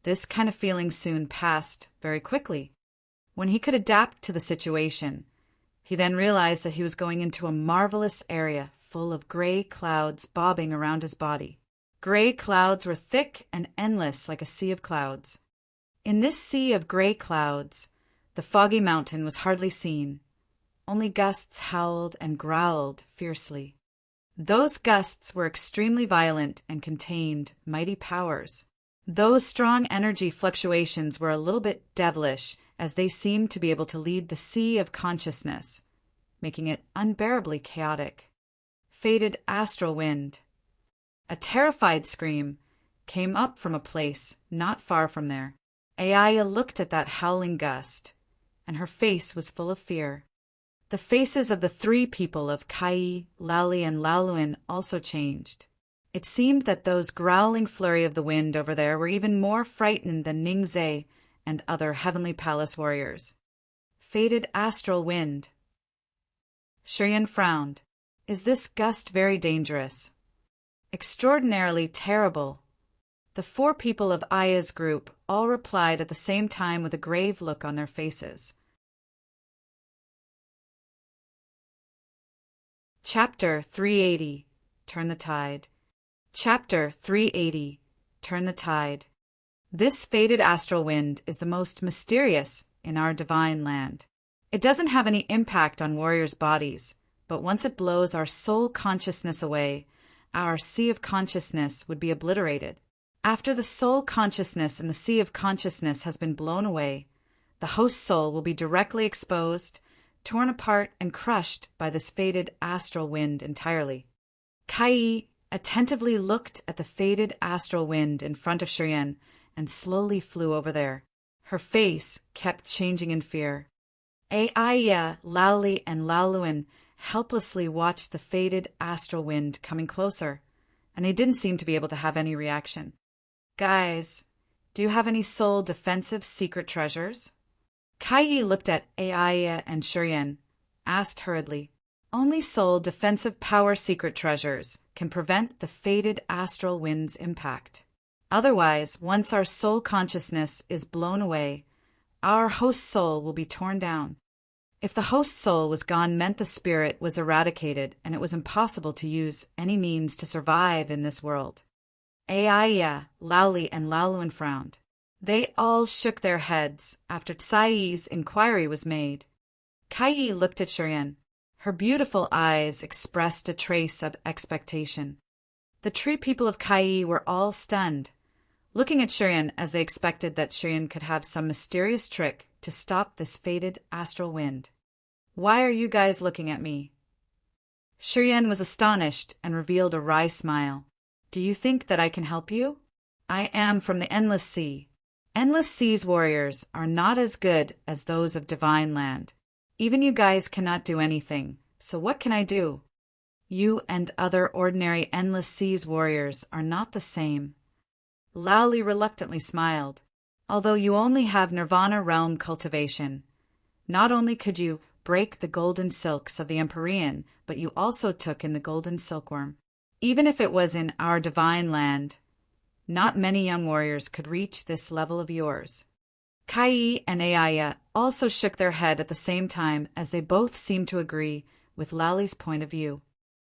This kind of feeling soon passed very quickly. When he could adapt to the situation, he then realized that he was going into a marvelous area full of gray clouds bobbing around his body. Gray clouds were thick and endless like a sea of clouds. In this sea of gray clouds, the foggy mountain was hardly seen. Only gusts howled and growled fiercely. Those gusts were extremely violent and contained mighty powers. Those strong energy fluctuations were a little bit devilish, as they seemed to be able to lead the sea of consciousness, making it unbearably chaotic. Faded astral wind. A terrified scream came up from a place not far from there. Aya looked at that howling gust, and her face was full of fear. The faces of the 3 people of Kai, Laoli, and Laoluin also changed. It seemed that those growling flurry of the wind over there were even more frightened than Ningze and other Heavenly Palace warriors. Faded astral wind. Shiryan frowned. Is this gust very dangerous? Extraordinarily terrible. The 4 people of Aya's group all replied at the same time with a grave look on their faces. Chapter 380. Turn the Tide. Chapter 380. Turn the Tide. This faded astral wind is the most mysterious in our divine land. It doesn't have any impact on warriors' bodies, but once it blows our soul consciousness away, our sea of consciousness would be obliterated. After the soul consciousness and the sea of consciousness has been blown away, the host soul will be directly exposed, torn apart, and crushed by this faded astral wind entirely. Kai attentively looked at the faded astral wind in front of Shiryan and slowly flew over there. Her face kept changing in fear. Aya, Laoli, and Laoluin helplessly watched the faded astral wind coming closer, and they didn't seem to be able to have any reaction. Guys, do you have any soul defensive secret treasures? Kai looked at Aya and Shiryan, asked hurriedly. Only soul defensive power secret treasures can prevent the faded astral wind's impact. Otherwise, once our soul consciousness is blown away, our host soul will be torn down. If the host soul was gone meant the spirit was eradicated and it was impossible to use any means to survive in this world. Aya, Laoli, and Laoluin frowned. They all shook their heads after Tsai's inquiry was made. Kai looked at Shiryan. Her beautiful eyes expressed a trace of expectation. The tree people of Kai were all stunned, looking at Shiryan as they expected that Shiryan could have some mysterious trick to stop this fated astral wind. "Why are you guys looking at me?" Shiryan was astonished and revealed a wry smile. "Do you think that I can help you? I am from the Endless Sea. Endless Sea's warriors are not as good as those of Divine Land. Even you guys cannot do anything, so what can I do? You and other ordinary Endless Sea's warriors are not the same." Lowly reluctantly smiled. "Although you only have Nirvana realm cultivation, not only could you break the golden silks of the Empyrean, but you also took in the golden silkworm. Even if it was in our Divine Land, not many young warriors could reach this level of yours." Kai and Ayaya also shook their head at the same time, as they both seemed to agree with Lali's point of view.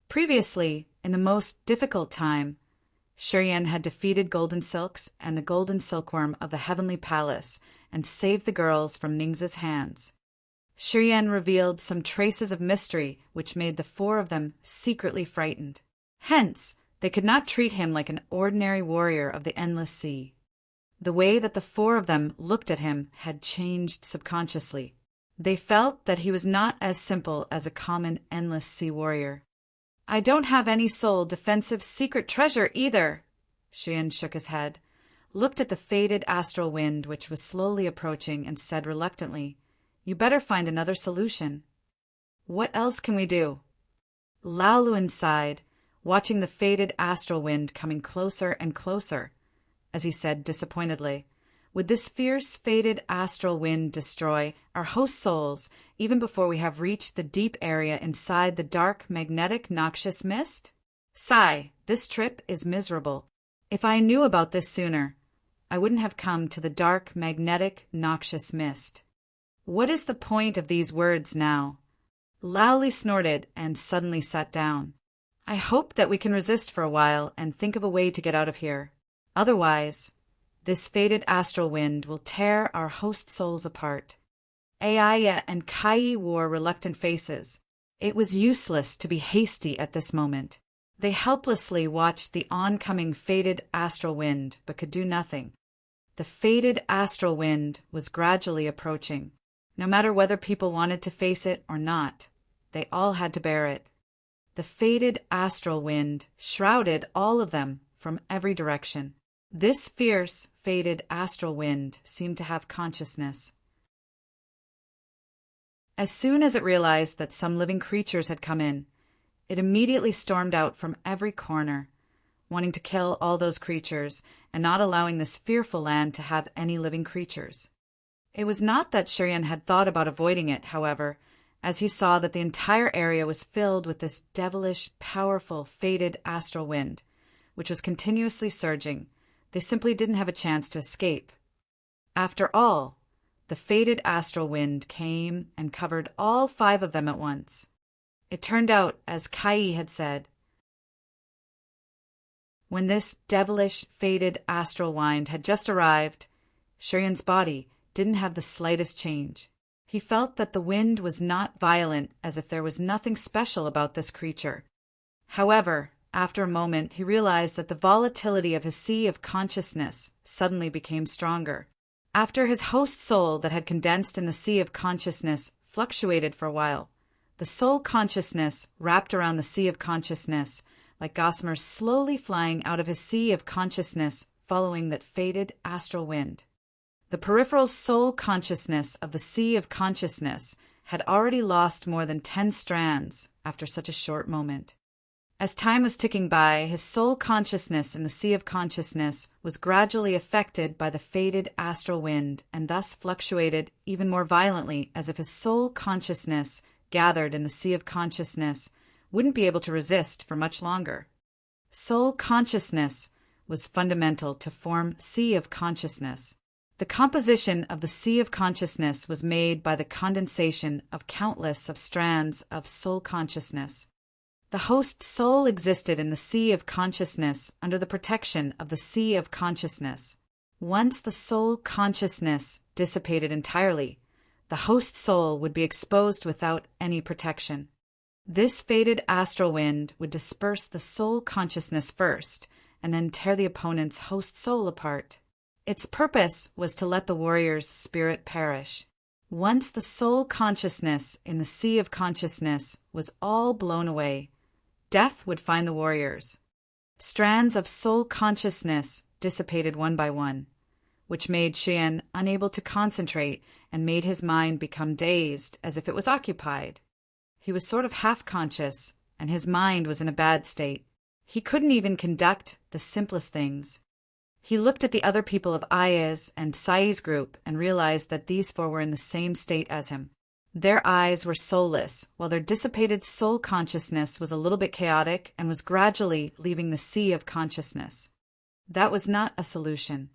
Previously, in the most difficult time, Shiryan had defeated Golden Silks and the Golden Silkworm of the Heavenly Palace and saved the girls from Ningx's hands. Shiryan revealed some traces of mystery which made the four of them secretly frightened. Hence, they could not treat him like an ordinary warrior of the Endless Sea. The way that the four of them looked at him had changed subconsciously. They felt that he was not as simple as a common Endless Sea warrior. "I don't have any soul defensive secret treasure either." Shiryan shook his head, looked at the faded astral wind which was slowly approaching, and said reluctantly, "You better find another solution." "What else can we do?" Laoluin sighed, watching the faded astral wind coming closer and closer, as he said disappointedly, "Would this fierce faded astral wind destroy our host souls even before we have reached the deep area inside the dark, magnetic, noxious mist? Sigh, this trip is miserable. If I knew about this sooner, I wouldn't have come to the dark, magnetic, noxious mist." "What is the point of these words now?" Laoli snorted and suddenly sat down. "I hope that we can resist for a while and think of a way to get out of here. Otherwise, this faded astral wind will tear our host souls apart." Ayaya and Kai wore reluctant faces. It was useless to be hasty at this moment. They helplessly watched the oncoming faded astral wind, but could do nothing. The faded astral wind was gradually approaching. No matter whether people wanted to face it or not, they all had to bear it. The faded astral wind shrouded all of them from every direction. This fierce, faded astral wind seemed to have consciousness. As soon as it realized that some living creatures had come in, it immediately stormed out from every corner, wanting to kill all those creatures and not allowing this fearful land to have any living creatures. It was not that Shiryan had thought about avoiding it, however, as he saw that the entire area was filled with this devilish, powerful, faded astral wind, which was continuously surging. They simply didn't have a chance to escape. After all, the faded astral wind came and covered all 5 of them at once. It turned out, as Kai had said, when this devilish, faded astral wind had just arrived, Shiryan's body didn't have the slightest change. He felt that the wind was not violent, as if there was nothing special about this creature. However, after a moment, he realized that the volatility of his sea of consciousness suddenly became stronger. After his host soul that had condensed in the sea of consciousness fluctuated for a while, the soul consciousness wrapped around the sea of consciousness, like gossamer slowly flying out of his sea of consciousness following that faded astral wind. The peripheral soul consciousness of the sea of consciousness had already lost more than 10 strands after such a short moment. As time was ticking by, his soul consciousness in the sea of consciousness was gradually affected by the faded astral wind and thus fluctuated even more violently, as if his soul consciousness gathered in the sea of consciousness wouldn't be able to resist for much longer. Soul consciousness was fundamental to form sea of consciousness. The composition of the sea of consciousness was made by the condensation of countless of strands of soul consciousness. The host soul existed in the sea of consciousness under the protection of the sea of consciousness. Once the soul consciousness dissipated entirely, the host soul would be exposed without any protection. This fated astral wind would disperse the soul consciousness first, and then tear the opponent's host soul apart. Its purpose was to let the warrior's spirit perish. Once the soul consciousness in the sea of consciousness was all blown away, death would find the warriors. Strands of soul consciousness dissipated one by one, which made Xian unable to concentrate and made his mind become dazed as if it was occupied. He was sort of half-conscious, and his mind was in a bad state. He couldn't even conduct the simplest things. He looked at the other people of Aya's and Sai's group and realized that these four were in the same state as him. Their eyes were soulless, while their dissipated soul consciousness was a little bit chaotic and was gradually leaving the sea of consciousness. That was not a solution.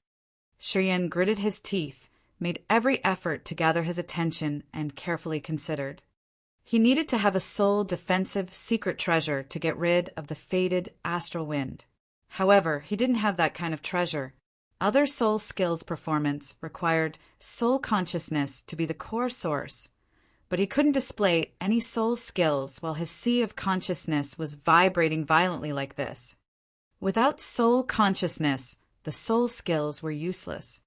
Xian gritted his teeth, made every effort to gather his attention, and carefully considered. He needed to have a soul defensive secret treasure to get rid of the fated astral wind. However, he didn't have that kind of treasure. Other soul skills performance required soul consciousness to be the core source, but he couldn't display any soul skills while his sea of consciousness was vibrating violently like this. Without soul consciousness, the soul skills were useless.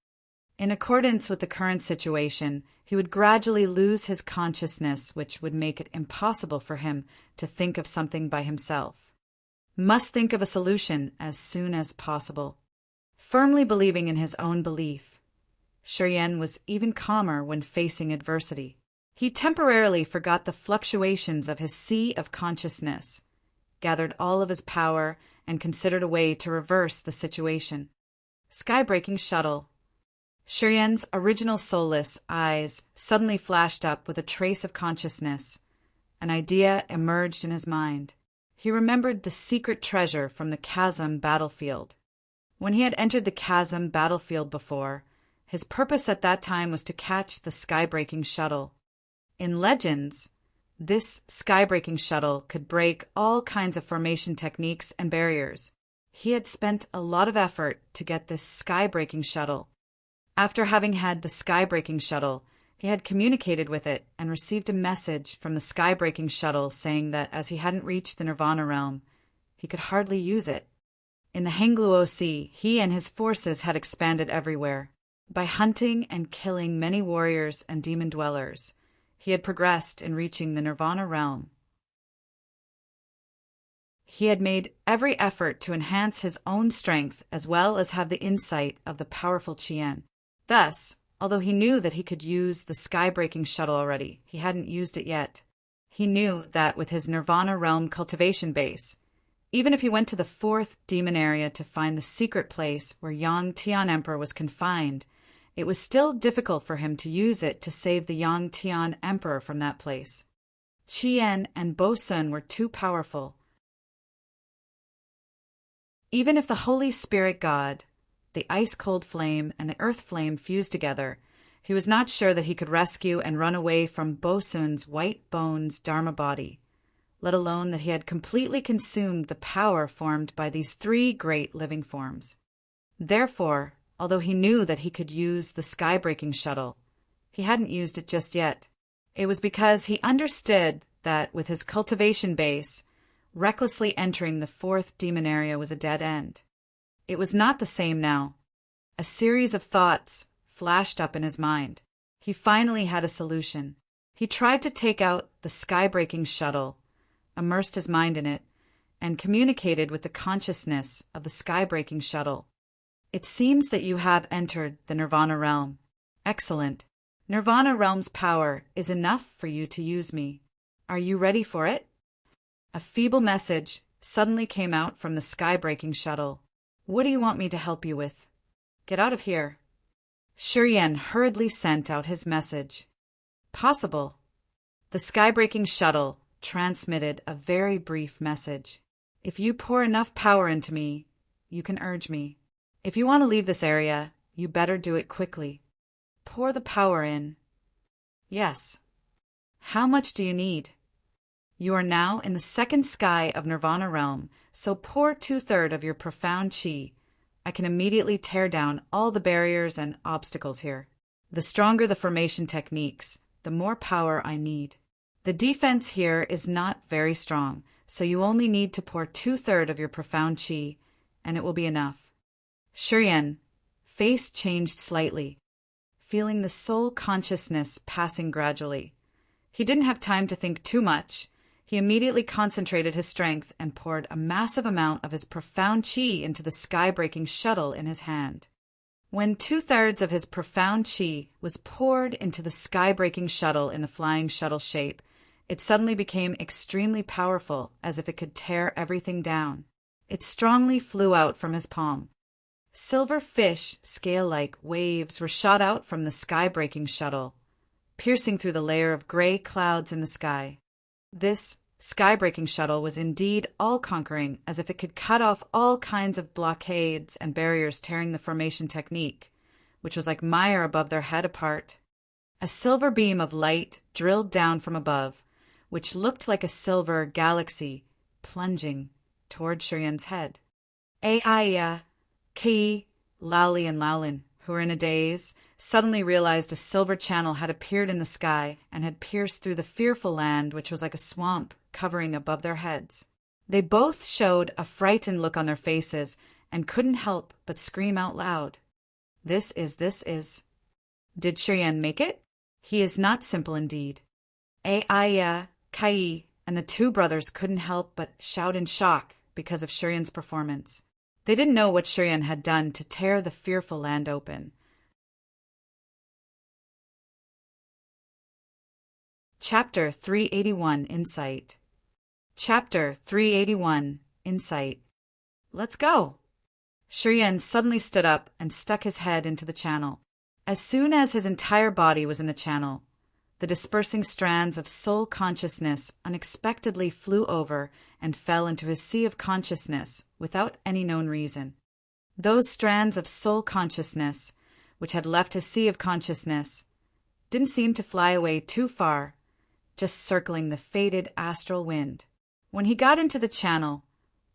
In accordance with the current situation, he would gradually lose his consciousness, which would make it impossible for him to think of something by himself. Must think of a solution as soon as possible. Firmly believing in his own belief, Xian was even calmer when facing adversity. He temporarily forgot the fluctuations of his sea of consciousness, gathered all of his power, and considered a way to reverse the situation. Sky-breaking shuttle. Xian's original soulless eyes suddenly flashed up with a trace of consciousness. An idea emerged in his mind. He remembered the secret treasure from the chasm battlefield. When he had entered the chasm battlefield before, his purpose at that time was to catch the sky-breaking shuttle. In Legends, this sky-breaking shuttle could break all kinds of formation techniques and barriers. He had spent a lot of effort to get this sky-breaking shuttle. After having had the sky-breaking shuttle, he had communicated with it and received a message from the sky-breaking shuttle saying that as he hadn't reached the Nirvana realm, he could hardly use it. In the Hangluo Sea, he and his forces had expanded everywhere. By hunting and killing many warriors and demon dwellers, he had progressed in reaching the Nirvana realm. He had made every effort to enhance his own strength as well as have the insight of the powerful Qian. Thus, although he knew that he could use the sky-breaking shuttle already, he hadn't used it yet. He knew that with his Nirvana realm cultivation base, even if he went to the 4th demon area to find the secret place where Yang Tian Emperor was confined, it was still difficult for him to use it to save the Yang Tian Emperor from that place. Qian and Bo Sun were too powerful. Even if the Holy Spirit God, the ice-cold flame, and the earth flame fused together, he was not sure that he could rescue and run away from Bo Sun's white bones Dharma body, let alone that he had completely consumed the power formed by these 3 great living forms. Therefore, although he knew that he could use the sky-breaking shuttle, he hadn't used it just yet. It was because he understood that with his cultivation base, recklessly entering the 4th demon area was a dead end. It was not the same now. A series of thoughts flashed up in his mind. He finally had a solution. He tried to take out the sky-breaking shuttle, immersed his mind in it, and communicated with the consciousness of the sky-breaking shuttle. It seems that you have entered the Nirvana realm. Excellent. Nirvana realm's power is enough for you to use me. Are you ready for it? A feeble message suddenly came out from the sky-breaking shuttle. What do you want me to help you with? Get out of here. Xian hurriedly sent out his message. Possible. The sky-breaking shuttle transmitted a very brief message. If you pour enough power into me, you can urge me. If you want to leave this area, you better do it quickly. Pour the power in. Yes. How much do you need? You are now in the 2nd sky of Nirvana realm, so pour 2/3 of your profound chi. I can immediately tear down all the barriers and obstacles here. The stronger the formation techniques, the more power I need. The defense here is not very strong, so you only need to pour 2/3 of your profound chi, and it will be enough. Shiryan, face changed slightly, feeling the soul consciousness passing gradually. He didn't have time to think too much. He immediately concentrated his strength and poured a massive amount of his profound chi into the sky-breaking shuttle in his hand. When 2/3 of his profound chi was poured into the sky-breaking shuttle in the flying shuttle shape, it suddenly became extremely powerful, as if it could tear everything down. It strongly flew out from his palm. Silver fish, scale-like waves were shot out from the sky-breaking shuttle, piercing through the layer of gray clouds in the sky. This sky-breaking shuttle was indeed all-conquering, as if it could cut off all kinds of blockades and barriers tearing the formation technique, which was like mire above their head apart. A silver beam of light drilled down from above, which looked like a silver galaxy plunging toward Shiryan's head. Aya, Ki, Laoli, and Laolin, who were in a daze, suddenly realized a silver channel had appeared in the sky and had pierced through the fearful land, which was like a swamp covering above their heads. They both showed a frightened look on their faces and couldn't help but scream out loud. This is. Did Shiryan make it? He is not simple indeed. Aya, Kai, and the two brothers couldn't help but shout in shock because of Shiryan's performance. They didn't know what Shiryan had done to tear the fearful land open. Chapter 381 Insight. Chapter 381 Insight. Let's go! Shiryan suddenly stood up and stuck his head into the channel. As soon as his entire body was in the channel, the dispersing strands of soul consciousness unexpectedly flew over and fell into his sea of consciousness without any known reason. Those strands of soul consciousness, which had left his sea of consciousness, didn't seem to fly away too far, just circling the faded astral wind. When he got into the channel,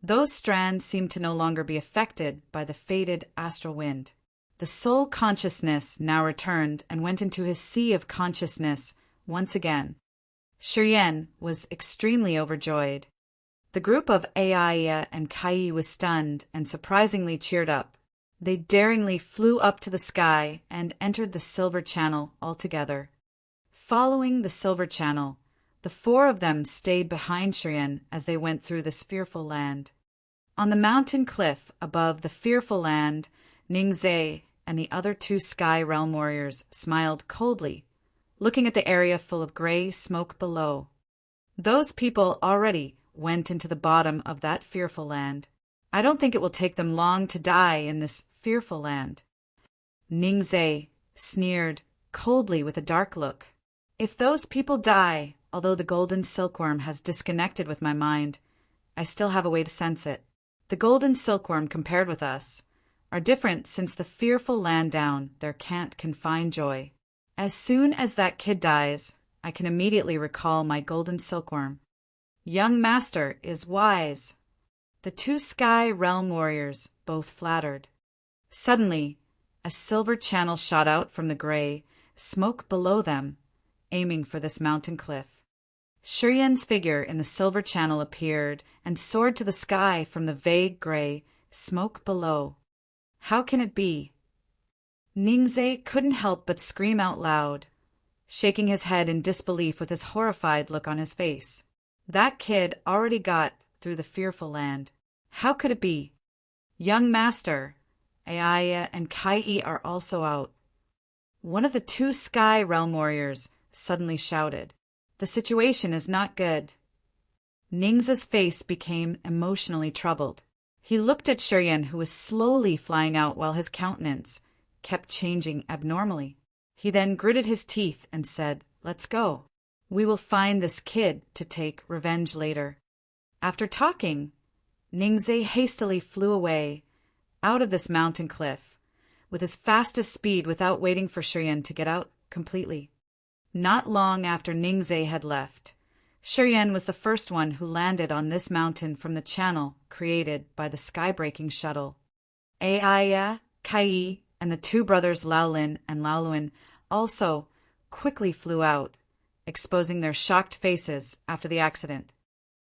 those strands seemed to no longer be affected by the faded astral wind. The soul consciousness now returned and went into his sea of consciousness once again. Shiryan was extremely overjoyed. The group of Aya and Kai was stunned and surprisingly cheered up. They daringly flew up to the sky and entered the silver channel altogether. Following the silver channel, the four of them stayed behind Shiryan as they went through this fearful land. On the mountain cliff above the fearful land, Ningzhe and the other two sky realm warriors smiled coldly, looking at the area full of gray smoke below. Those people already went into the bottom of that fearful land. I don't think it will take them long to die in this fearful land. Ningzhe sneered coldly with a dark look. If those people die, although the golden silkworm has disconnected with my mind, I still have a way to sense it. The golden silkworm compared with us are different, since the fearful land down there can't confine joy. As soon as that kid dies, I can immediately recall my golden silkworm. Young master is wise. The two sky realm warriors both flattered. Suddenly, a silver channel shot out from the gray smoke below them, aiming for this mountain cliff. Shiryan's figure in the silver channel appeared and soared to the sky from the vague gray smoke below. How can it be? Ningzhe couldn't help but scream out loud, shaking his head in disbelief with his horrified look on his face. That kid already got through the fearful land. How could it be? Young master, Aya and Kai are also out. One of the two sky realm warriors suddenly shouted. The situation is not good. Ningzhe's face became emotionally troubled. He looked at Shiryan, who was slowly flying out while his countenance kept changing abnormally. He then gritted his teeth and said, "Let's go. We will find this kid to take revenge later." After talking, Ningzhe hastily flew away out of this mountain cliff with his fastest speed without waiting for Shiryan to get out completely. Not long after Ningzhe had left, Shiryan was the first one who landed on this mountain from the channel created by the sky-breaking shuttle. Aya, Kai, and the two brothers Laolin and Laoluin also quickly flew out, exposing their shocked faces after the accident.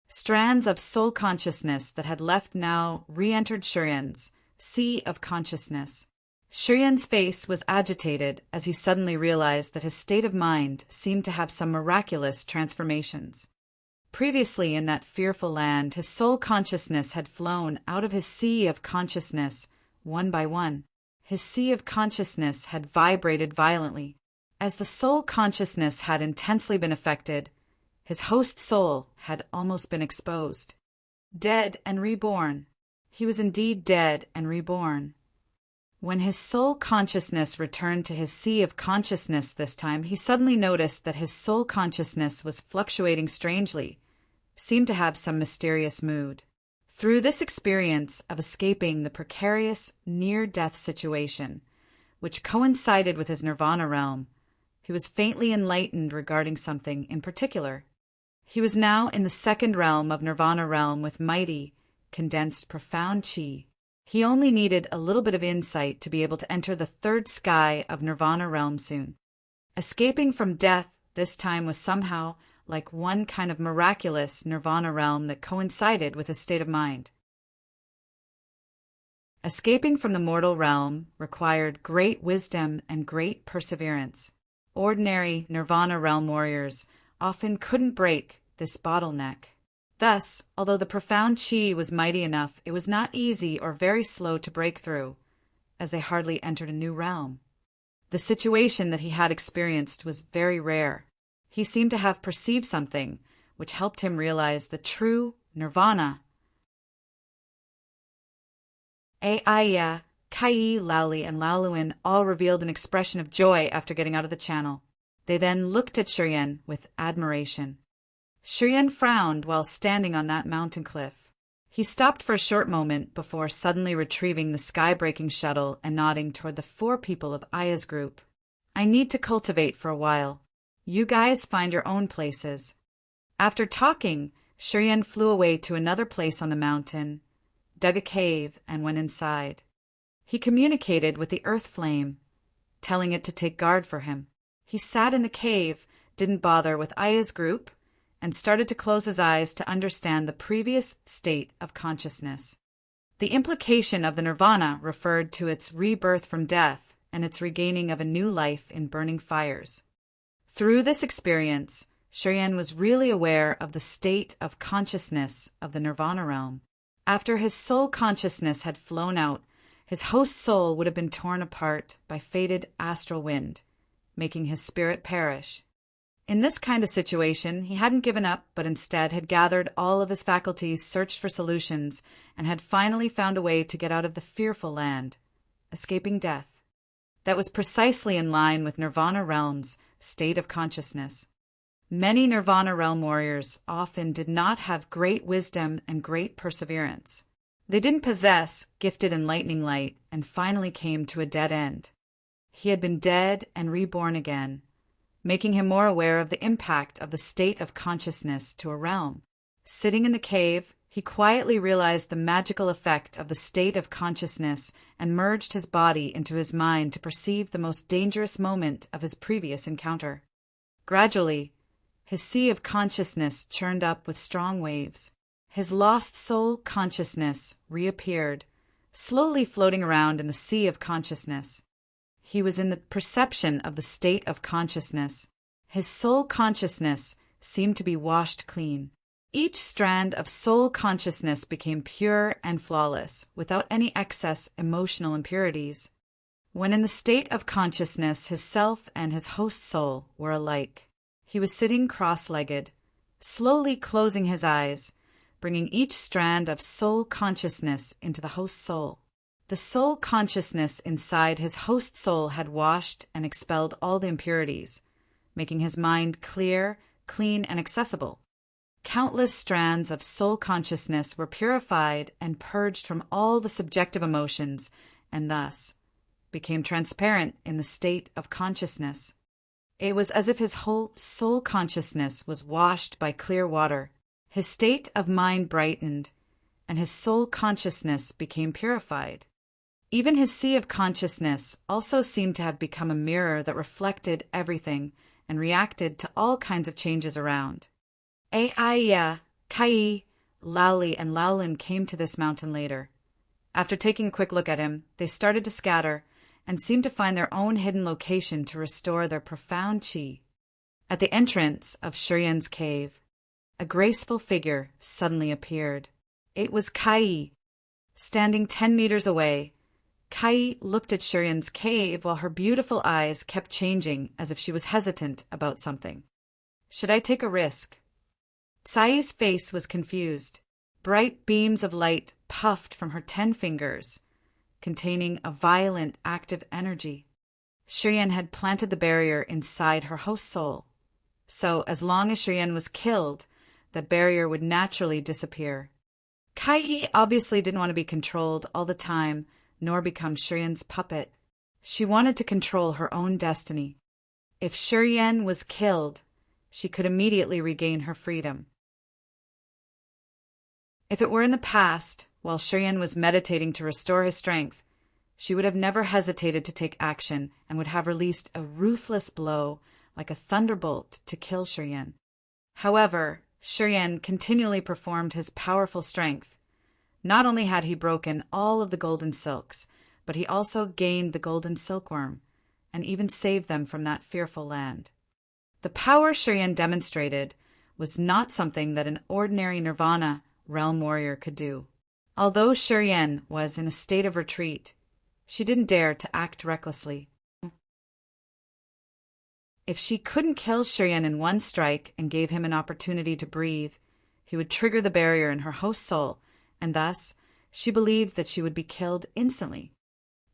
Strands of soul consciousness that had left now re-entered Shurian's sea of consciousness. Shurian's face was agitated as he suddenly realized that his state of mind seemed to have some miraculous transformations. Previously in that fearful land, his soul consciousness had flown out of his sea of consciousness one by one. His sea of consciousness had vibrated violently. As the soul consciousness had intensely been affected, his host soul had almost been exposed. Dead and reborn. He was indeed dead and reborn. When his soul consciousness returned to his sea of consciousness this time, he suddenly noticed that his soul consciousness was fluctuating strangely, seemed to have some mysterious mood. Through this experience of escaping the precarious near-death situation, which coincided with his nirvana realm, he was faintly enlightened regarding something in particular. He was now in the second realm of nirvana realm with mighty, condensed profound chi. He only needed a little bit of insight to be able to enter the third sky of nirvana realm soon. Escaping from death this time was somehow like one kind of miraculous nirvana realm that coincided with his state of mind. Escaping from the mortal realm required great wisdom and great perseverance. Ordinary nirvana realm warriors often couldn't break this bottleneck. Thus, although the profound chi was mighty enough, it was not easy or very slow to break through, as they hardly entered a new realm. The situation that he had experienced was very rare. He seemed to have perceived something which helped him realize the true nirvana. Aya, Kai, Laoli, and Laoluin all revealed an expression of joy after getting out of the channel. They then looked at Shurian with admiration. Shurian frowned while standing on that mountain cliff. He stopped for a short moment before suddenly retrieving the sky-breaking shuttle and nodding toward the 4 people of Aya's group. I need to cultivate for a while. You guys find your own places. After talking, Shurian flew away to another place on the mountain, dug a cave, and went inside. He communicated with the earth flame, telling it to take guard for him. He sat in the cave, didn't bother with Aya's group, and started to close his eyes to understand the previous state of consciousness. The implication of the nirvana referred to its rebirth from death and its regaining of a new life in burning fires. Through this experience, Shurian was really aware of the state of consciousness of the nirvana realm. After his soul consciousness had flown out, his host soul would have been torn apart by fated astral wind, making his spirit perish. In this kind of situation, he hadn't given up, but instead had gathered all of his faculties, searched for solutions, and had finally found a way to get out of the fearful land, escaping death. That was precisely in line with Nirvana Realm's state of consciousness. Many Nirvana Realm warriors often did not have great wisdom and great perseverance. They didn't possess gifted enlightening light and finally came to a dead end. He had been dead and reborn again, making him more aware of the impact of the state of consciousness to a realm. Sitting in the cave, he quietly realized the magical effect of the state of consciousness and merged his body into his mind to perceive the most dangerous moment of his previous encounter. Gradually, his sea of consciousness churned up with strong waves. His lost soul consciousness reappeared, slowly floating around in the sea of consciousness. He was in the perception of the state of consciousness. His soul consciousness seemed to be washed clean. Each strand of soul consciousness became pure and flawless, without any excess emotional impurities. When in the state of consciousness, his self and his host soul were alike. He was sitting cross-legged, slowly closing his eyes, bringing each strand of soul consciousness into the host soul. The soul consciousness inside his host soul had washed and expelled all the impurities, making his mind clear, clean, and accessible. Countless strands of soul consciousness were purified and purged from all the subjective emotions, and thus became transparent in the state of consciousness. It was as if his whole soul consciousness was washed by clear water. His state of mind brightened, and his soul consciousness became purified. Even his sea of consciousness also seemed to have become a mirror that reflected everything and reacted to all kinds of changes around. Aiya, Kai, Laoli, and Laolin came to this mountain later. After taking a quick look at him, they started to scatter and seemed to find their own hidden location to restore their profound chi. At the entrance of Shurian's cave, a graceful figure suddenly appeared. It was Kai. Standing 10 meters away, Kai looked at Shurian's cave while her beautiful eyes kept changing as if she was hesitant about something. Should I take a risk? Tsai's face was confused. Bright beams of light puffed from her 10 fingers, containing a violent, active energy. Shurian had planted the barrier inside her host soul. So, as long as Shurian was killed, the barrier would naturally disappear. Kai obviously didn't want to be controlled all the time, nor become Shurian's puppet. She wanted to control her own destiny. If Shurian was killed, she could immediately regain her freedom. If it were in the past, while Shurian was meditating to restore his strength, she would have never hesitated to take action and would have released a ruthless blow like a thunderbolt to kill Shurian. However, Shurian continually performed his powerful strength. Not only had he broken all of the golden silks, but he also gained the golden silkworm, and even saved them from that fearful land. The power Shurian demonstrated was not something that an ordinary nirvana realm warrior could do. Although Shurian was in a state of retreat, she didn't dare to act recklessly. If she couldn't kill Shurian in one strike and gave him an opportunity to breathe, he would trigger the barrier in her host soul, and thus she believed that she would be killed instantly.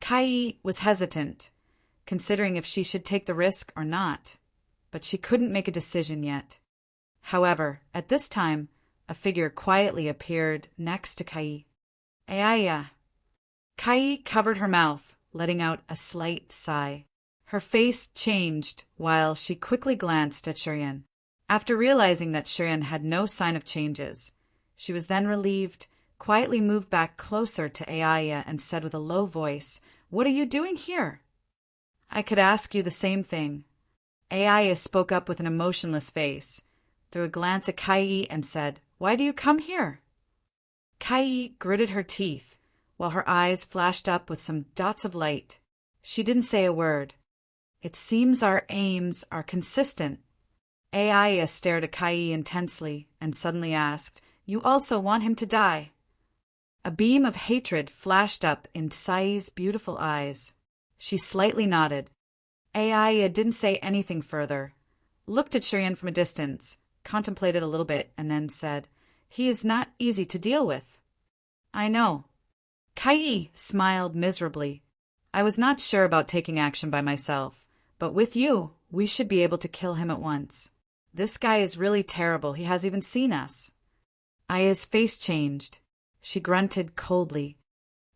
Kai was hesitant, considering if she should take the risk or not, but she couldn't make a decision yet. However, at this time, a figure quietly appeared next to Kai. Aiya. Kai covered her mouth, letting out a slight sigh. Her face changed while she quickly glanced at Shurian. After realizing that Shurian had no sign of changes, she was then relieved, quietly moved back closer to Aiya and said with a low voice, "What are you doing here?" "I could ask you the same thing." Aiya spoke up with an emotionless face, threw a glance at Kai and said, "Why do you come here?" Kai gritted her teeth, while her eyes flashed up with some dots of light. She didn't say a word. "It seems our aims are consistent." Aiya stared at Kai intensely and suddenly asked, "You also want him to die?" A beam of hatred flashed up in Tsai's beautiful eyes. She slightly nodded. Aiya didn't say anything further, looked at Shurian from a distance, contemplated a little bit, and then said, "He is not easy to deal with." "I know." Kai smiled miserably. "I was not sure about taking action by myself, but with you, we should be able to kill him at once. This guy is really terrible. He has even seen us." Aya's face changed. She grunted coldly.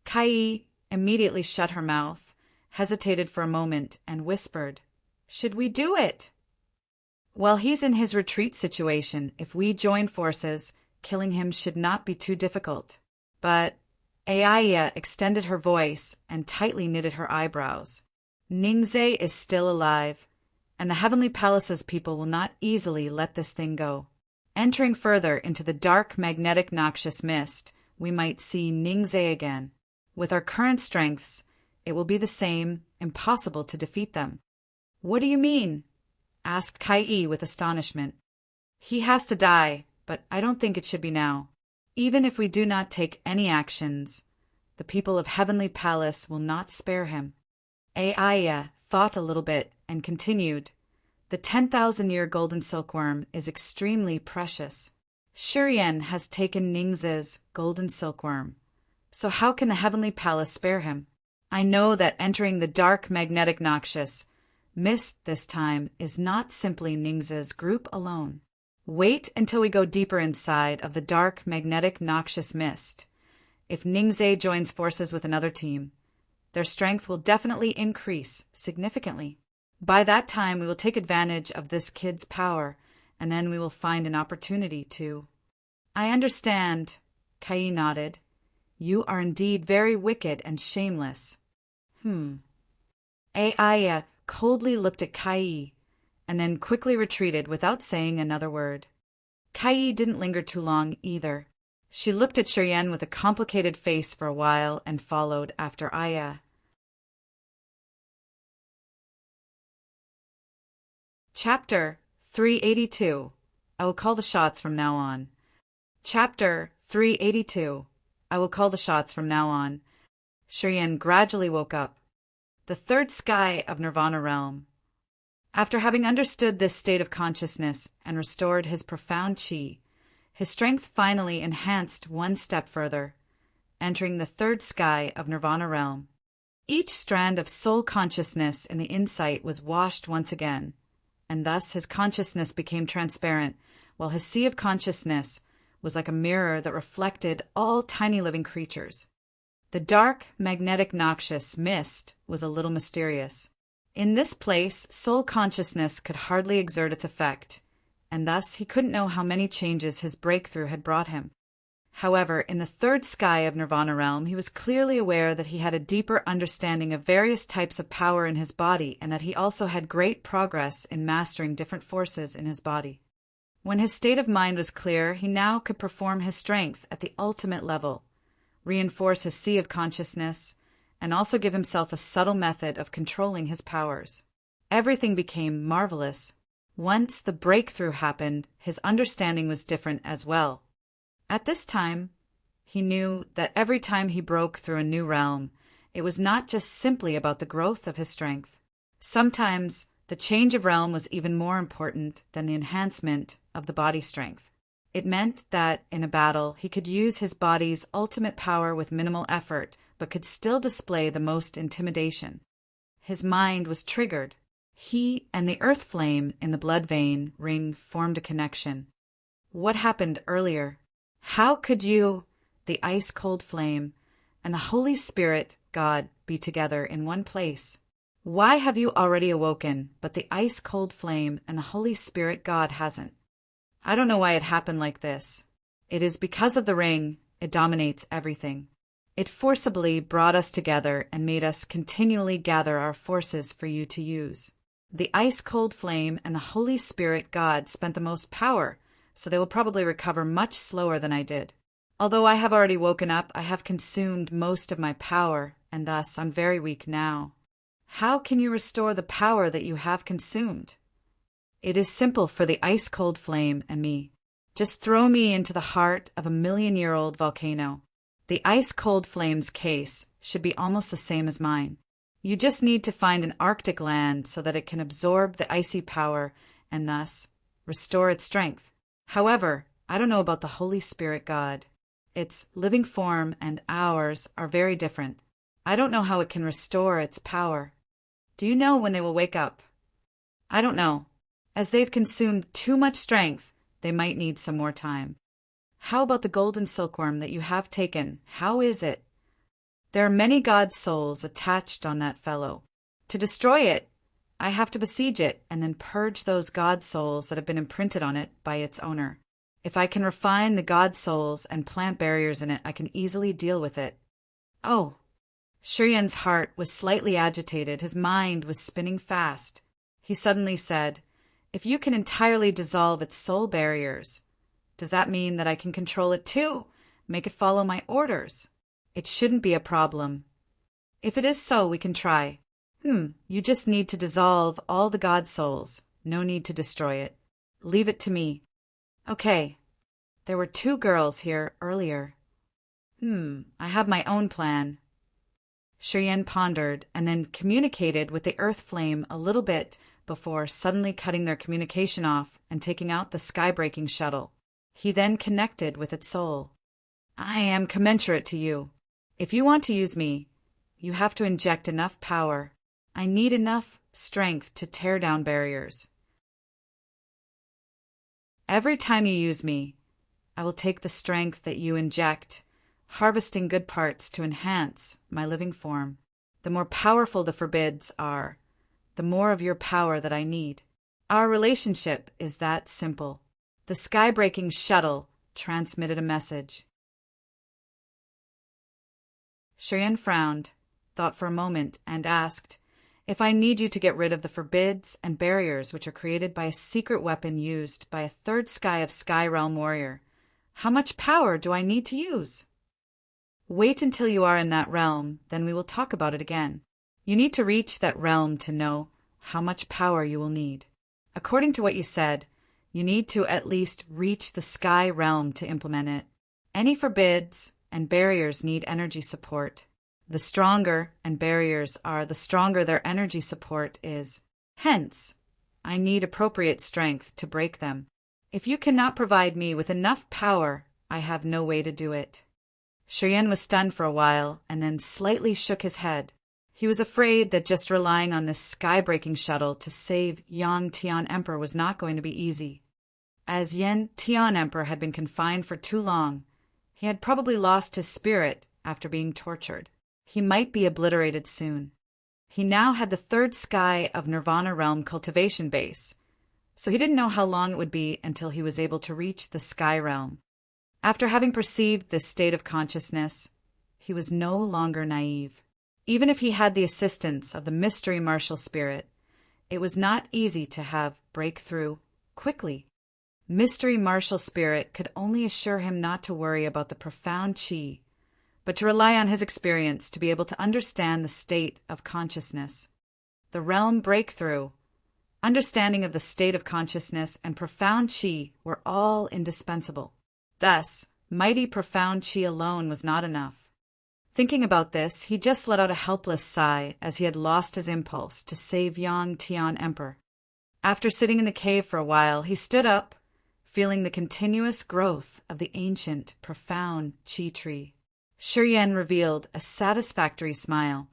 Kai immediately shut her mouth, hesitated for a moment, and whispered, "Should we do it?" "While he's in his retreat situation, if we join forces, killing him should not be too difficult." But Aiya extended her voice and tightly knitted her eyebrows. "Ningze is still alive, and the Heavenly Palace's people will not easily let this thing go. Entering further into the dark, magnetic, noxious mist, we might see Ningze again. With our current strengths, it will be the same, impossible to defeat them." "What do you mean?" asked Kai with astonishment. "He has to die, but I don't think it should be now. Even if we do not take any actions, the people of Heavenly Palace will not spare him." Aiya thought a little bit and continued, "The 10,000-year golden silkworm is extremely precious. Shurian has taken Ningze's golden silkworm, so how can the Heavenly Palace spare him? I know that entering the dark magnetic noxious mist this time is not simply Ningze's group alone. Wait until we go deeper inside of the dark magnetic noxious mist. If Ningze joins forces with another team, their strength will definitely increase significantly. By that time, we will take advantage of this kid's power, and then we will find an opportunity to—" "I understand," Kai nodded. "You are indeed very wicked and shameless." Aiya coldly looked at Kai, and then quickly retreated without saying another word. Kai didn't linger too long either. She looked at Shiryen with a complicated face for a while and followed after Aya. Chapter 382. I will call the shots from now on. Chapter 382. I will call the shots from now on. Shiryen gradually woke up. The third sky of Nirvana realm. After having understood this state of consciousness and restored his profound chi, his strength finally enhanced one step further, entering the third sky of Nirvana realm. Each strand of soul consciousness in the insight was washed once again, and thus his consciousness became transparent, while his sea of consciousness was like a mirror that reflected all tiny living creatures. The dark, magnetic, noxious mist was a little mysterious. In this place, soul consciousness could hardly exert its effect, and thus he couldn't know how many changes his breakthrough had brought him. However, in the third sky of Nirvana realm, he was clearly aware that he had a deeper understanding of various types of power in his body, and that he also had great progress in mastering different forces in his body. When his state of mind was clear, he now could perform his strength at the ultimate level, reinforce his sea of consciousness, and also give himself a subtle method of controlling his powers. Everything became marvelous. Once the breakthrough happened, his understanding was different as well. At this time, he knew that every time he broke through a new realm, it was not just simply about the growth of his strength. Sometimes the change of realm was even more important than the enhancement of the body strength. It meant that, in a battle, he could use his body's ultimate power with minimal effort, but could still display the most intimidation. His mind was triggered. He and the earth flame in the blood vein ring formed a connection. What happened earlier? How could you, the ice-cold flame, and the Holy Spirit, God, be together in one place? Why have you already awoken, but the ice-cold flame and the Holy Spirit, God, hasn't? I don't know why it happened like this. It is because of the ring. It dominates everything. It forcibly brought us together and made us continually gather our forces for you to use. The ice-cold flame and the Holy Spirit, God, spent the most power, so they will probably recover much slower than I did. Although I have already woken up, I have consumed most of my power, and thus I'm very weak now. How can you restore the power that you have consumed? It is simple for the ice-cold flame and me. Just throw me into the heart of a million-year-old volcano. The ice-cold flame's case should be almost the same as mine. You just need to find an Arctic land so that it can absorb the icy power and thus restore its strength. However, I don't know about the Holy Spirit, God. Its living form and ours are very different. I don't know how it can restore its power. Do you know when they will wake up? I don't know. As they've consumed too much strength, they might need some more time. How about the golden silkworm that you have taken? How is it? There are many god souls attached on that fellow. To destroy it, I have to besiege it and then purge those god souls that have been imprinted on it by its owner. If I can refine the god souls and plant barriers in it, I can easily deal with it. Oh! Shiryen's heart was slightly agitated. His mind was spinning fast. He suddenly said, "If you can entirely dissolve its soul barriers, does that mean that I can control it too? Make it follow my orders? It shouldn't be a problem. If it is so, we can try. You just need to dissolve all the god souls. No need to destroy it. Leave it to me." Okay. There were 2 girls here earlier. I have my own plan. Shiryen pondered and then communicated with the earth flame a little bit before suddenly cutting their communication off and taking out the sky-breaking shuttle. He then connected with its soul. I am commensurate to you. If you want to use me, you have to inject enough power. I need enough strength to tear down barriers. Every time you use me, I will take the strength that you inject, harvesting good parts to enhance my living form. The more powerful the forbids are, the more of your power that I need. Our relationship is that simple. The sky-breaking shuttle transmitted a message. Shiryen frowned, thought for a moment, and asked, if I need you to get rid of the forbids and barriers which are created by a secret weapon used by a third sky of Sky Realm warrior, how much power do I need to use? Wait until you are in that realm, then we will talk about it again. You need to reach that realm to know how much power you will need. According to what you said, you need to at least reach the Sky Realm to implement it. Any forbids and barriers need energy support. The stronger and barriers are, the stronger their energy support is. Hence, I need appropriate strength to break them. If you cannot provide me with enough power, I have no way to do it. Shiryen was stunned for a while and then slightly shook his head. He was afraid that just relying on this sky-breaking shuttle to save Yang Tian Emperor was not going to be easy. As Yen Tian Emperor had been confined for too long, he had probably lost his spirit after being tortured. He might be obliterated soon. He now had the third sky of Nirvana Realm cultivation base, so he didn't know how long it would be until he was able to reach the Sky Realm. After having perceived this state of consciousness, he was no longer naive. Even if he had the assistance of the mystery martial spirit, it was not easy to have breakthrough quickly. Mystery martial spirit could only assure him not to worry about the profound chi, but to rely on his experience to be able to understand the state of consciousness. The realm breakthrough, understanding of the state of consciousness, and profound chi were all indispensable. Thus, mighty profound chi alone was not enough. Thinking about this, he just let out a helpless sigh as he had lost his impulse to save Yang Tian Emperor. After sitting in the cave for a while, he stood up, feeling the continuous growth of the ancient, profound chi tree. Shiryen revealed a satisfactory smile.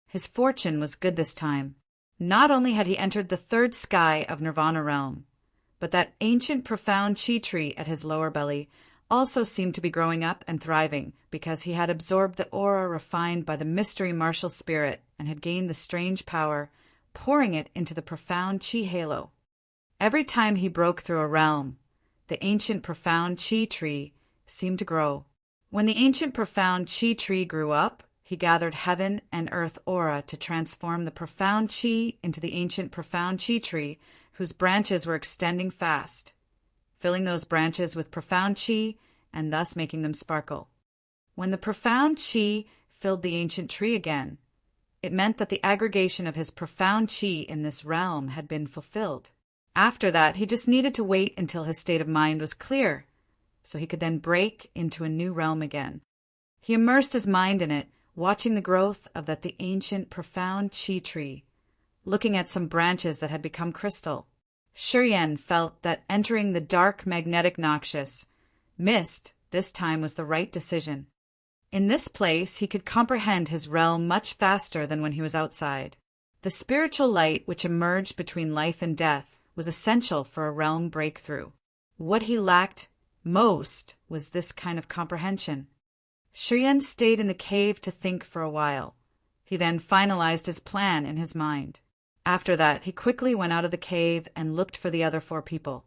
His fortune was good this time. Not only had he entered the third sky of Nirvana Realm, but that ancient profound chi tree at his lower belly also seemed to be growing up and thriving because he had absorbed the aura refined by the mystery martial spirit and had gained the strange power, pouring it into the profound chi halo. Every time he broke through a realm, the ancient profound chi tree seemed to grow. When the ancient profound chi tree grew up, he gathered heaven and earth aura to transform the profound chi into the ancient profound chi tree, whose branches were extending fast, filling those branches with profound chi and thus making them sparkle. When the profound chi filled the ancient tree again, it meant that the aggregation of his profound chi in this realm had been fulfilled. After that, he just needed to wait until his state of mind was clear, so he could then break into a new realm again. He immersed his mind in it, watching the growth of the ancient profound chi tree, looking at some branches that had become crystal. Shiryen felt that entering the dark magnetic noxious mist this time was the right decision. In this place, he could comprehend his realm much faster than when he was outside. The spiritual light which emerged between life and death was essential for a realm breakthrough. What he lacked most was this kind of comprehension. Shiryen stayed in the cave to think for a while. He then finalized his plan in his mind. After that, he quickly went out of the cave and looked for the other 4 people.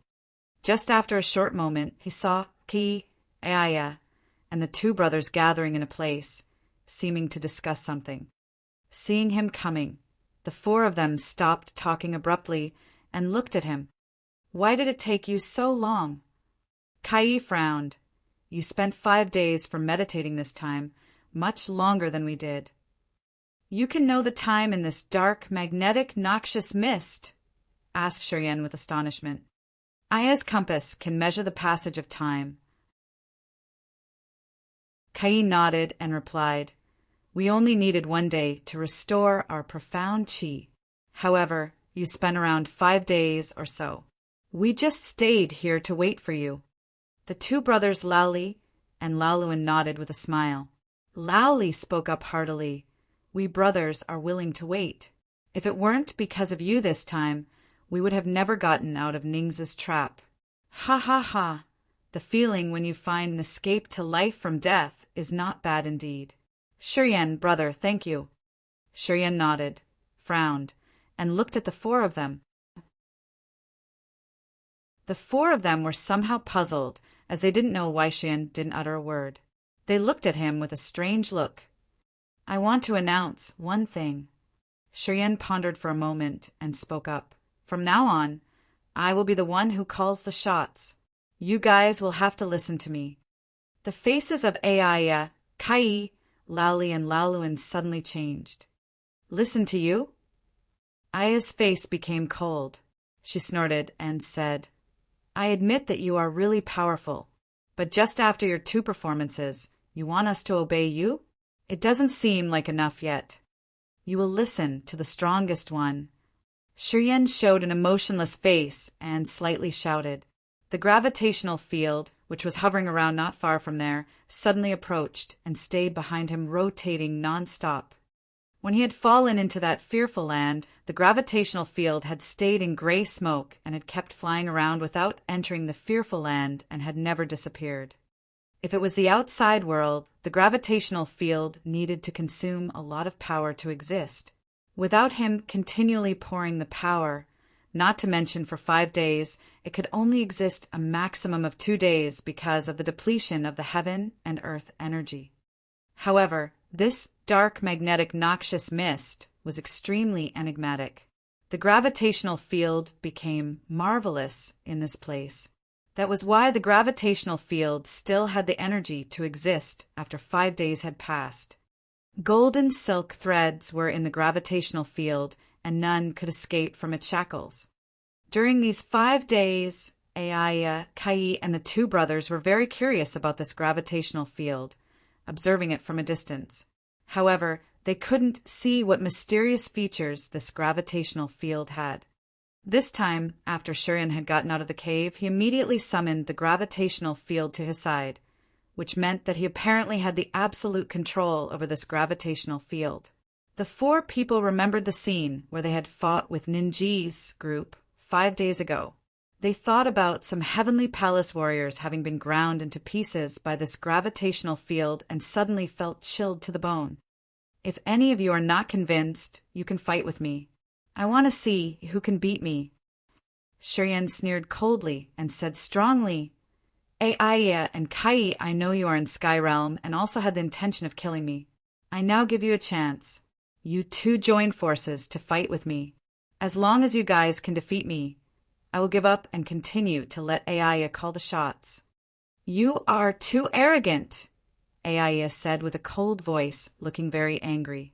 Just after a short moment, he saw Ki, Aya, and the 2 brothers gathering in a place, seeming to discuss something. Seeing him coming, the 4 of them stopped talking abruptly and looked at him. "Why did it take you so long?" Kai frowned. "You spent 5 days for meditating this time, much longer than we did." "You can know the time in this dark, magnetic, noxious mist?" asked Shiryen with astonishment. "Aya's compass can measure the passage of time." Kai nodded and replied, "We only needed 1 day to restore our profound chi. However, you spent around 5 days or so. We just stayed here to wait for you." The 2 brothers Laoli and Laoluin nodded with a smile. Laoli spoke up heartily, "We brothers are willing to wait. If it weren't because of you this time, we would have never gotten out of Ning's trap." "Ha ha ha! The feeling when you find an escape to life from death is not bad indeed." "Shiryen, brother, thank you." Shiryen nodded, frowned, and looked at the 4 of them. The 4 of them were somehow puzzled, as they didn't know why Shiryen didn't utter a word. They looked at him with a strange look. "I want to announce one thing." Shiryen pondered for a moment and spoke up. From now on, I will be the one who calls the shots. You guys will have to listen to me. The faces of Aya, Kai, Laoli, and Laoluin suddenly changed. Listen to you? Aya's face became cold. She snorted and said, I admit that you are really powerful, but just after your 2 performances, you want us to obey you? It doesn't seem like enough yet. You will listen to the strongest one. Shiryen showed an emotionless face and slightly shouted. The gravitational field, which was hovering around not far from there, suddenly approached and stayed behind him, rotating non-stop. When he had fallen into that fearful land, the gravitational field had stayed in gray smoke and had kept flying around without entering the fearful land and had never disappeared. If it was the outside world, the gravitational field needed to consume a lot of power to exist. Without him continually pouring the power, not to mention for 5 days, it could only exist a maximum of 2 days because of the depletion of the heaven and earth energy. However, this dark magnetic noxious mist was extremely enigmatic. The gravitational field became marvelous in this place. That was why the gravitational field still had the energy to exist after 5 days had passed. Golden silk threads were in the gravitational field, and none could escape from its shackles. During these 5 days, Aya, Kai, and the 2 brothers were very curious about this gravitational field, observing it from a distance. However, they couldn't see what mysterious features this gravitational field had. This time, after Shiryen had gotten out of the cave, he immediately summoned the gravitational field to his side, which meant that he apparently had the absolute control over this gravitational field. The 4 people remembered the scene where they had fought with Ninji's group 5 days ago. They thought about some heavenly palace warriors having been ground into pieces by this gravitational field and suddenly felt chilled to the bone. If any of you are not convinced, you can fight with me. I want to see who can beat me. Shiryen sneered coldly and said strongly, Aya and Kai, I know you are in Sky Realm and also had the intention of killing me. I now give you a chance. You 2 join forces to fight with me. As long as you guys can defeat me, I will give up and continue to let Aya call the shots. You are too arrogant, Aya said with a cold voice, looking very angry.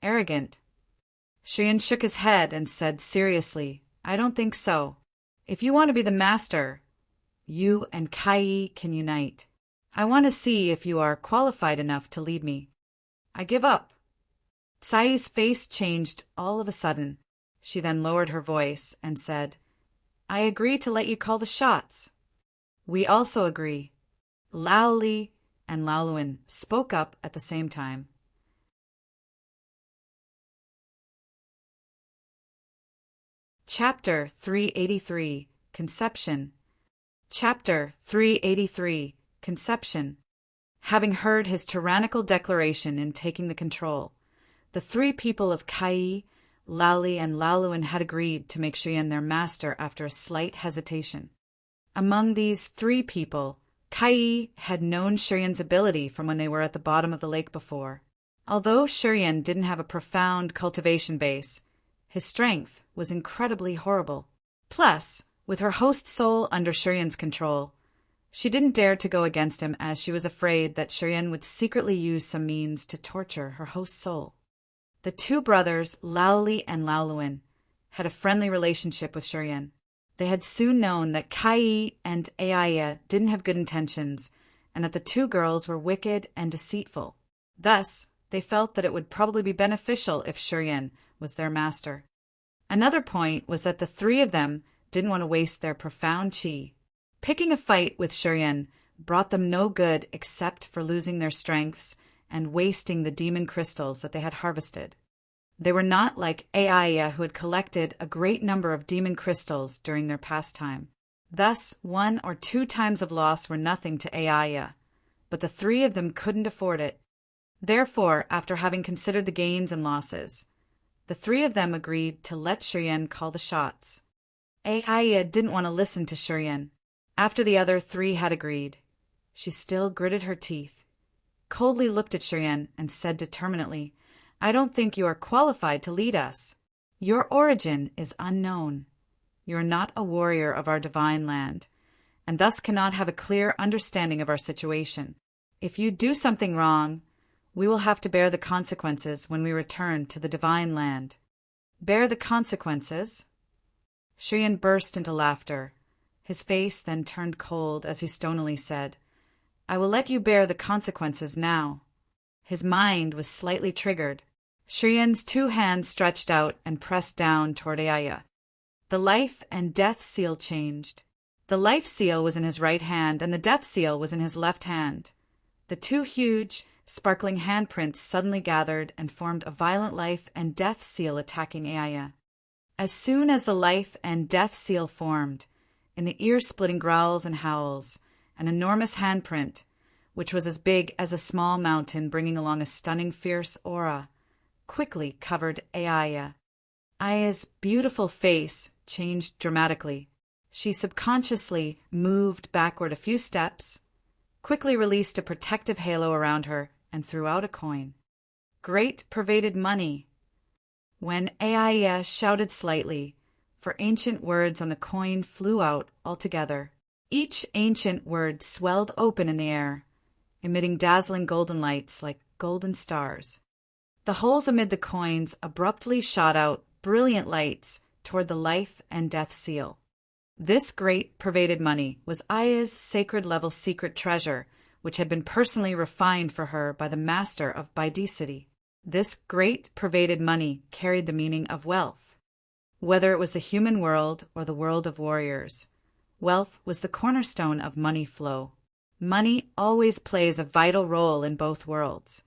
Arrogant? Shiryen shook his head and said seriously, I don't think so. If you want to be the master, you and Kai can unite. I want to see if you are qualified enough to lead me. I give up. Tsai's face changed all of a sudden. She then lowered her voice and said, I agree to let you call the shots. We also agree. Laoli and Laoluin spoke up at the same time. Chapter 383, Conception. Chapter 383, Conception. Having heard his tyrannical declaration in taking the control, the 3 people of Kai, Laoli, and Laoluin had agreed to make Shiryen their master after a slight hesitation. Among these 3 people, Kai had known Shiryen's ability from when they were at the bottom of the lake before. Although Shiryen didn't have a profound cultivation base, his strength was incredibly horrible. Plus, with her host soul under Shiryen's control, she didn't dare to go against him as she was afraid that Shiryen would secretly use some means to torture her host soul. The 2 brothers, Laoli and Laoluin, had a friendly relationship with Shiryen. They had soon known that Kai and Aya didn't have good intentions, and that the 2 girls were wicked and deceitful. Thus, they felt that it would probably be beneficial if Shiryen was their master. Another point was that the 3 of them didn't want to waste their profound chi. Picking a fight with Shiryen brought them no good except for losing their strengths and wasting the demon crystals that they had harvested. They were not like Aya, who had collected a great number of demon crystals during their pastime. Thus, 1 or 2 times of loss were nothing to Aya, but the 3 of them couldn't afford it. Therefore, after having considered the gains and losses, the 3 of them agreed to let Shiryen call the shots. Aya didn't want to listen to Shiryen. After the other 3 had agreed, she still gritted her teeth, coldly looked at Shiryen, and said determinedly, I don't think you are qualified to lead us. Your origin is unknown. You are not a warrior of our divine land, and thus cannot have a clear understanding of our situation. If you do something wrong, we will have to bear the consequences when we return to the divine land. Bear the consequences? Shiryan burst into laughter. His face then turned cold as he stonily said, I will let you bear the consequences now. His mind was slightly triggered. Shiryan's 2 hands stretched out and pressed down toward Ayaya. The life and death seal changed. The life seal was in his right hand and the death seal was in his left hand. The 2 huge, sparkling handprints suddenly gathered and formed a violent life and death seal attacking Ayaya. As soon as the life and death seal formed, in the ear-splitting growls and howls, an enormous handprint, which was as big as a small mountain bringing along a stunning fierce aura, quickly covered Ayaya. Aya's beautiful face changed dramatically. She subconsciously moved backward a few steps, quickly released a protective halo around her, and threw out a coin. Great pervaded money. When Ayaya shouted slightly, for ancient words on the coin flew out altogether. Each ancient word swelled open in the air, emitting dazzling golden lights like golden stars. The holes amid the coins abruptly shot out brilliant lights toward the life and death seal. This great pervaded money was Aya's sacred-level secret treasure, which had been personally refined for her by the master of Baidicity. This great pervaded money carried the meaning of wealth. Whether it was the human world or the world of warriors, wealth was the cornerstone of money flow. Money always plays a vital role in both worlds.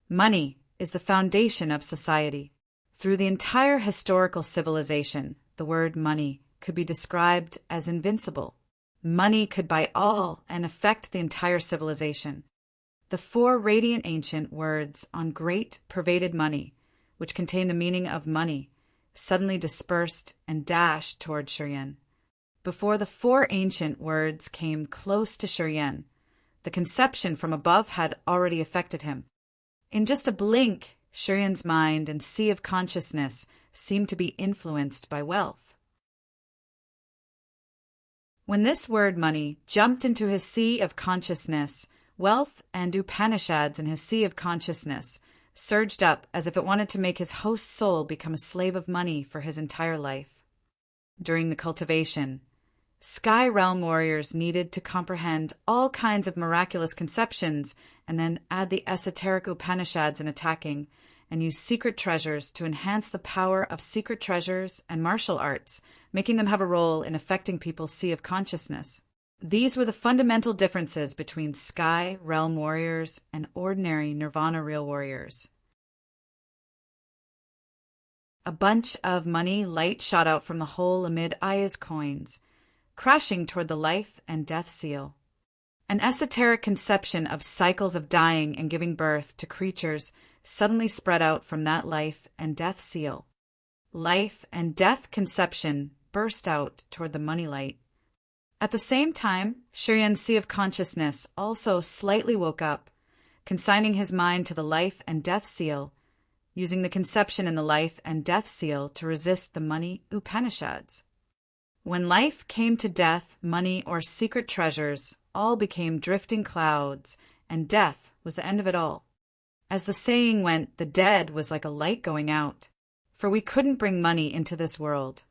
Money is the foundation of society. Through the entire historical civilization, the word money could be described as invincible. Money could buy all and affect the entire civilization. The 4 radiant ancient words on great pervaded money, which contain the meaning of money, suddenly dispersed and dashed toward Shiryan. Before the 4 ancient words came close to Shiryan, the conception from above had already affected him. In just a blink, Shiryan's mind and sea of consciousness seemed to be influenced by wealth. When this word money jumped into his sea of consciousness, wealth and Upanishads in his sea of consciousness surged up as if it wanted to make his host's soul become a slave of money for his entire life. During the cultivation, Sky Realm warriors needed to comprehend all kinds of miraculous conceptions and then add the esoteric Upanishads in attacking, and use secret treasures to enhance the power of secret treasures and martial arts, making them have a role in affecting people's sea of consciousness. These were the fundamental differences between Sky Realm warriors and ordinary Nirvana real warriors. A bunch of money light shot out from the hole amid Aya's coins, crashing toward the life and death seal. An esoteric conception of cycles of dying and giving birth to creatures suddenly spread out from that life and death seal. Life and death conception burst out toward the money light. At the same time, Shiryan's sea of consciousness also slightly woke up, consigning his mind to the life and death seal, using the conception in the life and death seal to resist the money Upanishads. When life came to death, money or secret treasures all became drifting clouds, and death was the end of it all. As the saying went, the dead was like a light going out, for we couldn't bring money into this world,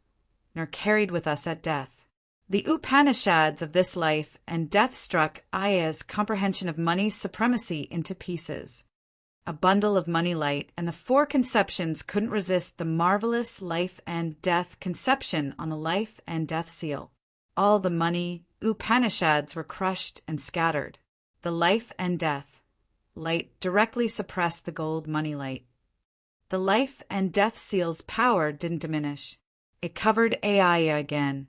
nor carried with us at death. The Upanishads of this life and death struck Aya's comprehension of money's supremacy into pieces. A bundle of money light, and the 4 conceptions couldn't resist the marvelous life and death conception on the life and death seal. All the money Upanishads were crushed and scattered. The life and death light directly suppressed the gold money light. The life and death seal's power didn't diminish. It covered Ayaya again,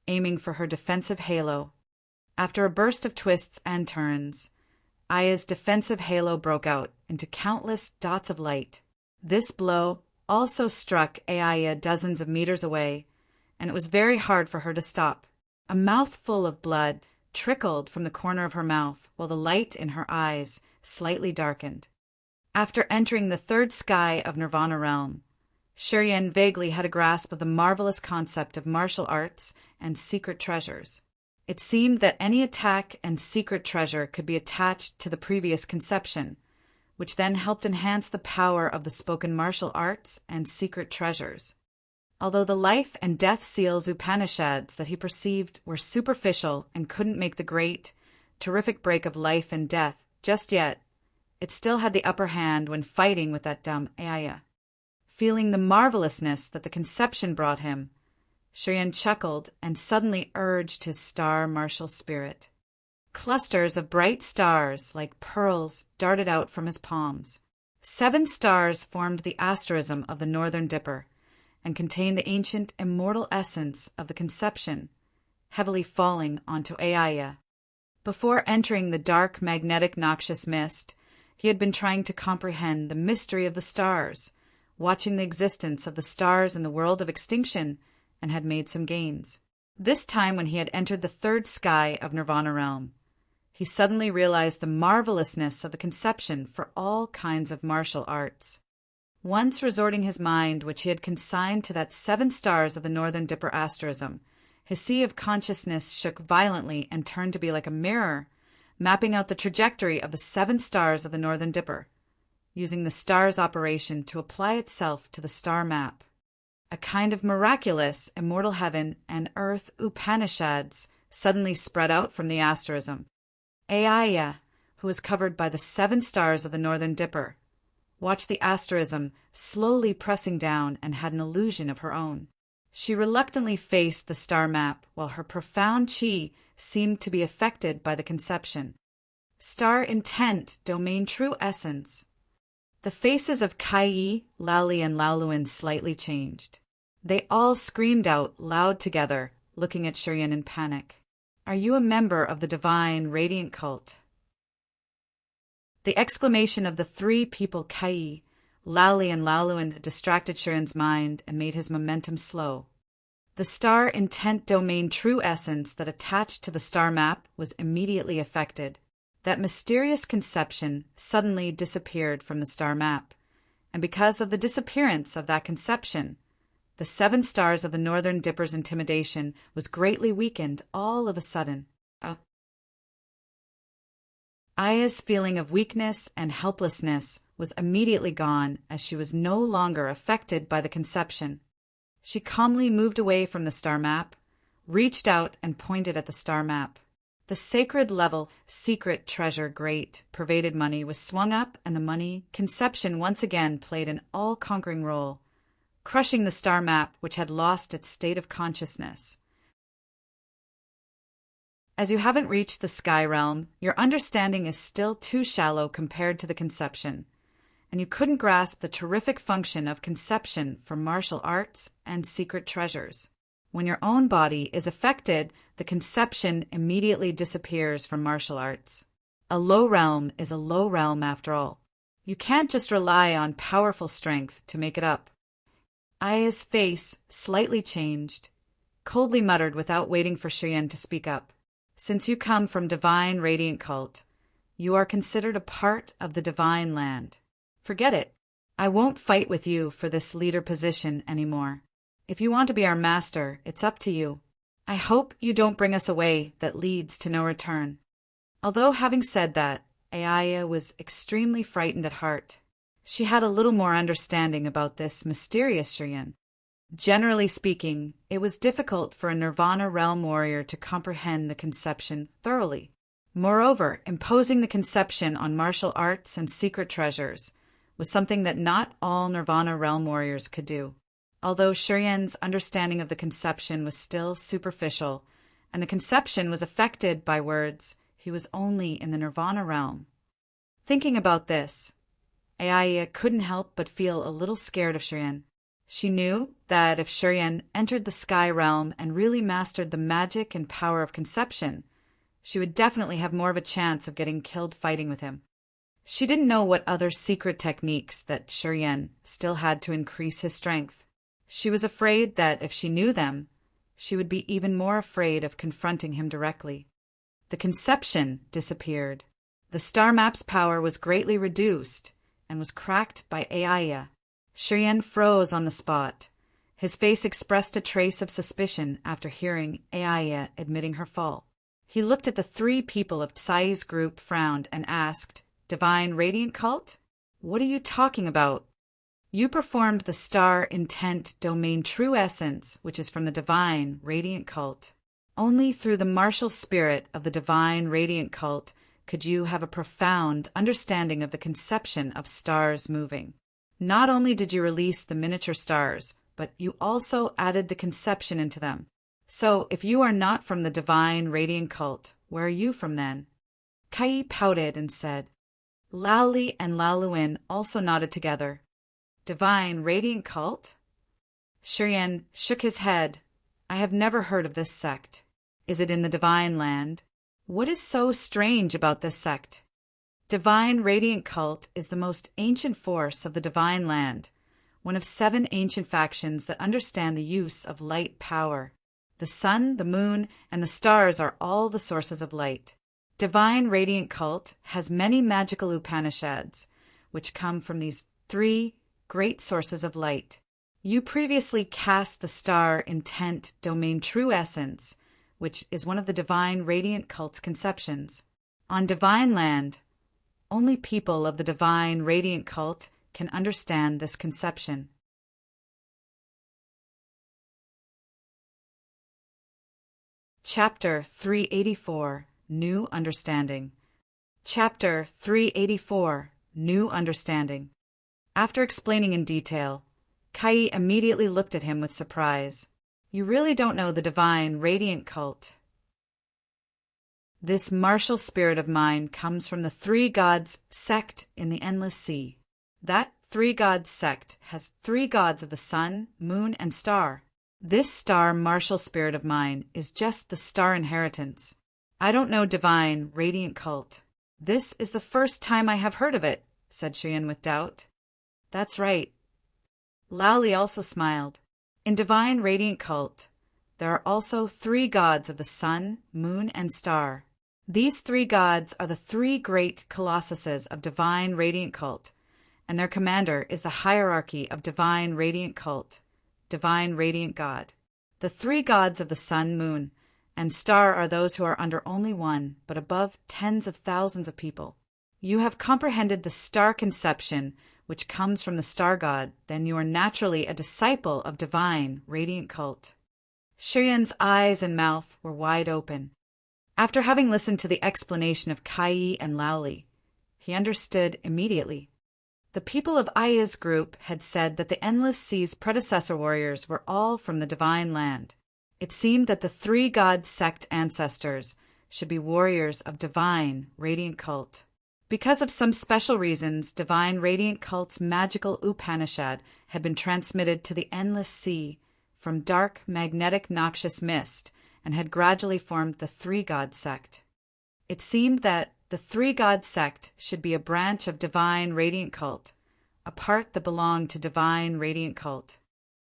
aiming for her defensive halo. After a burst of twists and turns, Aya's defensive halo broke out into countless dots of light. This blow also struck Ayaya dozens of meters away, and it was very hard for her to stop. A mouthful of blood trickled from the corner of her mouth, while the light in her eyes slightly darkened. After entering the third sky of Nirvana realm, Shiryan vaguely had a grasp of the marvelous concept of martial arts and secret treasures. It seemed that any attack and secret treasure could be attached to the previous conception, which then helped enhance the power of the spoken martial arts and secret treasures. Although the life and death seals Upanishads that he perceived were superficial and couldn't make the great, terrific break of life and death just yet, it still had the upper hand when fighting with that dumb Aya. Feeling the marvelousness that the conception brought him, Shiryan chuckled and suddenly urged his star martial spirit. Clusters of bright stars, like pearls, darted out from his palms. 7 stars formed the asterism of the Northern Dipper and contained the ancient immortal essence of the conception, heavily falling onto Aya. Before entering the dark, magnetic, noxious mist, he had been trying to comprehend the mystery of the stars, watching the existence of the stars in the world of extinction, and had made some gains. This time when he had entered the third sky of Nirvana realm, he suddenly realized the marvelousness of the conception for all kinds of martial arts. Once resorting his mind, which he had consigned to that 7 stars of the Northern Dipper asterism, his sea of consciousness shook violently and turned to be like a mirror, mapping out the trajectory of the 7 stars of the Northern Dipper, using the star's operation to apply itself to the star map. A kind of miraculous immortal heaven and earth Upanishads suddenly spread out from the asterism. Aya, who was covered by the 7 stars of the Northern Dipper, watched the asterism slowly pressing down and had an illusion of her own. She reluctantly faced the star map while her profound chi seemed to be affected by the conception. Star intent, domain true essence. The faces of Kai, Laoli, and Laoluin slightly changed. They all screamed out loud together, looking at Shiryan in panic. "Are you a member of the divine, radiant cult?" The exclamation of the 3 people Kai, Laoli, and Laoluin distracted Shiryan's mind and made his momentum slow. The star intent domain true essence that attached to the star map was immediately affected. That mysterious conception suddenly disappeared from the star map, and because of the disappearance of that conception, the 7 stars of the Northern Dipper's intimidation was greatly weakened all of a sudden. Aya's feeling of weakness and helplessness was immediately gone as she was no longer affected by the conception. She calmly moved away from the star map, reached out and pointed at the star map. The sacred level, secret treasure great, pervaded money was swung up, and the money conception once again played an all-conquering role, crushing the star map which had lost its state of consciousness. As you haven't reached the sky realm, your understanding is still too shallow compared to the conception, and you couldn't grasp the terrific function of conception for martial arts and secret treasures. When your own body is affected, the conception immediately disappears from martial arts. A low realm is a low realm after all. You can't just rely on powerful strength to make it up. Aya's face slightly changed, coldly muttered without waiting for Shiryan to speak up. "Since you come from divine radiant cult, you are considered a part of the divine land. Forget it. I won't fight with you for this leader position anymore. If you want to be our master, it's up to you. I hope you don't bring us a way that leads to no return." Although having said that, Aya was extremely frightened at heart. She had a little more understanding about this mysterious Shiryan. Generally speaking, it was difficult for a Nirvana realm warrior to comprehend the conception thoroughly. Moreover, imposing the conception on martial arts and secret treasures was something that not all Nirvana realm warriors could do. Although Shiryan's understanding of the conception was still superficial, and the conception was affected by words, he was only in the Nirvana realm. Thinking about this, Aya couldn't help but feel a little scared of Shiryan. She knew that if Shiryan entered the sky realm and really mastered the magic and power of conception, she would definitely have more of a chance of getting killed fighting with him. She didn't know what other secret techniques that Shiryan still had to increase his strength. She was afraid that if she knew them, she would be even more afraid of confronting him directly. The conception disappeared. The star map's power was greatly reduced, and was cracked by Aya. Shiryan froze on the spot. His face expressed a trace of suspicion after hearing Aya admitting her fall. He looked at the three people of Tsai's group, frowned, and asked, "Divine Radiant Cult? What are you talking about?" "You performed the Star Intent Domain True Essence, which is from the Divine Radiant Cult. Only through the martial spirit of the Divine Radiant Cult could you have a profound understanding of the conception of stars moving. Not only did you release the miniature stars, but you also added the conception into them. So, if you are not from the Divine Radiant Cult, where are you from then?" Kai pouted and said. Laoli and Laoluin also nodded together. "Divine Radiant Cult?" Shiryan shook his head. "I have never heard of this sect. Is it in the Divine Land? What is so strange about this sect?" Divine Radiant Cult is the most ancient force of the Divine Land, one of 7 ancient factions that understand the use of light power. The sun, the moon, and the stars are all the sources of light. Divine Radiant Cult has many magical Upanishads, which come from these 3 great sources of light. You previously cast the Star Intent Domain True Essence, which is one of the Divine Radiant Cult's conceptions. On Divine Land, only people of the Divine Radiant Cult can understand this conception. Chapter 384, New Understanding. Chapter 384, New Understanding. After explaining in detail, Kai immediately looked at him with surprise. "You really don't know the Divine Radiant Cult?" "This martial spirit of mine comes from the 3 gods sect in the Endless Sea. That 3 gods sect has 3 gods of the sun, moon, and star. This star martial spirit of mine is just the star inheritance. I don't know Divine Radiant Cult. This is the first time I have heard of it," said Shiryan with doubt. "That's right." Laoli also smiled. "In Divine Radiant Cult, there are also 3 gods of the sun, moon, and star. These 3 gods are the 3 great colossuses of Divine Radiant Cult, and their commander is the hierarchy of Divine Radiant Cult, Divine Radiant God. The 3 gods of the sun, moon, and star are those who are under only one, but above tens of thousands of people. You have comprehended the star conception, which comes from the star god, then you are naturally a disciple of Divine Radiant Cult." Shiryan's eyes and mouth were wide open. After having listened to the explanation of Kai and Laoli, he understood immediately. The people of Aya's group had said that the Endless Sea's predecessor warriors were all from the Divine Land. It seemed that the 3 god sect ancestors should be warriors of Divine Radiant Cult. Because of some special reasons, Divine Radiant Cult's magical Upanishad had been transmitted to the Endless Sea from dark, magnetic, noxious mist and had gradually formed the 3 god sect. It seemed that the 3 god sect should be a branch of Divine Radiant Cult, a part that belonged to Divine Radiant Cult.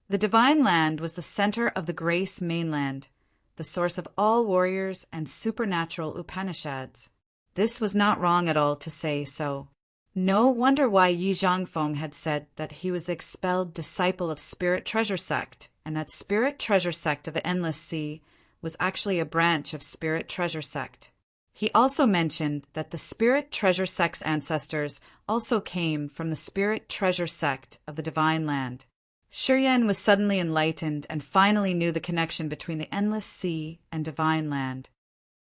The Divine Land was the center of the Grace Mainland, the source of all warriors and supernatural Upanishads. This was not wrong at all to say so. No wonder why Yi Zhangfeng had said that he was the expelled disciple of Spirit Treasure Sect, and that Spirit Treasure Sect of the Endless Sea was actually a branch of Spirit Treasure Sect. He also mentioned that the Spirit Treasure Sect's ancestors also came from the Spirit Treasure Sect of the Divine Land. Shiryan was suddenly enlightened and finally knew the connection between the Endless Sea and Divine Land.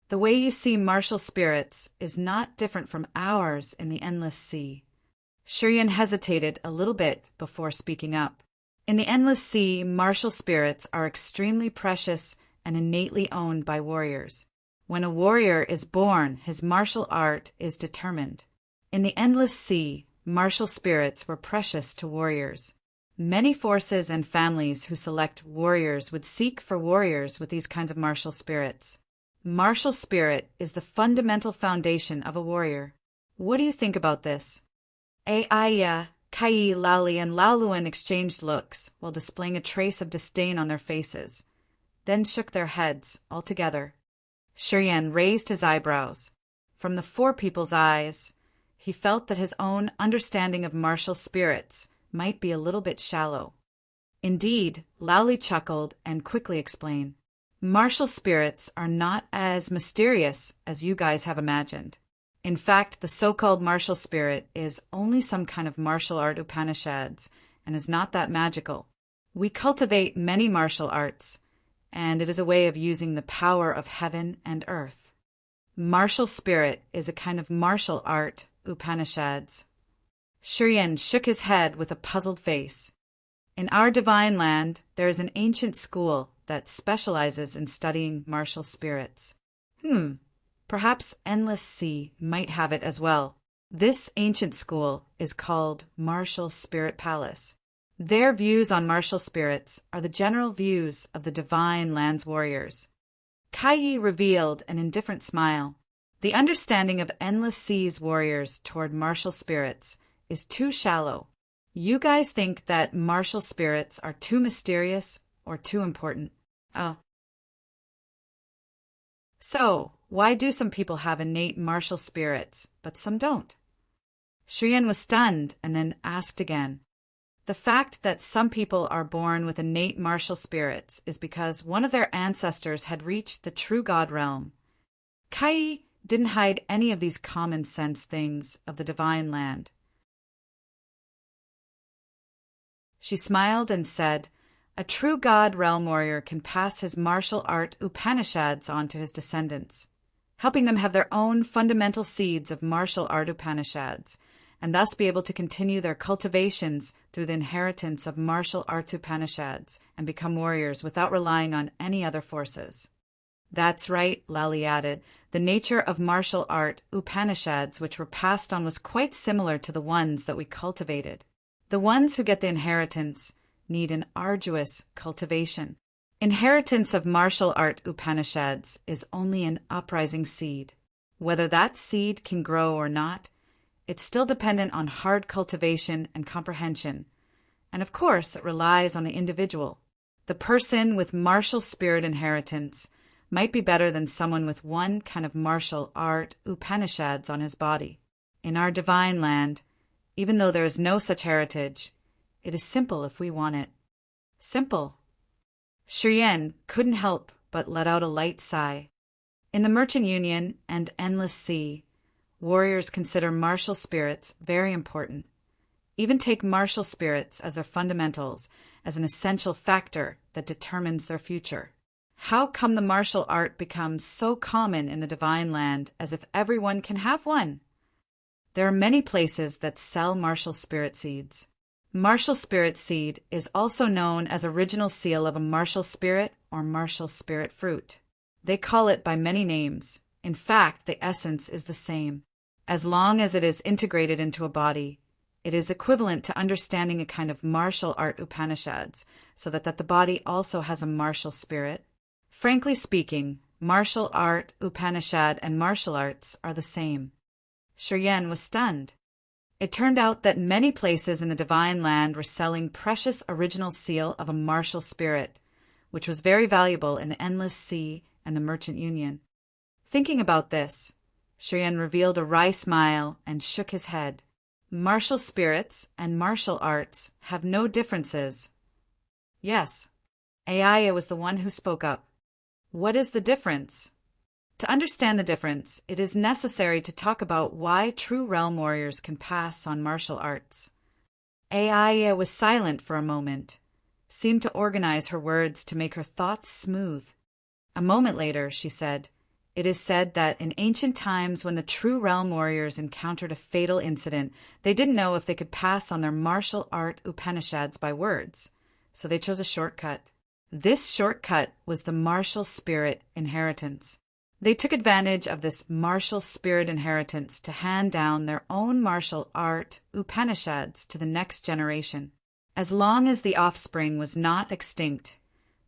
The way you see martial spirits is not different from ours in the Endless Sea. Shiryan hesitated a little bit before speaking up. In the Endless Sea, martial spirits are extremely precious and innately owned by warriors. When a warrior is born, his martial art is determined. In the Endless Sea, martial spirits were precious to warriors. Many forces and families who select warriors would seek for warriors with these kinds of martial spirits. Martial spirit is the fundamental foundation of a warrior. What do you think about this? Aya, Kai, Laoli, and Laoluin exchanged looks while displaying a trace of disdain on their faces, then shook their heads all together. Shiryan raised his eyebrows. From the 4 people's eyes, He felt that his own understanding of martial spirits might be a little bit shallow. Indeed, Lowly chuckled and quickly explained, "Martial spirits are not as mysterious as you guys have imagined. In fact, the so-called martial spirit is only some kind of martial art Upanishads and is not that magical. We cultivate many martial arts, and it is a way of using the power of heaven and earth. Martial spirit is a kind of martial art Upanishads." Shiryen shook his head with a puzzled face. "In our divine land, there is an ancient school that specializes in studying martial spirits. Perhaps Endless Sea might have it as well. This ancient school is called Martial Spirit Palace. Their views on martial spirits are the general views of the divine land's warriors." Kai revealed an indifferent smile. The understanding of Endless Sea's warriors toward martial spirits is too shallow. You guys think that martial spirits are too mysterious or too important. Oh. So, why do some people have innate martial spirits, but some don't? Shiryen was stunned and then asked again. The fact that some people are born with innate martial spirits is because one of their ancestors had reached the true God realm. Kai didn't hide any of these common sense things of the divine land. She smiled and said, "A true God realm warrior can pass his martial art Upanishads on to his descendants, helping them have their own fundamental seeds of martial art Upanishads, and thus be able to continue their cultivations through the inheritance of martial arts Upanishads and become warriors without relying on any other forces." "That's right," Lali added. "The nature of martial art Upanishads which were passed on was quite similar to the ones that we cultivated. The ones who get the inheritance need an arduous cultivation. Inheritance of martial art Upanishads is only an uprising seed. Whether that seed can grow or not, it's still dependent on hard cultivation and comprehension, and of course it relies on the individual. The person with martial spirit inheritance might be better than someone with one kind of martial art Upanishads on his body. In our divine land, even though there is no such heritage, it is simple if we want it." Simple. Shiryen couldn't help but let out a light sigh. In the Merchant Union and Endless Sea, warriors consider martial spirits very important, even take martial spirits as their fundamentals, as an essential factor that determines their future. How come the martial art becomes so common in the divine land as if everyone can have one? There are many places that sell martial spirit seeds. Martial spirit seed is also known as original seal of a martial spirit or martial spirit fruit. They call it by many names. In fact, the essence is the same. As long as it is integrated into a body, it is equivalent to understanding a kind of martial art Upanishads, so that the body also has a martial spirit. Frankly speaking, martial art, Upanishad, and martial arts are the same. Shiryen was stunned. It turned out that many places in the divine land were selling precious original seal of a martial spirit, which was very valuable in the Endless Sea and the Merchant Union. Thinking about this, Shiryen revealed a wry smile and shook his head. Martial spirits and martial arts have no differences. Yes, Aya was the one who spoke up. What is the difference? To understand the difference, it is necessary to talk about why true realm warriors can pass on martial arts. Aya was silent for a moment, seemed to organize her words to make her thoughts smooth. A moment later, she said, "It is said that in ancient times when the true realm warriors encountered a fatal incident, they didn't know if they could pass on their martial art Upanishads by words, so they chose a shortcut. This shortcut was the martial spirit inheritance. They took advantage of this martial spirit inheritance to hand down their own martial art Upanishads to the next generation. As long as the offspring was not extinct,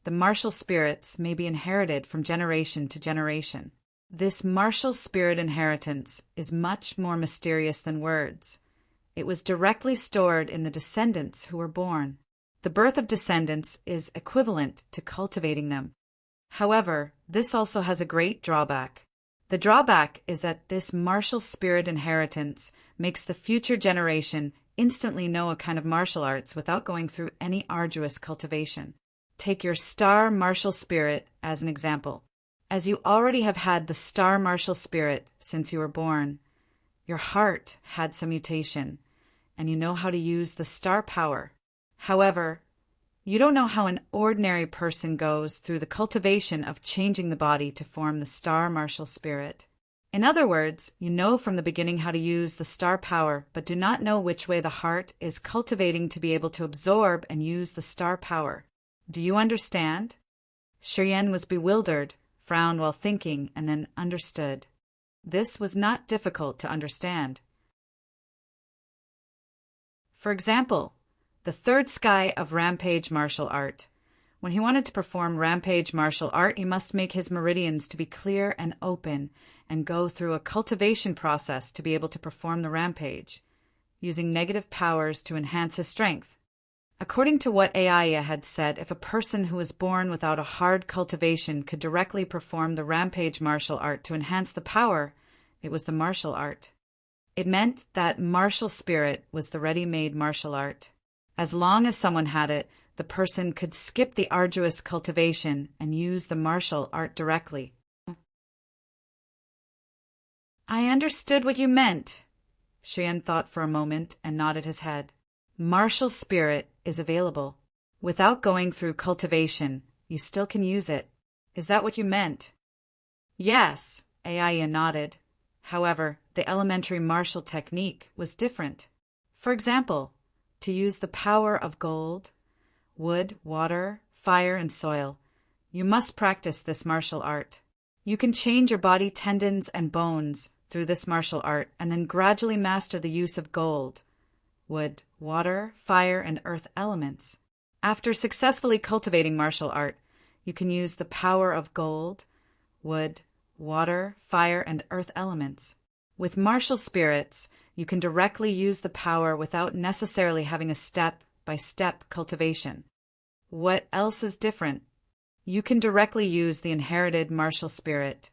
the martial spirits may be inherited from generation to generation. This martial spirit inheritance is much more mysterious than words. It was directly stored in the descendants who were born. The birth of descendants is equivalent to cultivating them. However, this also has a great drawback. The drawback is that this martial spirit inheritance makes the future generation instantly know a kind of martial arts without going through any arduous cultivation. Take your star martial spirit as an example. As you already have had the star martial spirit since you were born, your heart had some mutation, and you know how to use the star power. However, you don't know how an ordinary person goes through the cultivation of changing the body to form the star martial spirit. In other words, you know from the beginning how to use the star power, but do not know which way the heart is cultivating to be able to absorb and use the star power. Do you understand? Shiryen was bewildered, frowned while thinking, and then understood. This was not difficult to understand. For example, the third sky of Rampage martial art. When he wanted to perform Rampage martial art, he must make his meridians to be clear and open and go through a cultivation process to be able to perform the Rampage, using negative powers to enhance his strength. According to what Aya had said, if a person who was born without a hard cultivation could directly perform the Rampage martial art to enhance the power, it was the martial art. It meant that martial spirit was the ready-made martial art. As long as someone had it, the person could skip the arduous cultivation and use the martial art directly. I understood what you meant. Shiryen thought for a moment and nodded his head. Martial spirit is available. Without going through cultivation, you still can use it. Is that what you meant? Yes, Aya nodded. However, the elementary martial technique was different. For example, to use the power of gold, wood, water, fire, and soil, you must practice this martial art. You can change your body tendons and bones through this martial art and then gradually master the use of gold, wood, water, fire, and earth elements. After successfully cultivating martial art, you can use the power of gold, wood, water, fire, and earth elements. With martial spirits, you can directly use the power without necessarily having a step-by-step cultivation. What else is different? You can directly use the inherited martial spirit,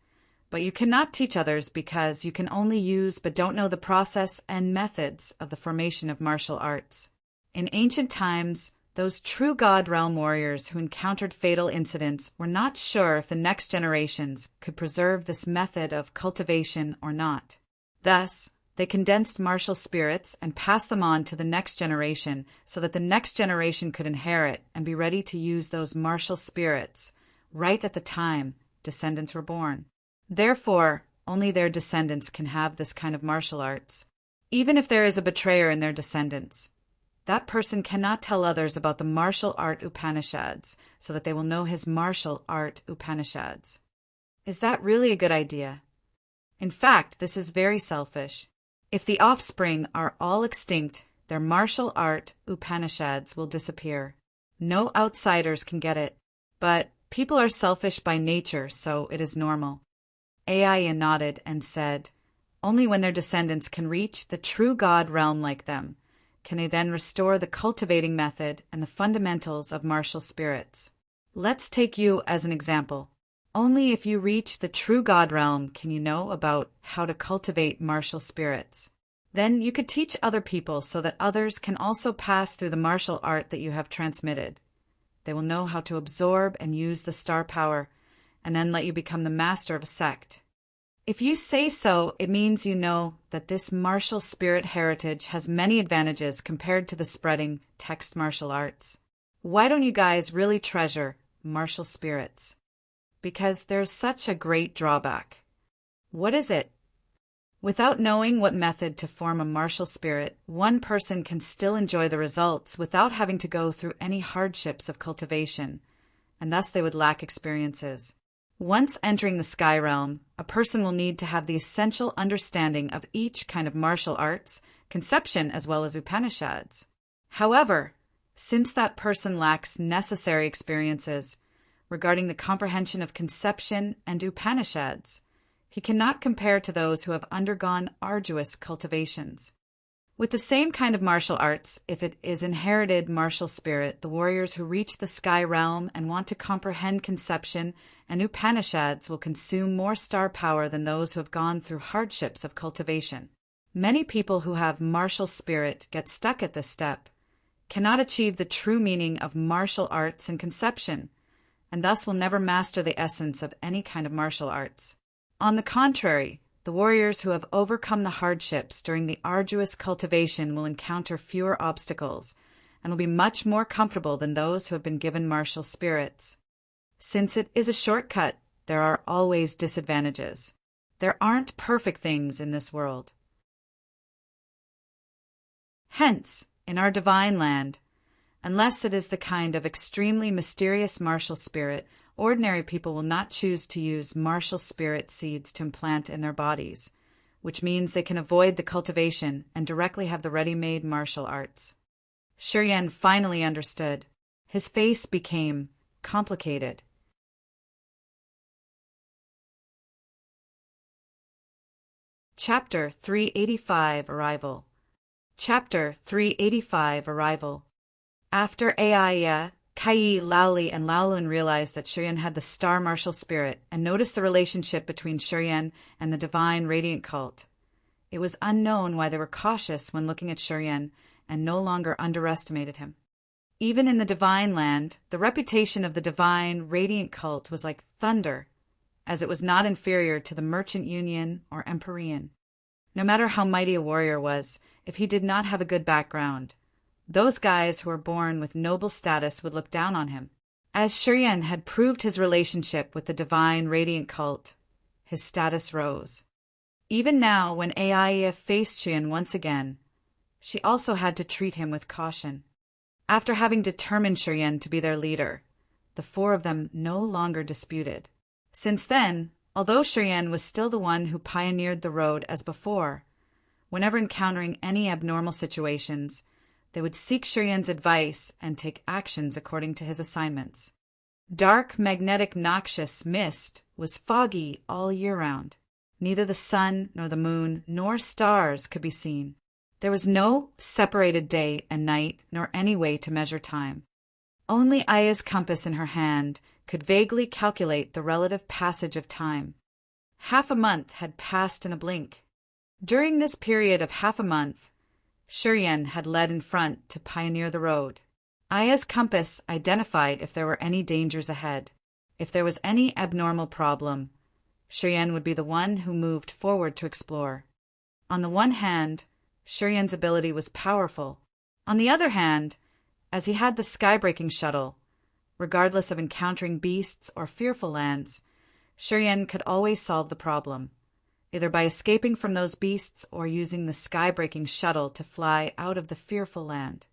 but you cannot teach others because you can only use but don't know the process and methods of the formation of martial arts. In ancient times, those true God realm warriors who encountered fatal incidents were not sure if the next generations could preserve this method of cultivation or not. Thus, they condensed martial spirits and passed them on to the next generation so that the next generation could inherit and be ready to use those martial spirits right at the time descendants were born. Therefore, only their descendants can have this kind of martial arts. Even if there is a betrayer in their descendants, that person cannot tell others about the martial art Upanishads so that they will know his martial art Upanishads. Is that really a good idea? In fact, this is very selfish. If the offspring are all extinct, their martial art Upanishads will disappear. No outsiders can get it. But people are selfish by nature, so it is normal. Aya nodded and said, only when their descendants can reach the true God realm like them can they then restore the cultivating method and the fundamentals of martial spirits. Let's take you as an example. Only if you reach the true God realm can you know about how to cultivate martial spirits. Then you could teach other people so that others can also pass through the martial art that you have transmitted. They will know how to absorb and use the star power, and then let you become the master of a sect. If you say so, it means you know that this martial spirit heritage has many advantages compared to the spreading text martial arts. Why don't you guys really treasure martial spirits? Because there's such a great drawback. What is it? Without knowing what method to form a martial spirit, one person can still enjoy the results without having to go through any hardships of cultivation, and thus they would lack experiences. Once entering the sky realm, a person will need to have the essential understanding of each kind of martial arts, conception as well as Upanishads. However, since that person lacks necessary experiences regarding the comprehension of conception and Upanishads, he cannot compare to those who have undergone arduous cultivations. With the same kind of martial arts, if it is inherited martial spirit, the warriors who reach the sky realm and want to comprehend conception and Upanishads will consume more star power than those who have gone through hardships of cultivation. Many people who have martial spirit get stuck at this step, cannot achieve the true meaning of martial arts and conception, and thus will never master the essence of any kind of martial arts. On the contrary, the warriors who have overcome the hardships during the arduous cultivation will encounter fewer obstacles and will be much more comfortable than those who have been given martial spirits. Since it is a shortcut, there are always disadvantages. There aren't perfect things in this world. Hence, in our divine land, unless it is the kind of extremely mysterious martial spirit, ordinary people will not choose to use martial spirit seeds to implant in their bodies, which means they can avoid the cultivation and directly have the ready-made martial arts. Shiryan finally understood. His face became complicated. Chapter 385 Arrival. Chapter 385 Arrival. After Aiya, Kai, Laoli, and Laolin realized that Shiryan had the star martial spirit and noticed the relationship between Shiryan and the divine radiant cult. It was unknown why they were cautious when looking at Shiryan and no longer underestimated him. Even in the divine land, the reputation of the divine radiant cult was like thunder, as it was not inferior to the Merchant Union or Empyrean. No matter how mighty a warrior was, if he did not have a good background, those guys who were born with noble status would look down on him. As Shiryan had proved his relationship with the divine radiant cult, his status rose. Even now, when Aiya faced Shiryan once again, she also had to treat him with caution. After having determined Shiryan to be their leader, the four of them no longer disputed. Since then, although Shiryan was still the one who pioneered the road as before, whenever encountering any abnormal situations, they would seek Shiryan's advice and take actions according to his assignments. Dark, magnetic, noxious mist was foggy all year round. Neither the sun nor the moon nor stars could be seen. There was no separated day and night nor any way to measure time. Only Aya's compass in her hand could vaguely calculate the relative passage of time. Half a month had passed in a blink. During this period of half a month, Shiryan had led in front to pioneer the road. Aya's compass identified if there were any dangers ahead. If there was any abnormal problem, Shiryan would be the one who moved forward to explore. On the one hand, Shiryan's ability was powerful. On the other hand, as he had the skybreaking shuttle, regardless of encountering beasts or fearful lands, Shiryan could always solve the problem, either by escaping from those beasts or using the skybreaking shuttle to fly out of the fearful land.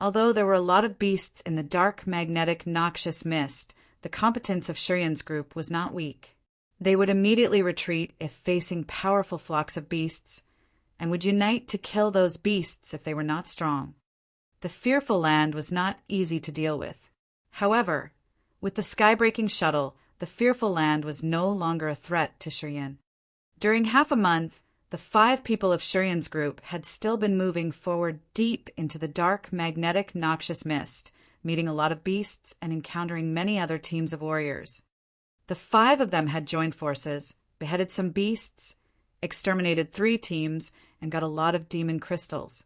Although there were a lot of beasts in the dark, magnetic, noxious mist, the competence of Shiryan's group was not weak. They would immediately retreat if facing powerful flocks of beasts, and would unite to kill those beasts if they were not strong. The fearful land was not easy to deal with. However, with the skybreaking shuttle, the fearful land was no longer a threat to Shiryan. During half a month, the 5 people of Shiryan's group had still been moving forward deep into the dark, magnetic, noxious mist, meeting a lot of beasts and encountering many other teams of warriors. The 5 of them had joined forces, beheaded some beasts, exterminated 3 teams, and got a lot of demon crystals.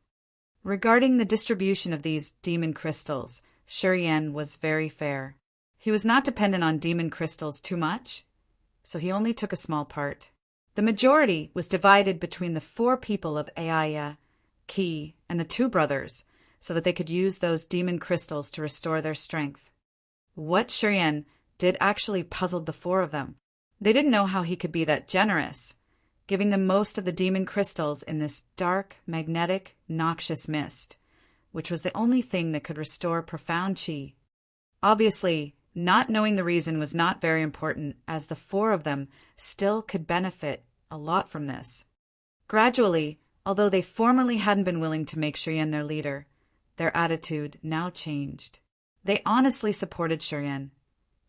Regarding the distribution of these demon crystals, Shiryan was very fair. He was not dependent on demon crystals too much, so he only took a small part. The majority was divided between the 4 people of Aiya, Ki, and the 2 brothers, so that they could use those demon crystals to restore their strength. What Shiryan did actually puzzled the 4 of them. They didn't know how he could be that generous, giving them most of the demon crystals in this dark, magnetic, noxious mist, which was the only thing that could restore profound chi. Obviously, not knowing the reason was not very important, as the 4 of them still could benefit a lot from this. Gradually, although they formerly hadn't been willing to make Shiryan their leader, their attitude now changed. They honestly supported Shiryan,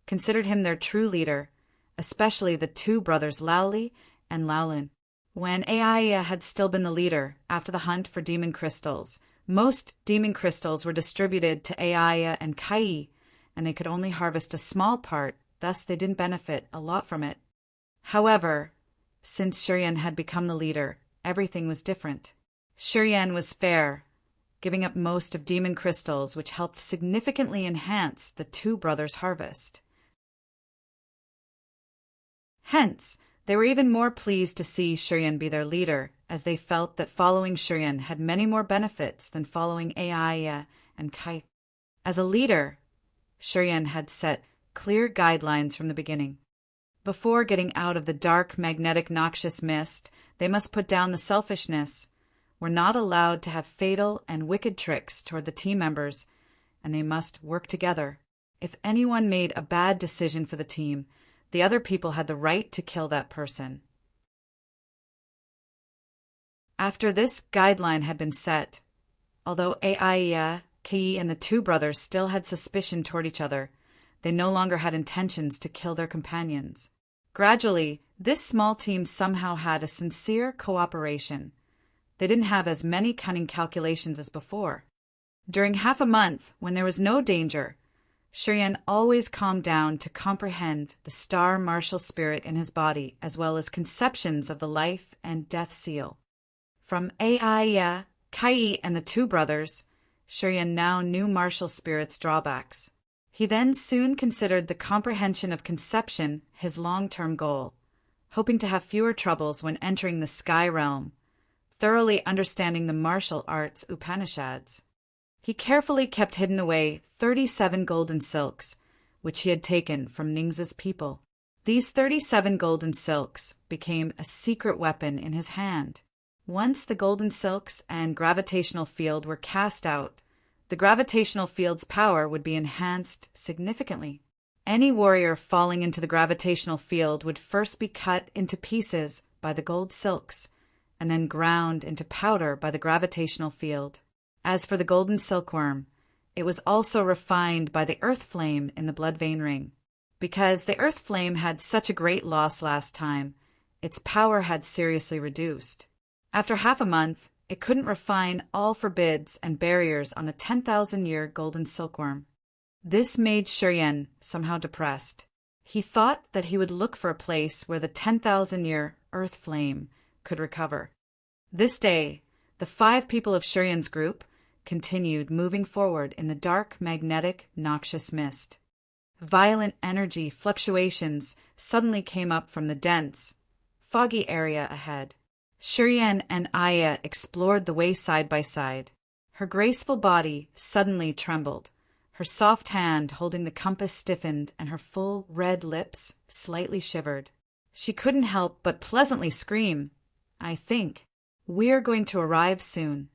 considered him their true leader, especially the 2 brothers Laoli and Laolin. When Aiya had still been the leader after the hunt for demon crystals, most demon crystals were distributed to Aiya and Kai, and they could only harvest a small part, thus they didn't benefit a lot from it. However, since Shiryan had become the leader, everything was different. Shiryan was fair, giving up most of demon crystals, which helped significantly enhance the two brothers' harvest. Hence, they were even more pleased to see Shiryan be their leader, as they felt that following Shiryan had many more benefits than following Aiya and Kai. As a leader, Shiryan had set clear guidelines from the beginning. Before getting out of the dark, magnetic, noxious mist, they must put down the selfishness, were not allowed to have fatal and wicked tricks toward the team members, and they must work together. If anyone made a bad decision for the team, the other people had the right to kill that person. After this guideline had been set, although Aiya, Kai, and the two brothers still had suspicion toward each other, they no longer had intentions to kill their companions. Gradually, this small team somehow had a sincere cooperation. They didn't have as many cunning calculations as before. During half a month, when there was no danger, Shiryan always calmed down to comprehend the star martial spirit in his body, as well as conceptions of the life and death seal. From Aiya, Kai, and the two brothers, Shiryan now knew martial spirit's drawbacks. He then soon considered the comprehension of conception his long-term goal, hoping to have fewer troubles when entering the sky realm, thoroughly understanding the martial arts Upanishads. He carefully kept hidden away 37 golden silks, which he had taken from Ning's people. These 37 golden silks became a secret weapon in his hand. Once the golden silks and gravitational field were cast out, the gravitational field's power would be enhanced significantly. Any warrior falling into the gravitational field would first be cut into pieces by the gold silks, and then ground into powder by the gravitational field. As for the golden silkworm, it was also refined by the earth flame in the blood vein ring. Because the earth flame had such a great loss last time, its power had seriously reduced. After half a month, it couldn't refine all forbids and barriers on the 10,000-year golden silkworm. This made Shiryan somehow depressed. He thought that he would look for a place where the 10,000-year earth flame could recover. This day, the 5 people of Shiryan's group continued moving forward in the dark, magnetic, noxious mist. Violent energy fluctuations suddenly came up from the dense, foggy area ahead. Shiryan and Aiya explored the way side by side. Her graceful body suddenly trembled. Her soft hand holding the compass stiffened and her full red lips slightly shivered. She couldn't help but pleasantly scream, "I think we're going to arrive soon."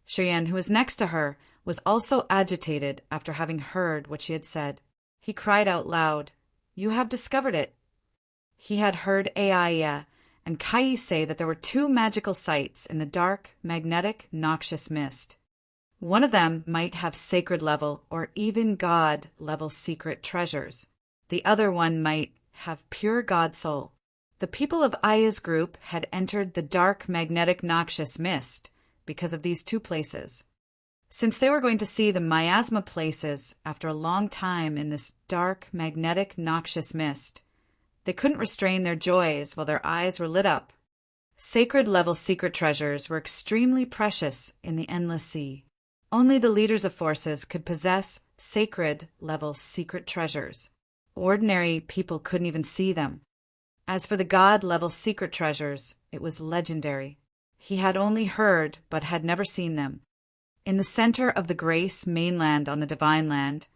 Shiryan, who was next to her, was also agitated after having heard what she had said. He cried out loud, "You have discovered it." He had heard Aiya and Kai say that there were 2 magical sites in the dark, magnetic, noxious mist. One of them might have sacred-level or even God-level secret treasures. The other one might have pure God soul. The people of Aya's group had entered the dark, magnetic, noxious mist because of these 2 places. Since they were going to see the miasma places after a long time in this dark, magnetic, noxious mist, they couldn't restrain their joys while their eyes were lit up. Sacred-level secret treasures were extremely precious in the endless sea. Only the leaders of forces could possess sacred-level secret treasures. Ordinary people couldn't even see them. As for the God-level secret treasures, it was legendary. He had only heard but had never seen them. In the center of the Grace mainland on the Divine Land,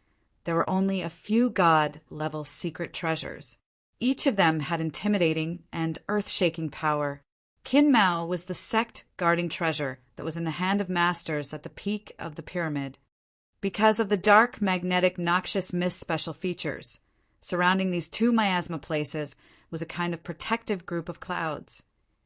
there were only a few God-level secret treasures. Each of them had intimidating and earth-shaking power. Kin Mao was the sect guarding treasure that was in the hand of masters at the peak of the pyramid. Because of the dark, magnetic, noxious mist special features, surrounding these 2 miasma places was a kind of protective group of clouds,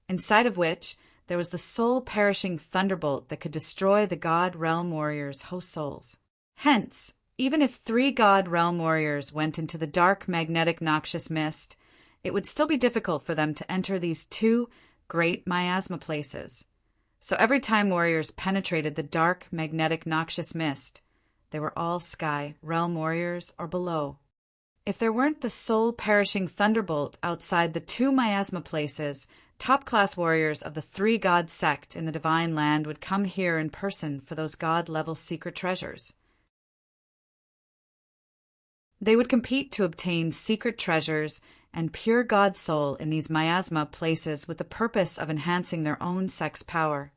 inside of which there was the soul-perishing thunderbolt that could destroy the God Realm warriors' host souls. Hence, even if 3 God Realm warriors went into the dark, magnetic, noxious mist, it would still be difficult for them to enter these 2 great miasma places. So every time warriors penetrated the dark, magnetic, noxious mist, they were all sky, realm warriors, or below. If there weren't the soul-perishing thunderbolt outside the 2 miasma places, top-class warriors of the 3 god sect in the Divine Land would come here in person for those god-level secret treasures. They would compete to obtain secret treasures and pure god soul in these miasma places with the purpose of enhancing their own sect's power.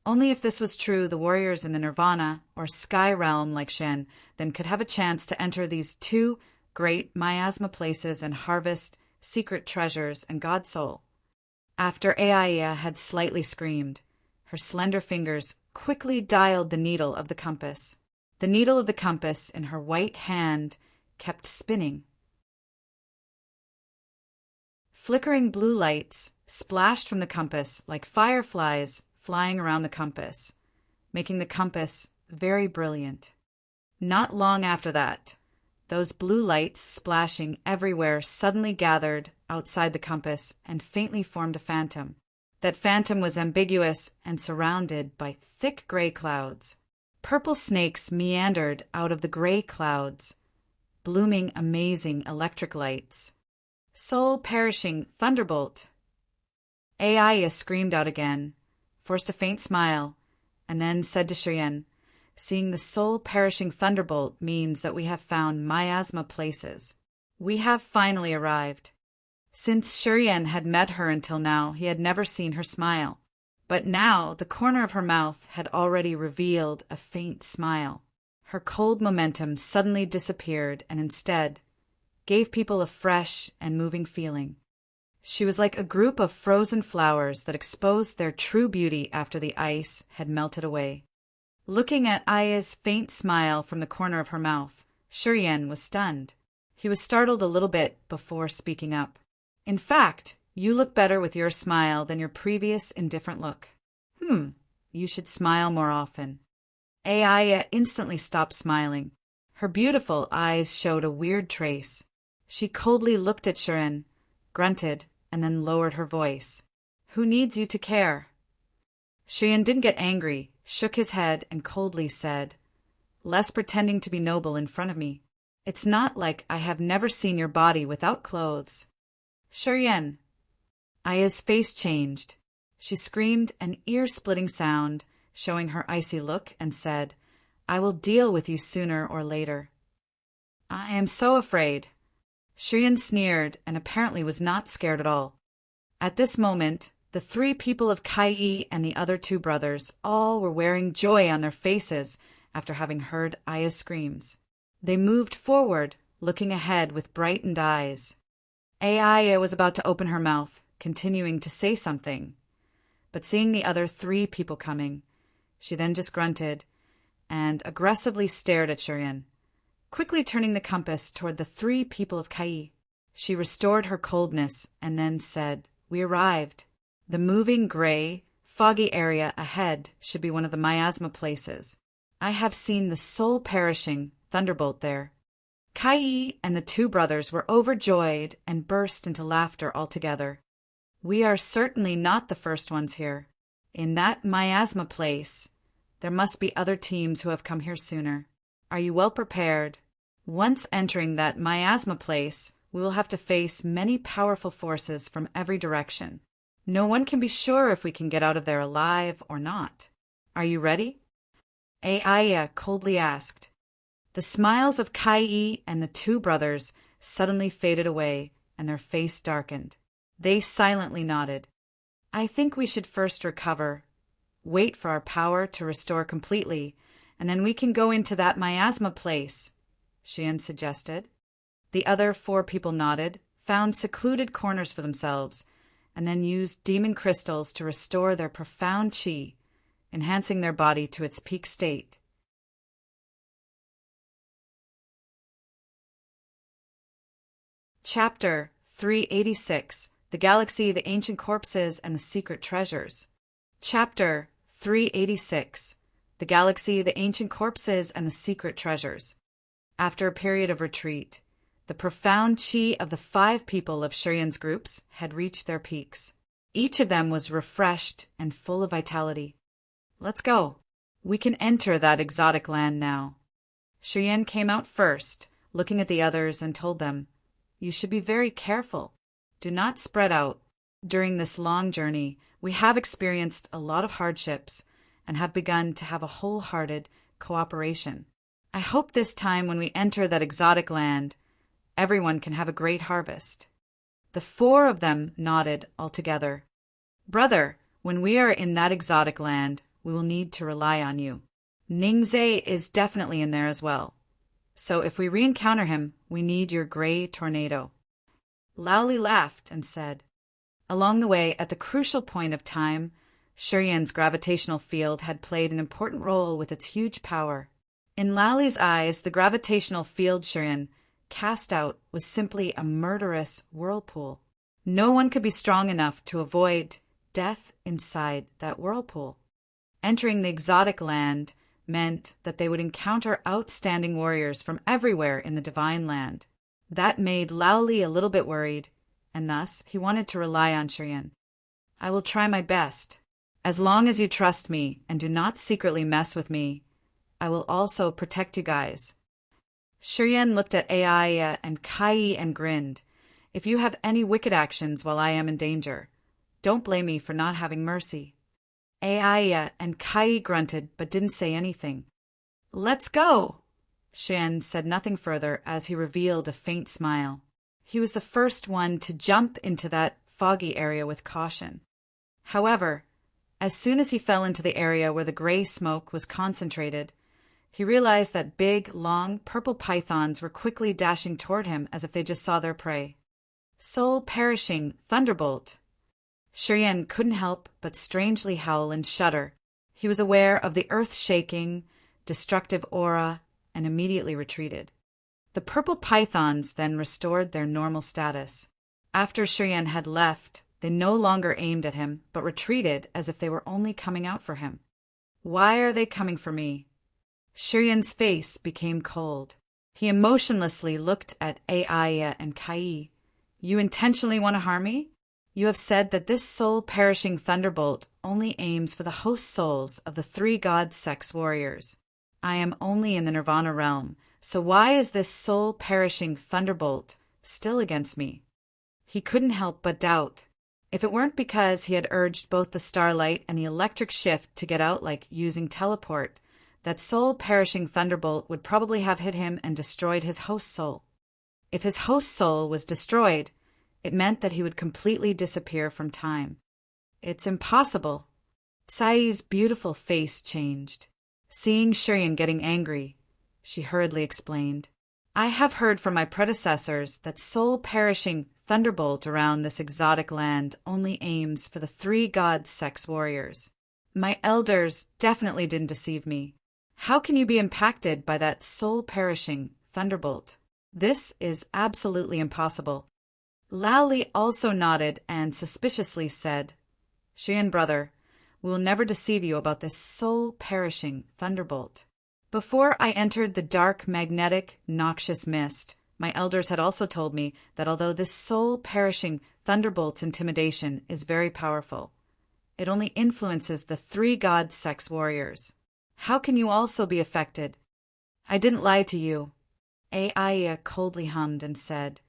Only if this was true, the warriors in the Nirvana, or Sky Realm like Shen, then could have a chance to enter these 2 great miasma places and harvest secret treasures and god soul. After Aiea had slightly screamed, her slender fingers quickly dialed the needle of the compass. The needle of the compass in her white hand kept spinning. Flickering blue lights splashed from the compass like fireflies flying around the compass, making the compass very brilliant. Not long after that, those blue lights splashing everywhere suddenly gathered outside the compass and faintly formed a phantom. That phantom was ambiguous and surrounded by thick gray clouds. Purple snakes meandered out of the gray clouds, blooming amazing electric lights. Soul-perishing thunderbolt! Aiea screamed out again, forced a faint smile, and then said to Shiryen, "Seeing the soul-perishing thunderbolt means that we have found miasma places. We have finally arrived." Since Shiryen had met her until now, he had never seen her smile. But now the corner of her mouth had already revealed a faint smile. Her cold momentum suddenly disappeared and instead gave people a fresh and moving feeling. She was like a group of frozen flowers that exposed their true beauty after the ice had melted away. Looking at Aya's faint smile from the corner of her mouth, Shiryen was stunned. He was startled a little bit before speaking up. "In fact, you look better with your smile than your previous indifferent look. You should smile more often." Aya instantly stopped smiling. Her beautiful eyes showed a weird trace. She coldly looked at Shiryen, grunted, and then lowered her voice. "Who needs you to care?" Shiryen didn't get angry, shook his head, and coldly said, "Less pretending to be noble in front of me. It's not like I have never seen your body without clothes." "Shiryen!" Aya's face changed. She screamed an ear-splitting sound, showing her icy look, and said, "I will deal with you sooner or later." "I am so afraid." Shiryen sneered and apparently was not scared at all. At this moment, the 3 people of Kai and the other 2 brothers all were wearing joy on their faces after having heard Aya's screams. They moved forward, looking ahead with brightened eyes. Aya was about to open her mouth, continuing to say something, but seeing the other 3 people coming, she then just grunted and aggressively stared at Shiryen. Quickly turning the compass toward the 3 people of Kai, she restored her coldness and then said, "We arrived. The moving gray, foggy area ahead should be one of the miasma places. I have seen the soul-perishing thunderbolt there." Kai and the 2 brothers were overjoyed and burst into laughter altogether. "We are certainly not the first ones here. In that miasma place, there must be other teams who have come here sooner. Are you well prepared? Once entering that miasma place, we will have to face many powerful forces from every direction. No one can be sure if we can get out of there alive or not. Are you ready?" Aya coldly asked. The smiles of Kai and the 2 brothers suddenly faded away, and their face darkened. They silently nodded. "I think we should first recover, wait for our power to restore completely, and then we can go into that miasma place," Shiryen suggested. The other 4 people nodded, found secluded corners for themselves, and then used demon crystals to restore their profound chi, enhancing their body to its peak state. Chapter 386: The Galaxy, the Ancient Corpses, and the Secret Treasures. Chapter 386: The Galaxy, the Ancient Corpses, and the Secret Treasures. After a period of retreat, the profound chi of the 5 people of Shiryen's groups had reached their peaks. Each of them was refreshed and full of vitality. Let's go. We can enter that exotic land now. Shiryen came out first, looking at the others, and told them, "You should be very careful. Do not spread out. During this long journey, we have experienced a lot of hardships and have begun to have a wholehearted cooperation. I hope this time when we enter that exotic land, everyone can have a great harvest." The four of them nodded altogether. "Brother, when we are in that exotic land, we will need to rely on you. Ningzhe is definitely in there as well. So if we re-encounter him, we need your gray tornado." Laoli laughed and said, "Along the way, at the crucial point of time, Shiryen's gravitational field had played an important role with its huge power. In Laoli's eyes, the gravitational field Shiryen cast out was simply a murderous whirlpool. No one could be strong enough to avoid death inside that whirlpool. Entering the exotic land meant that they would encounter outstanding warriors from everywhere in the divine land. That made Laoli a little bit worried, and thus he wanted to rely on Shiryen. "I will try my best. As long as you trust me and do not secretly mess with me, I will also protect you guys." Shiryen looked at Aiya and Kai and grinned. "If you have any wicked actions while I am in danger, don't blame me for not having mercy." Aiya and Kai grunted but didn't say anything. "Let's go!" Shiryen said nothing further as he revealed a faint smile. He was the first one to jump into that foggy area with caution. However, as soon as he fell into the area where the gray smoke was concentrated, he realized that big, long, purple pythons were quickly dashing toward him as if they just saw their prey. Soul-perishing thunderbolt! Shiryen couldn't help but strangely howl and shudder. He was aware of the earth-shaking, destructive aura and immediately retreated. The purple pythons then restored their normal status. After Shiryen had left, they no longer aimed at him, but retreated as if they were only coming out for him. "Why are they coming for me?" Shiryen's face became cold. He emotionlessly looked at Aiya and Kai. "You intentionally want to harm me? You have said that this soul-perishing thunderbolt only aims for the host souls of the three god sex warriors. I am only in the Nirvana realm, so why is this soul-perishing thunderbolt still against me?" He couldn't help but doubt. If it weren't because he had urged both the starlight and the electric shift to get out like using teleport, that soul-perishing thunderbolt would probably have hit him and destroyed his host soul. If his host soul was destroyed, it meant that he would completely disappear from time. It's impossible. Tsai's beautiful face changed. Seeing Shiryen getting angry, she hurriedly explained, "I have heard from my predecessors that soul-perishing thunderbolt around this exotic land only aims for the three god sex warriors. My elders definitely didn't deceive me. How can you be impacted by that soul-perishing thunderbolt? This is absolutely impossible." Laoli also nodded and suspiciously said, "Shiryen brother, we will never deceive you about this soul-perishing thunderbolt. Before I entered the dark, magnetic, noxious mist, my elders had also told me that although this soul-perishing thunderbolt's intimidation is very powerful, it only influences the three god sex warriors. How can you also be affected?" "I didn't lie to you," Aiya coldly hummed and said.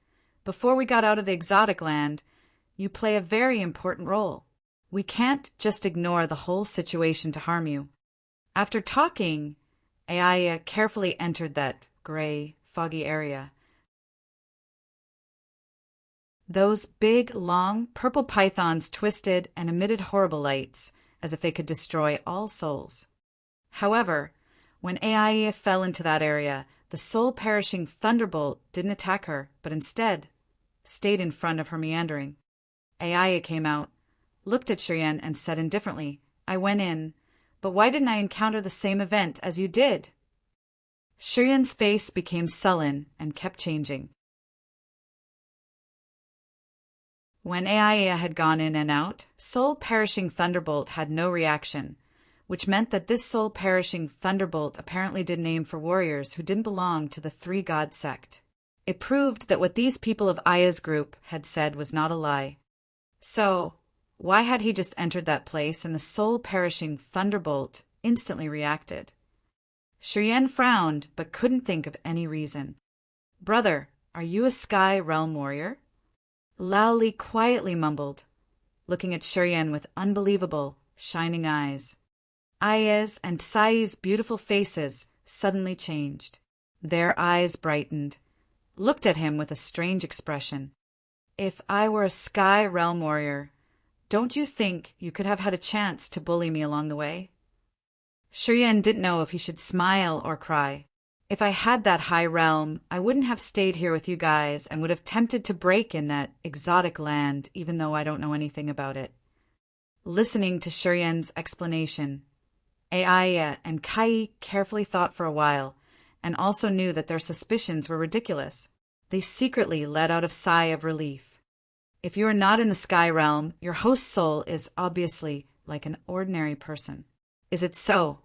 "Before we got out of the exotic land, you play a very important role. We can't just ignore the whole situation to harm you." After talking, Aiya carefully entered that gray, foggy area. Those big, long, purple pythons twisted and emitted horrible lights, as if they could destroy all souls. However, when Aiya fell into that area, the soul-perishing thunderbolt didn't attack her, but instead stayed in front of her meandering. Aiya came out, looked at Shiryen, and said indifferently, "I went in, but why didn't I encounter the same event as you did?" Shiryen's face became sullen and kept changing. When Aiya had gone in and out, soul-perishing thunderbolt had no reaction, which meant that this soul-perishing thunderbolt apparently didn't aim for warriors who didn't belong to the three god sect. It proved that what these people of Aya's group had said was not a lie. "So, Why had he just entered that place and the soul-perishing thunderbolt instantly reacted? Shiryen frowned, but couldn't think of any reason. "Brother, are you a Sky Realm warrior?" Lao Li quietly mumbled, looking at Shiryen with unbelievable, shining eyes. Aya's and Sai's beautiful faces suddenly changed. Their eyes brightened, looked at him with a strange expression. "If I were a Sky Realm warrior, don't you think you could have had a chance to bully me along the way?" Shiryen didn't know if he should smile or cry. "If I had that high realm, I wouldn't have stayed here with you guys and would have attempted to break in that exotic land, even though I don't know anything about it." Listening to Shiryen's explanation, Aya and Kai carefully thought for a while, and also knew that their suspicions were ridiculous. They secretly let out a sigh of relief. If you are not in the Sky Realm, your host soul is obviously like an ordinary person. Is it so?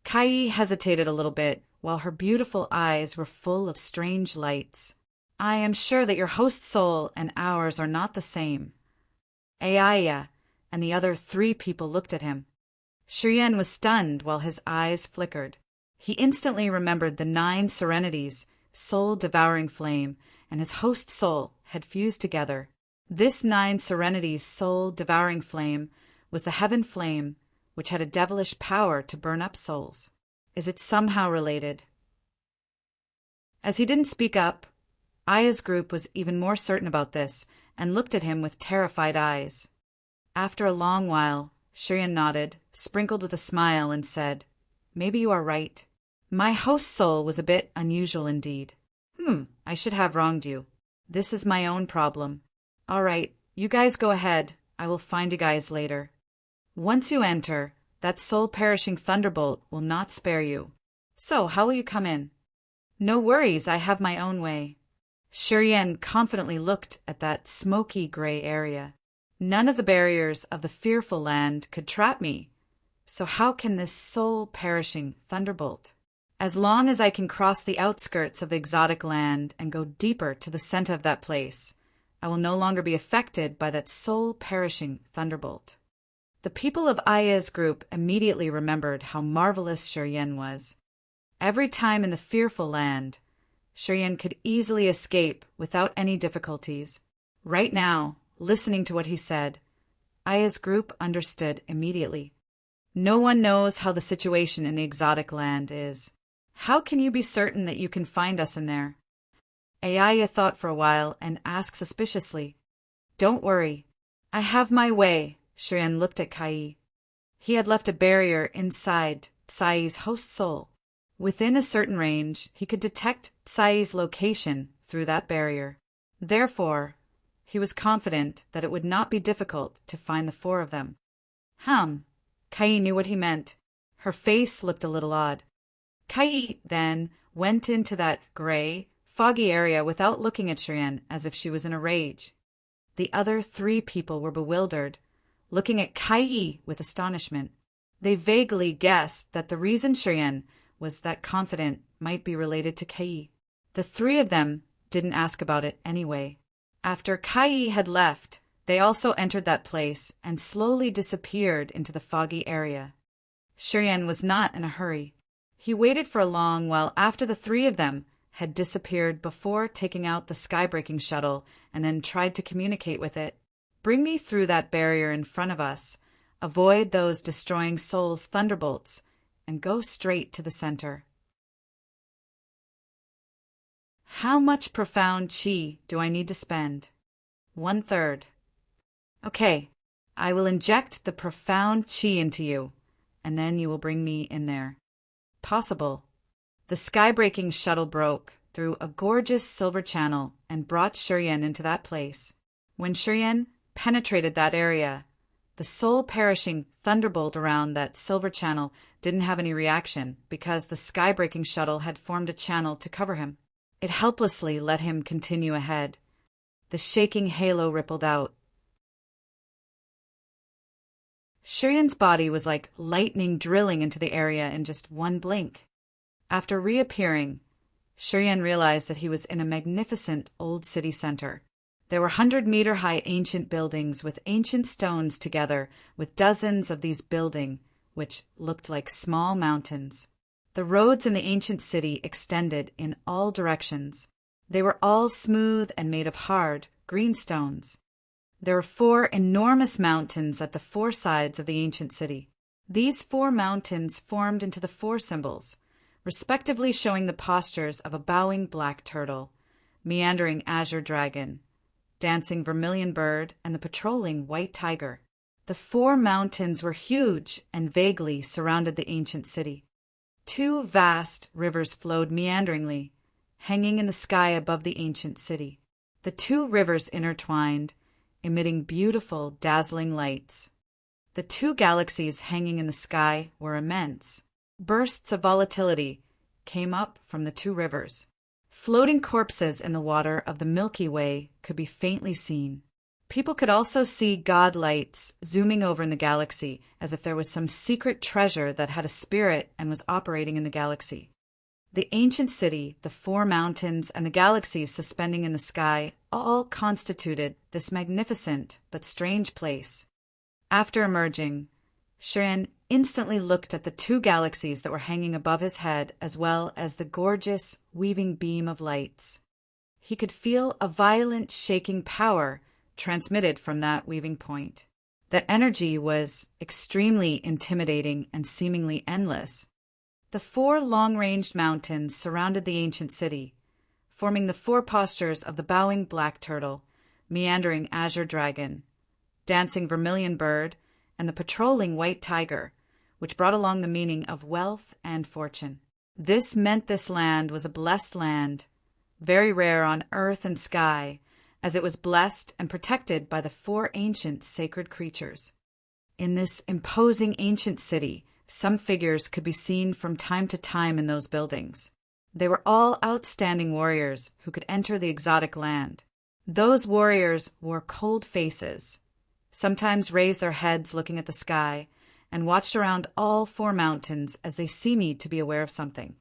Kai hesitated a little bit, while her beautiful eyes were full of strange lights. "I am sure that your host soul and ours are not the same." Aya and the other 3 people looked at him. Shiryen was stunned while his eyes flickered. He instantly remembered the 9 serenities, soul-devouring flame, and his host soul had fused together. This 9 serenities soul-devouring flame was the heaven flame, which had a devilish power to burn up souls. Is it somehow related? As he didn't speak up, Aya's group was even more certain about this and looked at him with terrified eyes. After a long while, Shiryen nodded, sprinkled with a smile, and said, "Maybe you are right. My host soul was a bit unusual indeed. I should have wronged you. This is my own problem. All right, you guys go ahead. I will find you guys later. Once you enter, that soul-perishing thunderbolt will not spare you. So, how will you come in?" "No worries, I have my own way." Shiryen confidently looked at that smoky gray area. "None of the barriers of the fearful land could trap me. So how can this soul-perishing thunderbolt? As long as I can cross the outskirts of the exotic land and go deeper to the center of that place, I will no longer be affected by that soul-perishing thunderbolt." The people of Aya's group immediately remembered how marvelous Shiryen was. Every time in the fearful land, Shiryen could easily escape without any difficulties. Right now, listening to what he said, Aya's group understood immediately. No one knows how the situation in the exotic land is. How can you be certain that you can find us in there? Aya thought for a while and asked suspiciously, "Don't worry. I have my way." Shiryen looked at Kai. He had left a barrier inside Sai's host soul. Within a certain range, he could detect Sai's location through that barrier. Therefore, he was confident that it would not be difficult to find the 4 of them. Kai knew what he meant. Her face looked a little odd. Kai then went into that gray, foggy area without looking at Shiryen, as if she was in a rage. The other 3 people were bewildered, looking at Kai with astonishment. They vaguely guessed that the reason Shiryen was that confident might be related to Kai. The 3 of them didn't ask about it anyway. After Kai had left, they also entered that place and slowly disappeared into the foggy area. Shiryen was not in a hurry. He waited for a long while after the 3 of them had disappeared before taking out the skybreaking shuttle and then tried to communicate with it. "Bring me through that barrier in front of us, avoid those destroying souls' thunderbolts, and go straight to the center." How much profound chi do I need to spend? 1/3. Okay, I will inject the profound chi into you, and then you will bring me in there. Possible. The skybreaking shuttle broke through a gorgeous silver channel and brought Shiryen into that place. When Shiryen penetrated that area, the soul-perishing thunderbolt around that silver channel didn't have any reaction because the skybreaking shuttle had formed a channel to cover him. It helplessly let him continue ahead. The shaking halo rippled out. Shiryen's body was like lightning drilling into the area in just one blink. After reappearing, Shiryen realized that he was in a magnificent old city center. There were 100-meter-high ancient buildings with ancient stones together with dozens of these building, which looked like small mountains. The roads in the ancient city extended in all directions. They were all smooth and made of hard, green stones. There were 4 enormous mountains at the 4 sides of the ancient city. These 4 mountains formed into the 4 symbols, respectively showing the postures of a bowing black turtle, meandering azure dragon, dancing vermilion bird, and the patrolling white tiger. The 4 mountains were huge and vaguely surrounded the ancient city. 2 vast rivers flowed meanderingly, hanging in the sky above the ancient city. The 2 rivers intertwined, emitting beautiful, dazzling lights. The 2 galaxies hanging in the sky were immense. Bursts of volatility came up from the 2 rivers. Floating corpses in the water of the Milky Way could be faintly seen. People could also see god lights zooming over in the galaxy as if there was some secret treasure that had a spirit and was operating in the galaxy. The ancient city, the 4 mountains, and the galaxies suspending in the sky all constituted this magnificent but strange place. After emerging, Shiryan instantly looked at the 2 galaxies that were hanging above his head as well as the gorgeous, weaving beam of lights. He could feel a violent shaking power transmitted from that weaving point. That energy was extremely intimidating and seemingly endless. The 4 long-ranged mountains surrounded the ancient city, forming the 4 postures of the bowing black turtle, meandering azure dragon, dancing vermilion bird, and the patrolling white tiger, which brought along the meaning of wealth and fortune. This meant this land was a blessed land, very rare on earth and sky, as it was blessed and protected by the 4 ancient sacred creatures. In this imposing ancient city, some figures could be seen from time to time in those buildings. They were all outstanding warriors who could enter the exotic land. Those warriors wore cold faces, sometimes raised their heads looking at the sky, and watched around all 4 mountains as they seemed to be aware of something.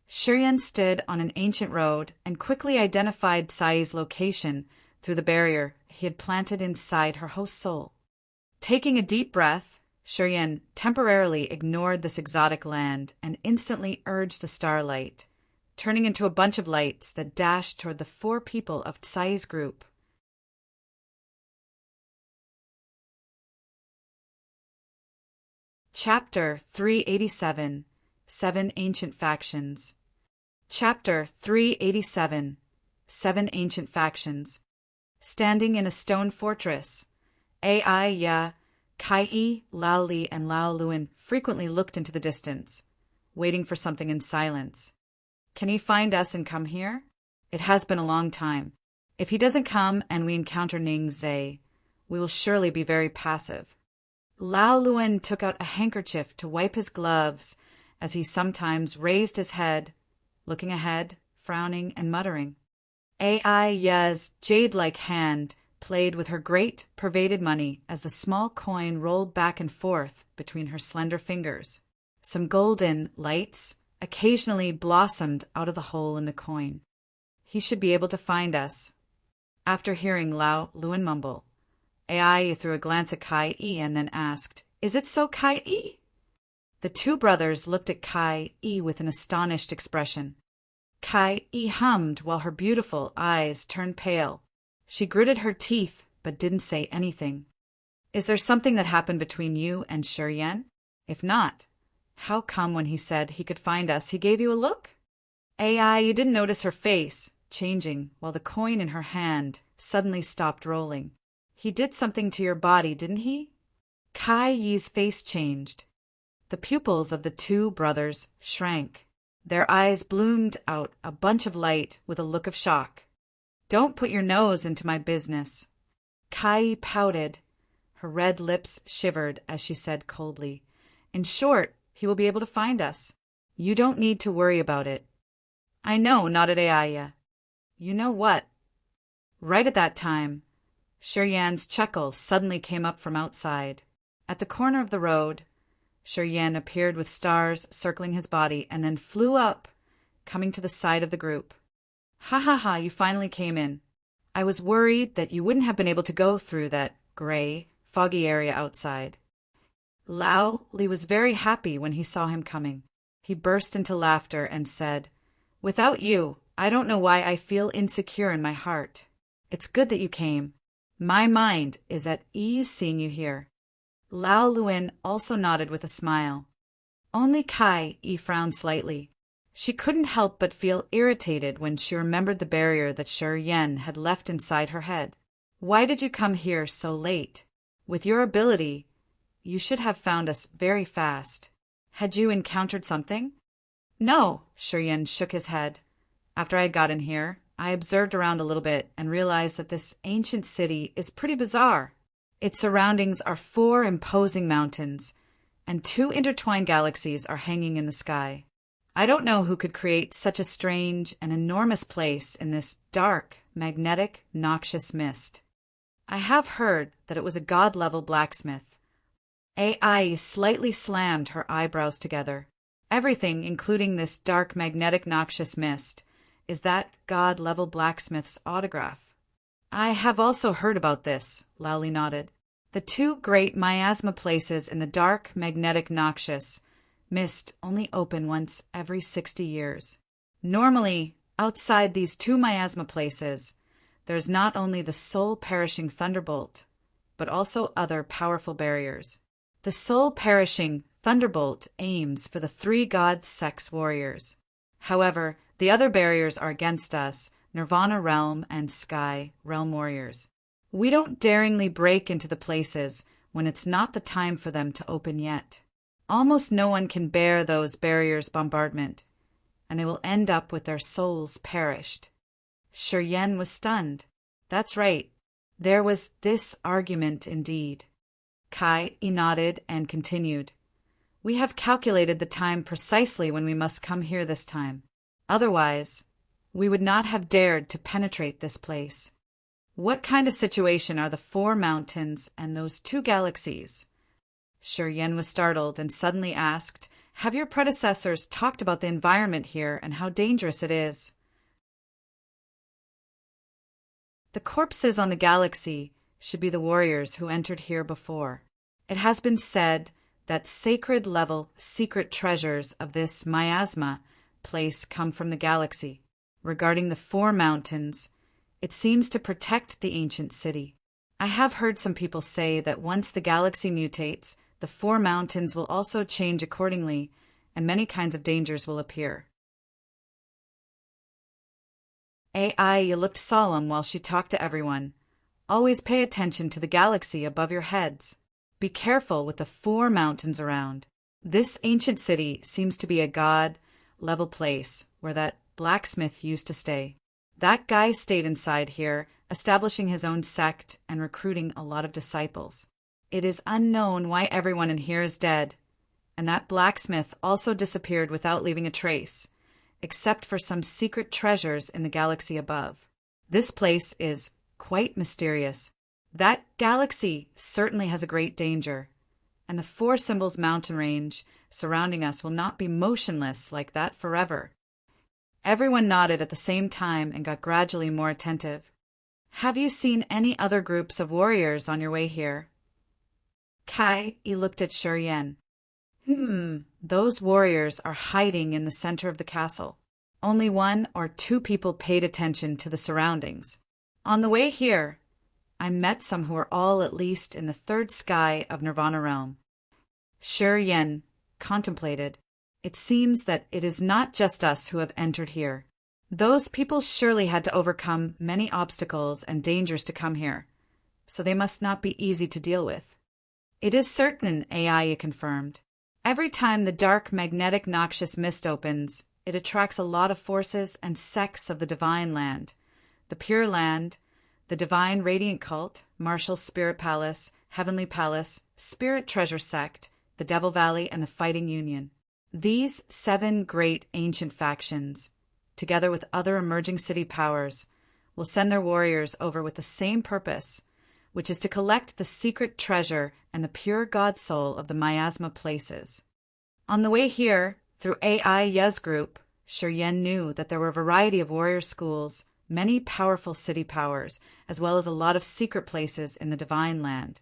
Shiryan stood on an ancient road and quickly identified Sai's location through the barrier he had planted inside her host's soul. Taking a deep breath, Shiryan temporarily ignored this exotic land and instantly urged the starlight, turning into a bunch of lights that dashed toward the 4 people of Sai's group. Chapter 387 7 Ancient Factions. Chapter 387 7 Ancient Factions. Standing in a stone fortress, Ai, Kai, Lao Li, and Lao Luan frequently looked into the distance, waiting for something in silence. Can he find us and come here? It has been a long time. If he doesn't come and we encounter Ning Zhe, we will surely be very passive. Lao Luan took out a handkerchief to wipe his gloves as he sometimes raised his head, looking ahead, frowning and muttering. Ai's jade-like hand played with her great, pervaded money as the small coin rolled back and forth between her slender fingers. Some golden lights occasionally blossomed out of the hole in the coin. He should be able to find us. After hearing Lao Luan mumble, Ai threw a glance at Kai and then asked, "Is it so, Kai?" The 2 brothers looked at Kai with an astonished expression. Kai hummed while her beautiful eyes turned pale. She gritted her teeth but didn't say anything. "Is there something that happened between you and Shiryan? If not, how come when he said he could find us, he gave you a look?" You didn't notice her face changing while the coin in her hand suddenly stopped rolling. "He did something to your body, didn't he?" Kai's face changed. The pupils of the 2 brothers shrank. Their eyes bloomed out a bunch of light with a look of shock. "Don't put your nose into my business." Kai pouted. Her red lips shivered as she said coldly, "In short, he will be able to find us. You don't need to worry about it." "I know," nodded Aya. "You know what?" Right at that time, Shiryan's chuckle suddenly came up from outside. At the corner of the road, Shiryan appeared with stars circling his body and then flew up, coming to the side of the group. "Ha ha ha, you finally came in. I was worried that you wouldn't have been able to go through that gray, foggy area outside. Lao Li was very happy when he saw him coming. He burst into laughter and said, "Without you, I don't know why I feel insecure in my heart. It's good that you came. My mind is at ease seeing you here." Lao Luin also nodded with a smile. Only Kai Yi frowned slightly. She couldn't help but feel irritated when she remembered the barrier that Shi Yan had left inside her head. "Why did you come here so late? With your ability, you should have found us very fast. Had you encountered something?" "No," Shi Yan shook his head. "After I got in here, I observed around a little bit and realized that this ancient city is pretty bizarre. Its surroundings are 4 imposing mountains, and 2 intertwined galaxies are hanging in the sky. I don't know who could create such a strange and enormous place in this dark, magnetic, noxious mist. I have heard that it was a god-level blacksmith." AI slightly slammed her eyebrows together. "Everything, including this dark, magnetic, noxious mist, is that god-level blacksmith's autograph." "I have also heard about this," Lao Li nodded. "The 2 great miasma places in the dark, magnetic, noxious mist only open once every 60 years. Normally, outside these 2 miasma places, there's not only the soul-perishing thunderbolt, but also other powerful barriers. The soul-perishing thunderbolt aims for the 3 god sex warriors. However, the other barriers are against us, Nirvana Realm and Sky Realm warriors. We don't daringly break into the places when it's not the time for them to open yet. Almost no one can bear those barriers' bombardment, and they will end up with their souls perished." Shi Yan was stunned. That's right. There was this argument indeed. Kai Yi nodded and continued. "We have calculated the time precisely when we must come here this time. Otherwise, we would not have dared to penetrate this place. What kind of situation are the 4 mountains and those 2 galaxies?" Shi Yan was startled and suddenly asked, "Have your predecessors talked about the environment here and how dangerous it is?" "The corpses on the galaxy should be the warriors who entered here before. It has been said that sacred-level secret treasures of this miasma place come from the galaxy. Regarding the 4 mountains, it seems to protect the ancient city. I have heard some people say that once the galaxy mutates, the 4 mountains will also change accordingly, and many kinds of dangers will appear." AI looked solemn while she talked to everyone. "Always pay attention to the galaxy above your heads. Be careful with the 4 mountains around. This ancient city seems to be a god-level place where that blacksmith used to stay. That guy stayed inside here, establishing his own sect and recruiting a lot of disciples. It is unknown why everyone in here is dead, and that blacksmith also disappeared without leaving a trace, except for some secret treasures in the galaxy above. This place is quite mysterious. That galaxy certainly has a great danger, and the 4 symbols mountain range surrounding us will not be motionless like that forever." Everyone nodded at the same time and got gradually more attentive. "Have you seen any other groups of warriors on your way here?" Kai Yi looked at Shi Yan. Those warriors are hiding in the center of the castle. Only 1 or 2 people paid attention to the surroundings. On the way here, I met some who are all at least in the 3rd sky of Nirvana Realm." Shi Yan contemplated. "It seems that it is not just us who have entered here. Those people surely had to overcome many obstacles and dangers to come here, so they must not be easy to deal with." "It is certain," AI confirmed. "Every time the dark, magnetic, noxious mist opens, it attracts a lot of forces and sects of the Divine Land, the Pure Land, the Divine Radiant Cult, Martial Spirit Palace, Heavenly Palace, Spirit Treasure Sect, the Devil Valley, and the Fighting Union. These 7 great ancient factions, together with other emerging city powers, will send their warriors over with the same purpose, which is to collect the secret treasure and the pure god soul of the miasma places." On the way here, through AI Yez Group, Shi Yan knew that there were a variety of warrior schools, many powerful city powers, as well as a lot of secret places in the Divine Land.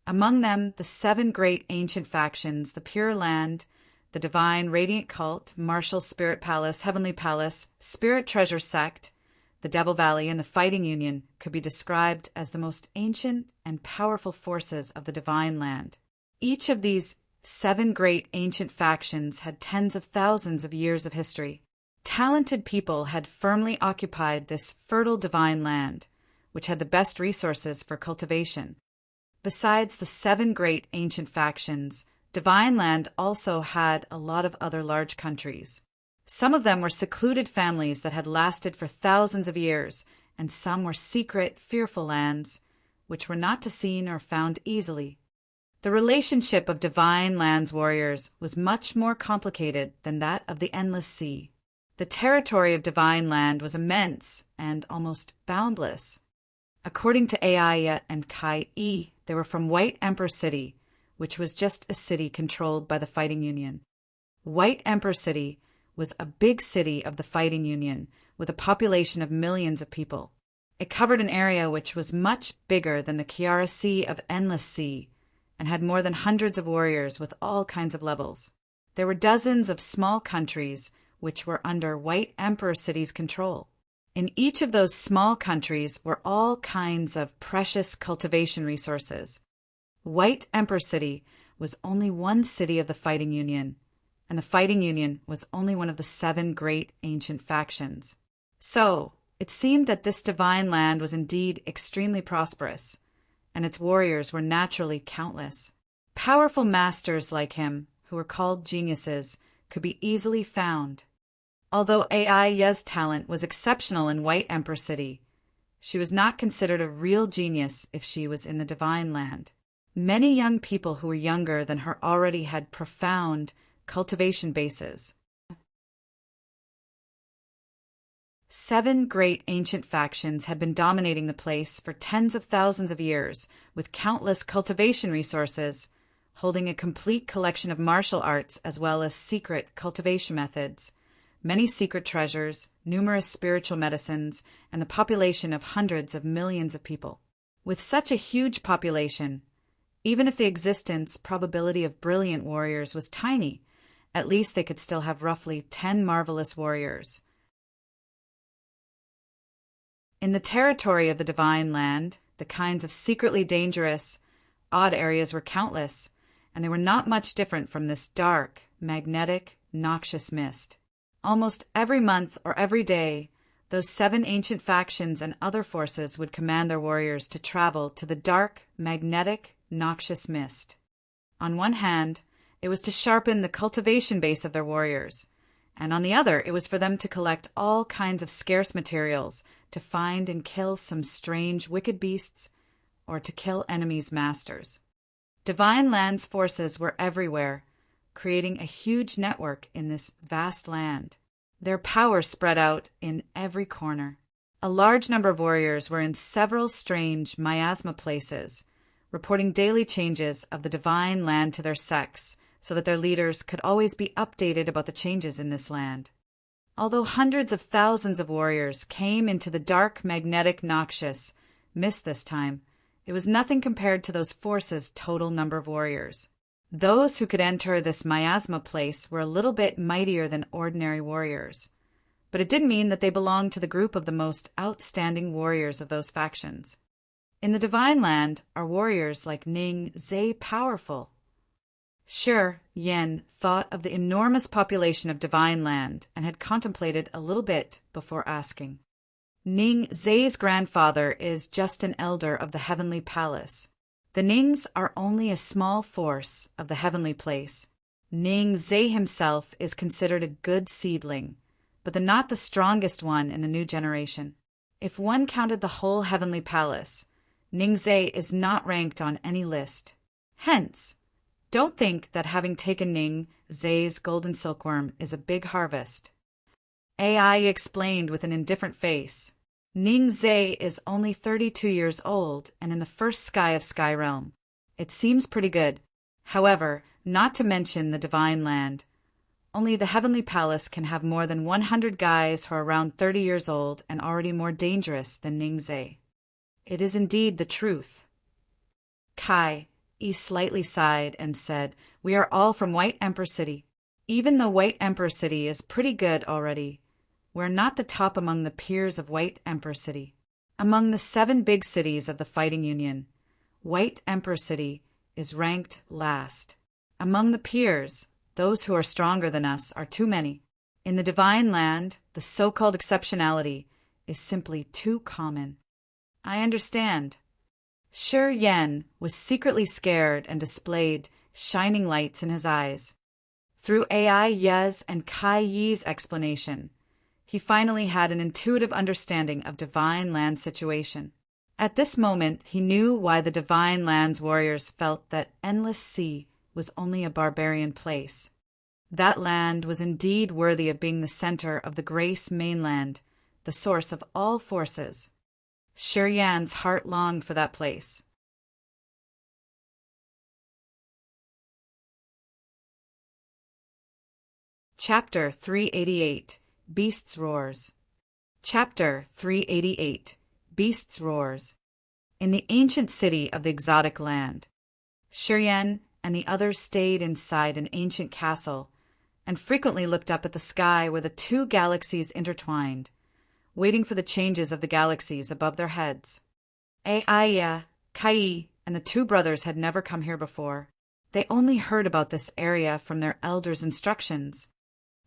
Among them, the 7 great ancient factions, the Pure Land, the Divine Radiant Cult, Martial Spirit Palace, Heavenly Palace, Spirit Treasure Sect, the Devil Valley, and the Fighting Union, could be described as the most ancient and powerful forces of the Divine Land. Each of these 7 great ancient factions had tens of thousands of years of history. Talented people had firmly occupied this fertile Divine Land, which had the best resources for cultivation. Besides the 7 great ancient factions, Divine Land also had a lot of other large countries. Some of them were secluded families that had lasted for thousands of years, and some were secret, fearful lands, which were not to seen or found easily. The relationship of Divine Land's warriors was much more complicated than that of the Endless Sea. The territory of Divine Land was immense and almost boundless. According to Aya and Kai-E, they were from White Emperor City, which was just a city controlled by the Fighting Union. White Emperor City was a big city of the Fighting Union with a population of millions of people. It covered an area which was much bigger than the Kiara Sea of Endless Sea and had more than hundreds of warriors with all kinds of levels. There were dozens of small countries which were under White Emperor City's control. In each of those small countries were all kinds of precious cultivation resources. White Emperor City was only one city of the Fighting Union, and the Fighting Union was only one of the 7 great ancient factions. So, it seemed that this Divine Land was indeed extremely prosperous, and its warriors were naturally countless. Powerful masters like him, who were called geniuses, could be easily found. Although Aya's talent was exceptional in White Emperor City, she was not considered a real genius if she was in the Divine Land. Many young people who were younger than her already had profound cultivation bases. 7 great ancient factions had been dominating the place for tens of thousands of years, with countless cultivation resources, holding a complete collection of martial arts as well as secret cultivation methods, many secret treasures, numerous spiritual medicines, and the population of hundreds of millions of people. With such a huge population, even if the existence probability of brilliant warriors was tiny, at least they could still have roughly 10 marvelous warriors. In the territory of the Divine Land, the kinds of secretly dangerous, odd areas were countless, and they were not much different from this dark, magnetic, noxious mist. Almost every month or every day, those 7 ancient factions and other forces would command their warriors to travel to the dark, magnetic, noxious mist. On one hand, it was to sharpen the cultivation base of their warriors, and on the other, it was for them to collect all kinds of scarce materials to find and kill some strange, wicked beasts or to kill enemies' masters. Divine Land's forces were everywhere, creating a huge network in this vast land. Their power spread out in every corner. A large number of warriors were in several strange miasma places, reporting daily changes of the Divine Land to their sects, so that their leaders could always be updated about the changes in this land. Although hundreds of thousands of warriors came into the dark, magnetic, noxious mist this time, it was nothing compared to those forces' total number of warriors. Those who could enter this miasma place were a little bit mightier than ordinary warriors, but it didn't mean that they belonged to the group of the most outstanding warriors of those factions. In the Divine Land are warriors like Ning Zhe powerful. Sure, Yen thought of the enormous population of Divine Land and had contemplated a little bit before asking. Ning Zhe's grandfather is just an elder of the Heavenly Palace. The Nings are only a small force of the Heavenly Place. Ning Zhe himself is considered a good seedling, but not the strongest one in the new generation. If one counted the whole Heavenly Palace, Ning Zhe is not ranked on any list. Hence, don't think that having taken Ning Zhe's golden silkworm is a big harvest. AI explained with an indifferent face. Ning Zhe is only 32 years old and in the first sky of Sky Realm. It seems pretty good. However, not to mention the Divine Land. Only the Heavenly Palace can have more than 100 guys who are around 30 years old and already more dangerous than Ningzhe. It is indeed the truth. Kai, Yi slightly sighed and said, "We are all from White Emperor City. Even though White Emperor City is pretty good already, we're not the top among the peers of White Emperor City. Among the 7 big cities of the Fighting Union, White Emperor City is ranked last. Among the peers, those who are stronger than us are too many. In the Divine Land, the so-called exceptionality is simply too common." "I understand." Shi Yan was secretly scared and displayed shining lights in his eyes. Through AI Ye's and Kai Yi's explanation, he finally had an intuitive understanding of Divine Land's situation. At this moment, he knew why the Divine Land's warriors felt that Endless Sea was only a barbarian place. That land was indeed worthy of being the center of the Grace mainland, the source of all forces. Shi Yan's heart longed for that place. Chapter 388 Beasts' Roars. Chapter 388 Beasts' Roars. In the ancient city of the exotic land, Shi Yan and the others stayed inside an ancient castle and frequently looked up at the sky where the 2 galaxies intertwined, waiting for the changes of the galaxies above their heads. Aya, Kai, and the 2 brothers had never come here before. They only heard about this area from their elders' instructions.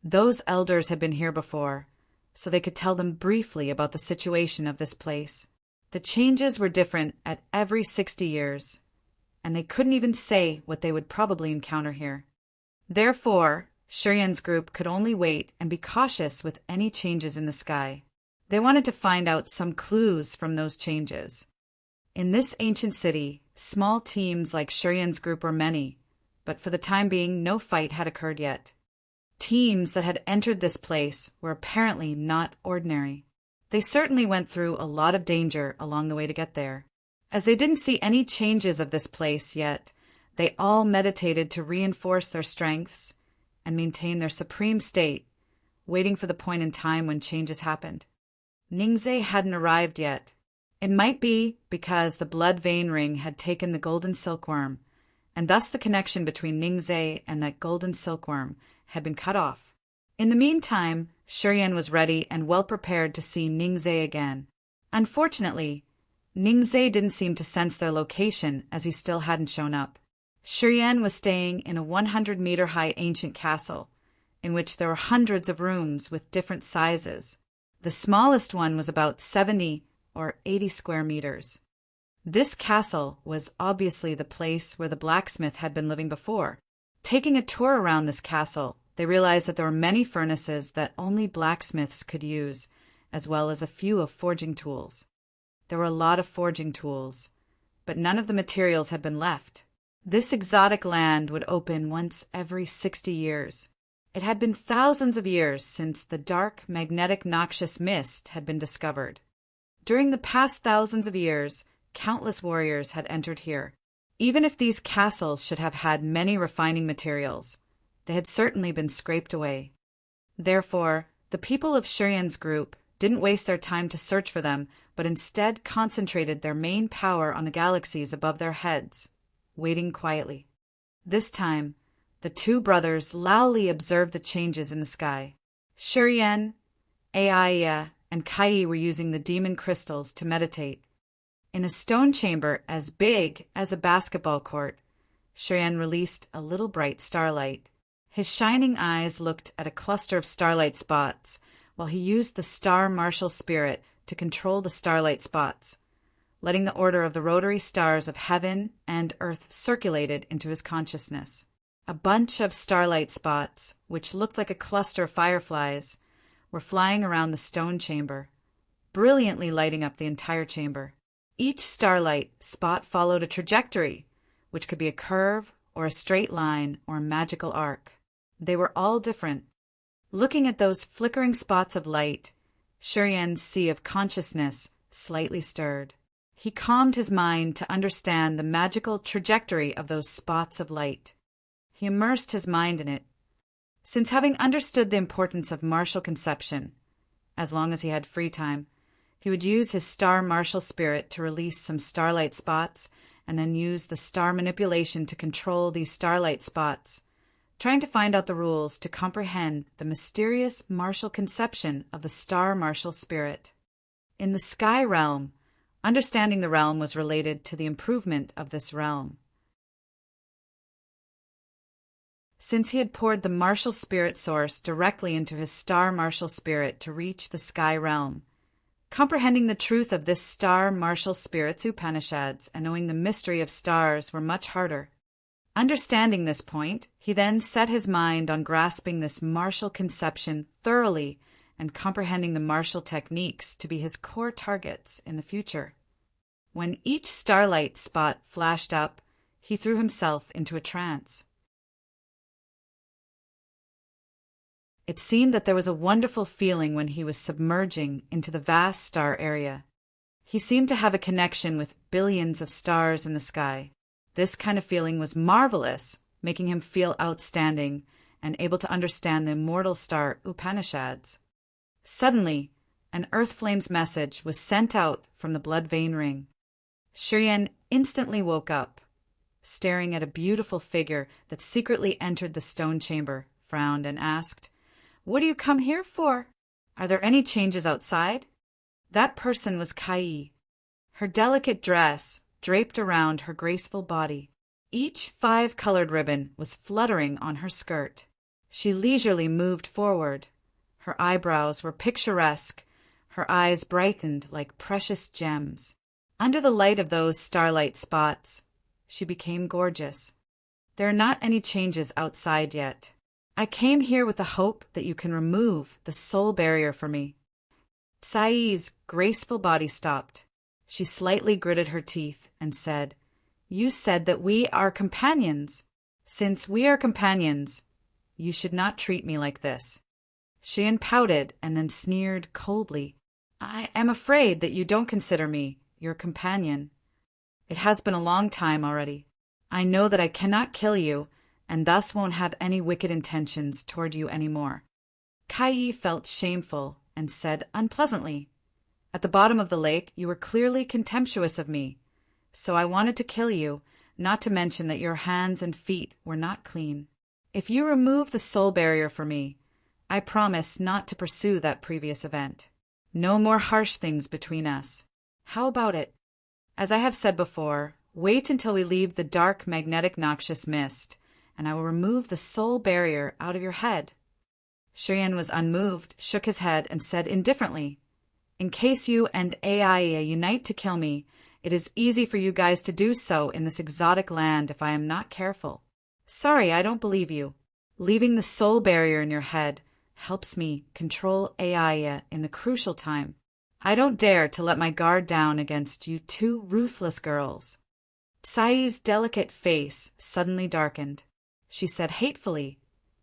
Those elders had been here before, so they could tell them briefly about the situation of this place. The changes were different at every 60 years, and they couldn't even say what they would probably encounter here. Therefore, Shi Yan's group could only wait and be cautious with any changes in the sky. They wanted to find out some clues from those changes. In this ancient city, small teams like Shi Yan's group were many, but for the time being, no fight had occurred yet. Teams that had entered this place were apparently not ordinary. They certainly went through a lot of danger along the way to get there. As they didn't see any changes of this place yet, they all meditated to reinforce their strengths and maintain their supreme state, waiting for the point in time when changes happened. Ningzhe hadn't arrived yet. It might be because the blood vein ring had taken the golden silkworm, and thus the connection between Ningzhe and that golden silkworm had been cut off. In the meantime, Shi Yan was ready and well prepared to see Ningzhe again. Unfortunately, Ningzhe didn't seem to sense their location as he still hadn't shown up. Shi Yan was staying in a 100-meter-high ancient castle, in which there were hundreds of rooms with different sizes. The smallest one was about 70 or 80 square meters. This castle was obviously the place where the blacksmith had been living before. Taking a tour around this castle, they realized that there were many furnaces that only blacksmiths could use, as well as a few of forging tools. There were a lot of forging tools, but none of the materials had been left. This exotic land would open once every 60 years. It had been thousands of years since the dark, magnetic, noxious mist had been discovered. During the past thousands of years, countless warriors had entered here. Even if these castles should have had many refining materials, they had certainly been scraped away. Therefore, the people of Shi Yan's group didn't waste their time to search for them, but instead concentrated their main power on the galaxies above their heads, waiting quietly. This time, the 2 brothers loudly observed the changes in the sky. Shi Yan, Aya, and Kai were using the demon crystals to meditate. In a stone chamber as big as a basketball court, Shi Yan released a little bright starlight. His shining eyes looked at a cluster of starlight spots while he used the star martial spirit to control the starlight spots, letting the order of the rotary stars of heaven and earth circulated into his consciousness. A bunch of starlight spots, which looked like a cluster of fireflies, were flying around the stone chamber, brilliantly lighting up the entire chamber. Each starlight spot followed a trajectory, which could be a curve or a straight line or a magical arc. They were all different. Looking at those flickering spots of light, Shi Yan's sea of consciousness slightly stirred. He calmed his mind to understand the magical trajectory of those spots of light. He immersed his mind in it. Since having understood the importance of martial conception, as long as he had free time, he would use his star martial spirit to release some starlight spots and then use the star manipulation to control these starlight spots, trying to find out the rules to comprehend the mysterious martial conception of the star martial spirit. In the sky realm, understanding the realm was related to the improvement of this realm. Since he had poured the martial spirit source directly into his star martial spirit to reach the sky realm, comprehending the truth of this star martial spirit's Upanishads and knowing the mystery of stars were much harder. Understanding this point, he then set his mind on grasping this martial conception thoroughly and comprehending the martial techniques to be his core targets in the future. When each starlight spot flashed up, he threw himself into a trance. It seemed that there was a wonderful feeling when he was submerging into the vast star area. He seemed to have a connection with billions of stars in the sky. This kind of feeling was marvelous, making him feel outstanding and able to understand the immortal star Upanishads. Suddenly, an Earth Flame's message was sent out from the blood vein ring. Shiryen instantly woke up, staring at a beautiful figure that secretly entered the stone chamber, frowned, and asked, "What do you come here for? Are there any changes outside?" That person was Kai. Her delicate dress draped around her graceful body. Each 5-colored ribbon was fluttering on her skirt. She leisurely moved forward. Her eyebrows were picturesque, her eyes brightened like precious gems. Under the light of those starlight spots, she became gorgeous. There are not any changes outside yet. I came here with the hope that you can remove the soul barrier for me. Tsai's graceful body stopped. She slightly gritted her teeth and said, "You said that we are companions. Since we are companions, you should not treat me like this." Shiryen pouted and then sneered coldly. "I am afraid that you don't consider me your companion. It has been a long time already. I know that I cannot kill you, and thus won't have any wicked intentions toward you anymore." Kai felt shameful and said unpleasantly, "At the bottom of the lake you were clearly contemptuous of me, so I wanted to kill you, not to mention that your hands and feet were not clean. If you remove the soul barrier for me, I promise not to pursue that previous event. No more harsh things between us. How about it? As I have said before, wait until we leave the dark magnetic noxious mist, and I will remove the soul barrier out of your head." Shiryen was unmoved, shook his head, and said indifferently, "In case you and Aiya unite to kill me, it is easy for you guys to do so in this exotic land if I am not careful. Sorry, I don't believe you. Leaving the soul barrier in your head helps me control Aiya in the crucial time. I don't dare to let my guard down against you two ruthless girls." Tsai's delicate face suddenly darkened. She said hatefully,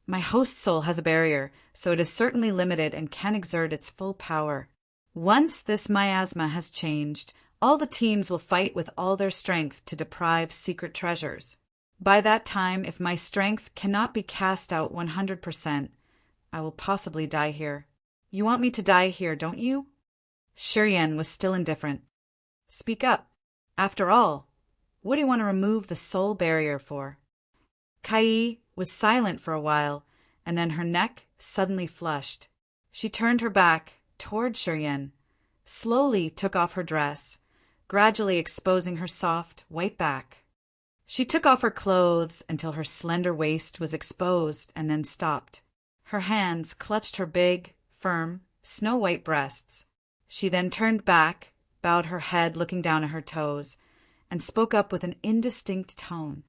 "My host soul has a barrier, so it is certainly limited and can exert its full power. Once this miasma has changed, all the teams will fight with all their strength to deprive secret treasures. By that time, if my strength cannot be cast out 100%, I will possibly die here. You want me to die here, don't you?" Shiryen was still indifferent. "Speak up. After all, what do you want to remove the soul barrier for?" Kai was silent for a while, and then her neck suddenly flushed. She turned her back toward Shiryen, slowly took off her dress, gradually exposing her soft, white back. She took off her clothes until her slender waist was exposed and then stopped. Her hands clutched her big, firm, snow-white breasts. She then turned back, bowed her head looking down at her toes, and spoke up with an indistinct tone.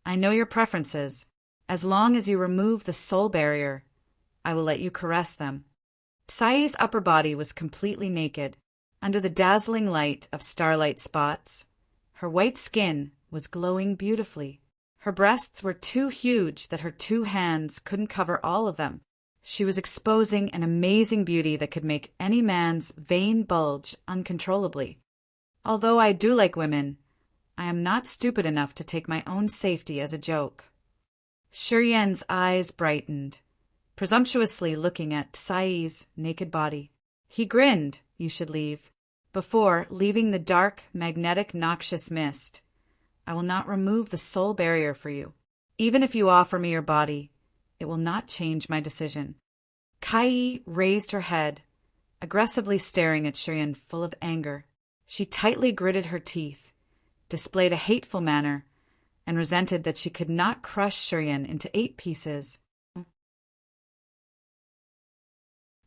"I know your preferences. As long as you remove the soul barrier, I will let you caress them." Tsai's upper body was completely naked, under the dazzling light of starlight spots. Her white skin was glowing beautifully. Her breasts were too huge that her 2 hands couldn't cover all of them. She was exposing an amazing beauty that could make any man's vein bulge uncontrollably. Although I do like women, I am not stupid enough to take my own safety as a joke. Shiryen's eyes brightened. presumptuously looking at Tsai's naked body. He grinned, "You should leave. Before leaving the dark, magnetic, noxious mist, I will not remove the soul barrier for you. Even if you offer me your body, it will not change my decision." Kai raised her head, aggressively staring at Shiryan full of anger. She tightly gritted her teeth, displayed a hateful manner, and resented that she could not crush Shiryan into 8 pieces.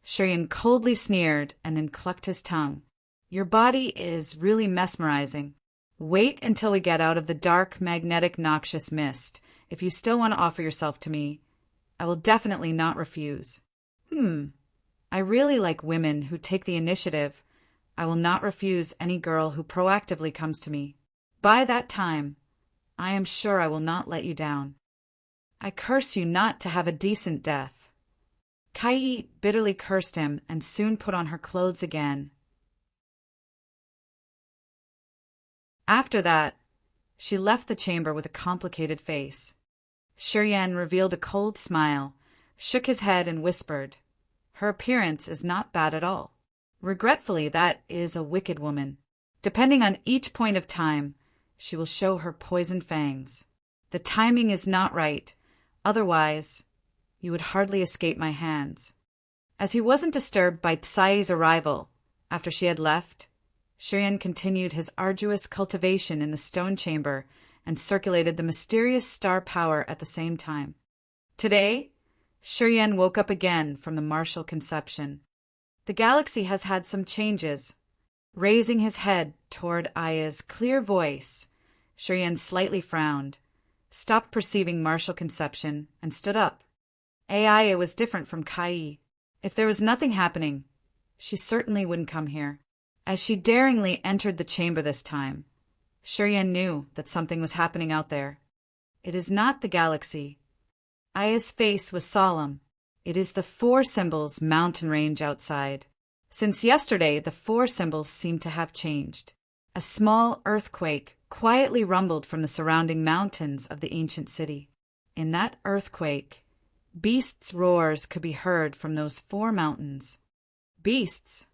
Shiryan coldly sneered and then clucked his tongue. "Your body is really mesmerizing. Wait until we get out of the dark, magnetic, noxious mist. If you still want to offer yourself to me, I will definitely not refuse." I really like women who take the initiative. I will not refuse any girl who proactively comes to me. By that time, I am sure I will not let you down. I curse you not to have a decent death." Kai bitterly cursed him and soon put on her clothes again. After that, she left the chamber with a complicated face. Shiryan revealed a cold smile, shook his head and whispered, "Her appearance is not bad at all. Regretfully, that is a wicked woman. Depending on each point of time, she will show her poison fangs. The timing is not right, otherwise you would hardly escape my hands." As he wasn't disturbed by Tsai's arrival after she had left, Shiryan continued his arduous cultivation in the stone chamber and circulated the mysterious star power at the same time. Today, Shiryan woke up again from the martial conception. The galaxy has had some changes. Raising his head toward Aya's clear voice, Shiryan slightly frowned, stopped perceiving martial conception, and stood up. Aya was different from Kai. If there was nothing happening, she certainly wouldn't come here. As she daringly entered the chamber this time, Shiryan knew that something was happening out there. It is not the galaxy. Aya's face was solemn. It is the 4 symbols mountain range outside. Since yesterday, the 4 symbols seemed to have changed. A small earthquake quietly rumbled from the surrounding mountains of the ancient city. In that earthquake, beasts' roars could be heard from those 4 mountains. Beasts?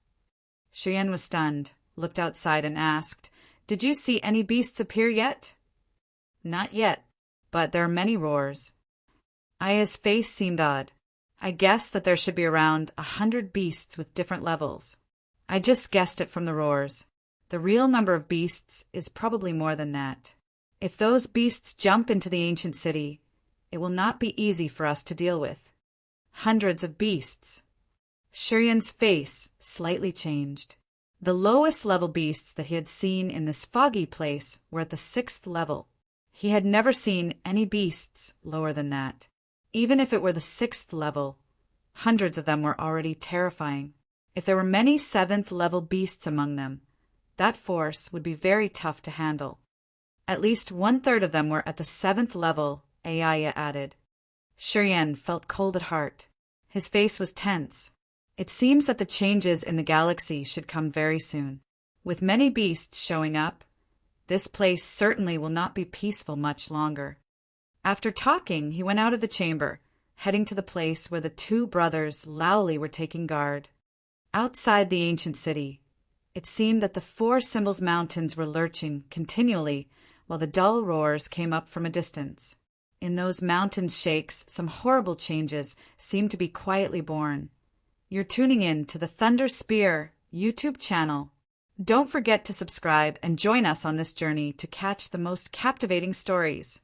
Shiryan was stunned, looked outside and asked, "Did you see any beasts appear yet?" "Not yet, but there are many roars." Aya's face seemed odd. "I guessed that there should be around 100 beasts with different levels. I just guessed it from the roars. The real number of beasts is probably more than that. If those beasts jump into the ancient city, it will not be easy for us to deal with. Hundreds of beasts." Shiryan's face slightly changed. The lowest level beasts that he had seen in this foggy place were at the 6th level. He had never seen any beasts lower than that. Even if it were the 6th level, hundreds of them were already terrifying. If there were many 7th level beasts among them, that force would be very tough to handle. At least 1/3 of them were at the 7th level, Aya added. Shiryan felt cold at heart. His face was tense. It seems that the changes in the galaxy should come very soon. With many beasts showing up, this place certainly will not be peaceful much longer. After talking, he went out of the chamber, heading to the place where the 2 brothers loudly were taking guard. Outside the ancient city, it seemed that the 4 symbols mountains were lurching continually while the dull roars came up from a distance. In those mountain shakes, some horrible changes seemed to be quietly born. You're tuning in to the Thunder Spear YouTube channel. Don't forget to subscribe and join us on this journey to catch the most captivating stories.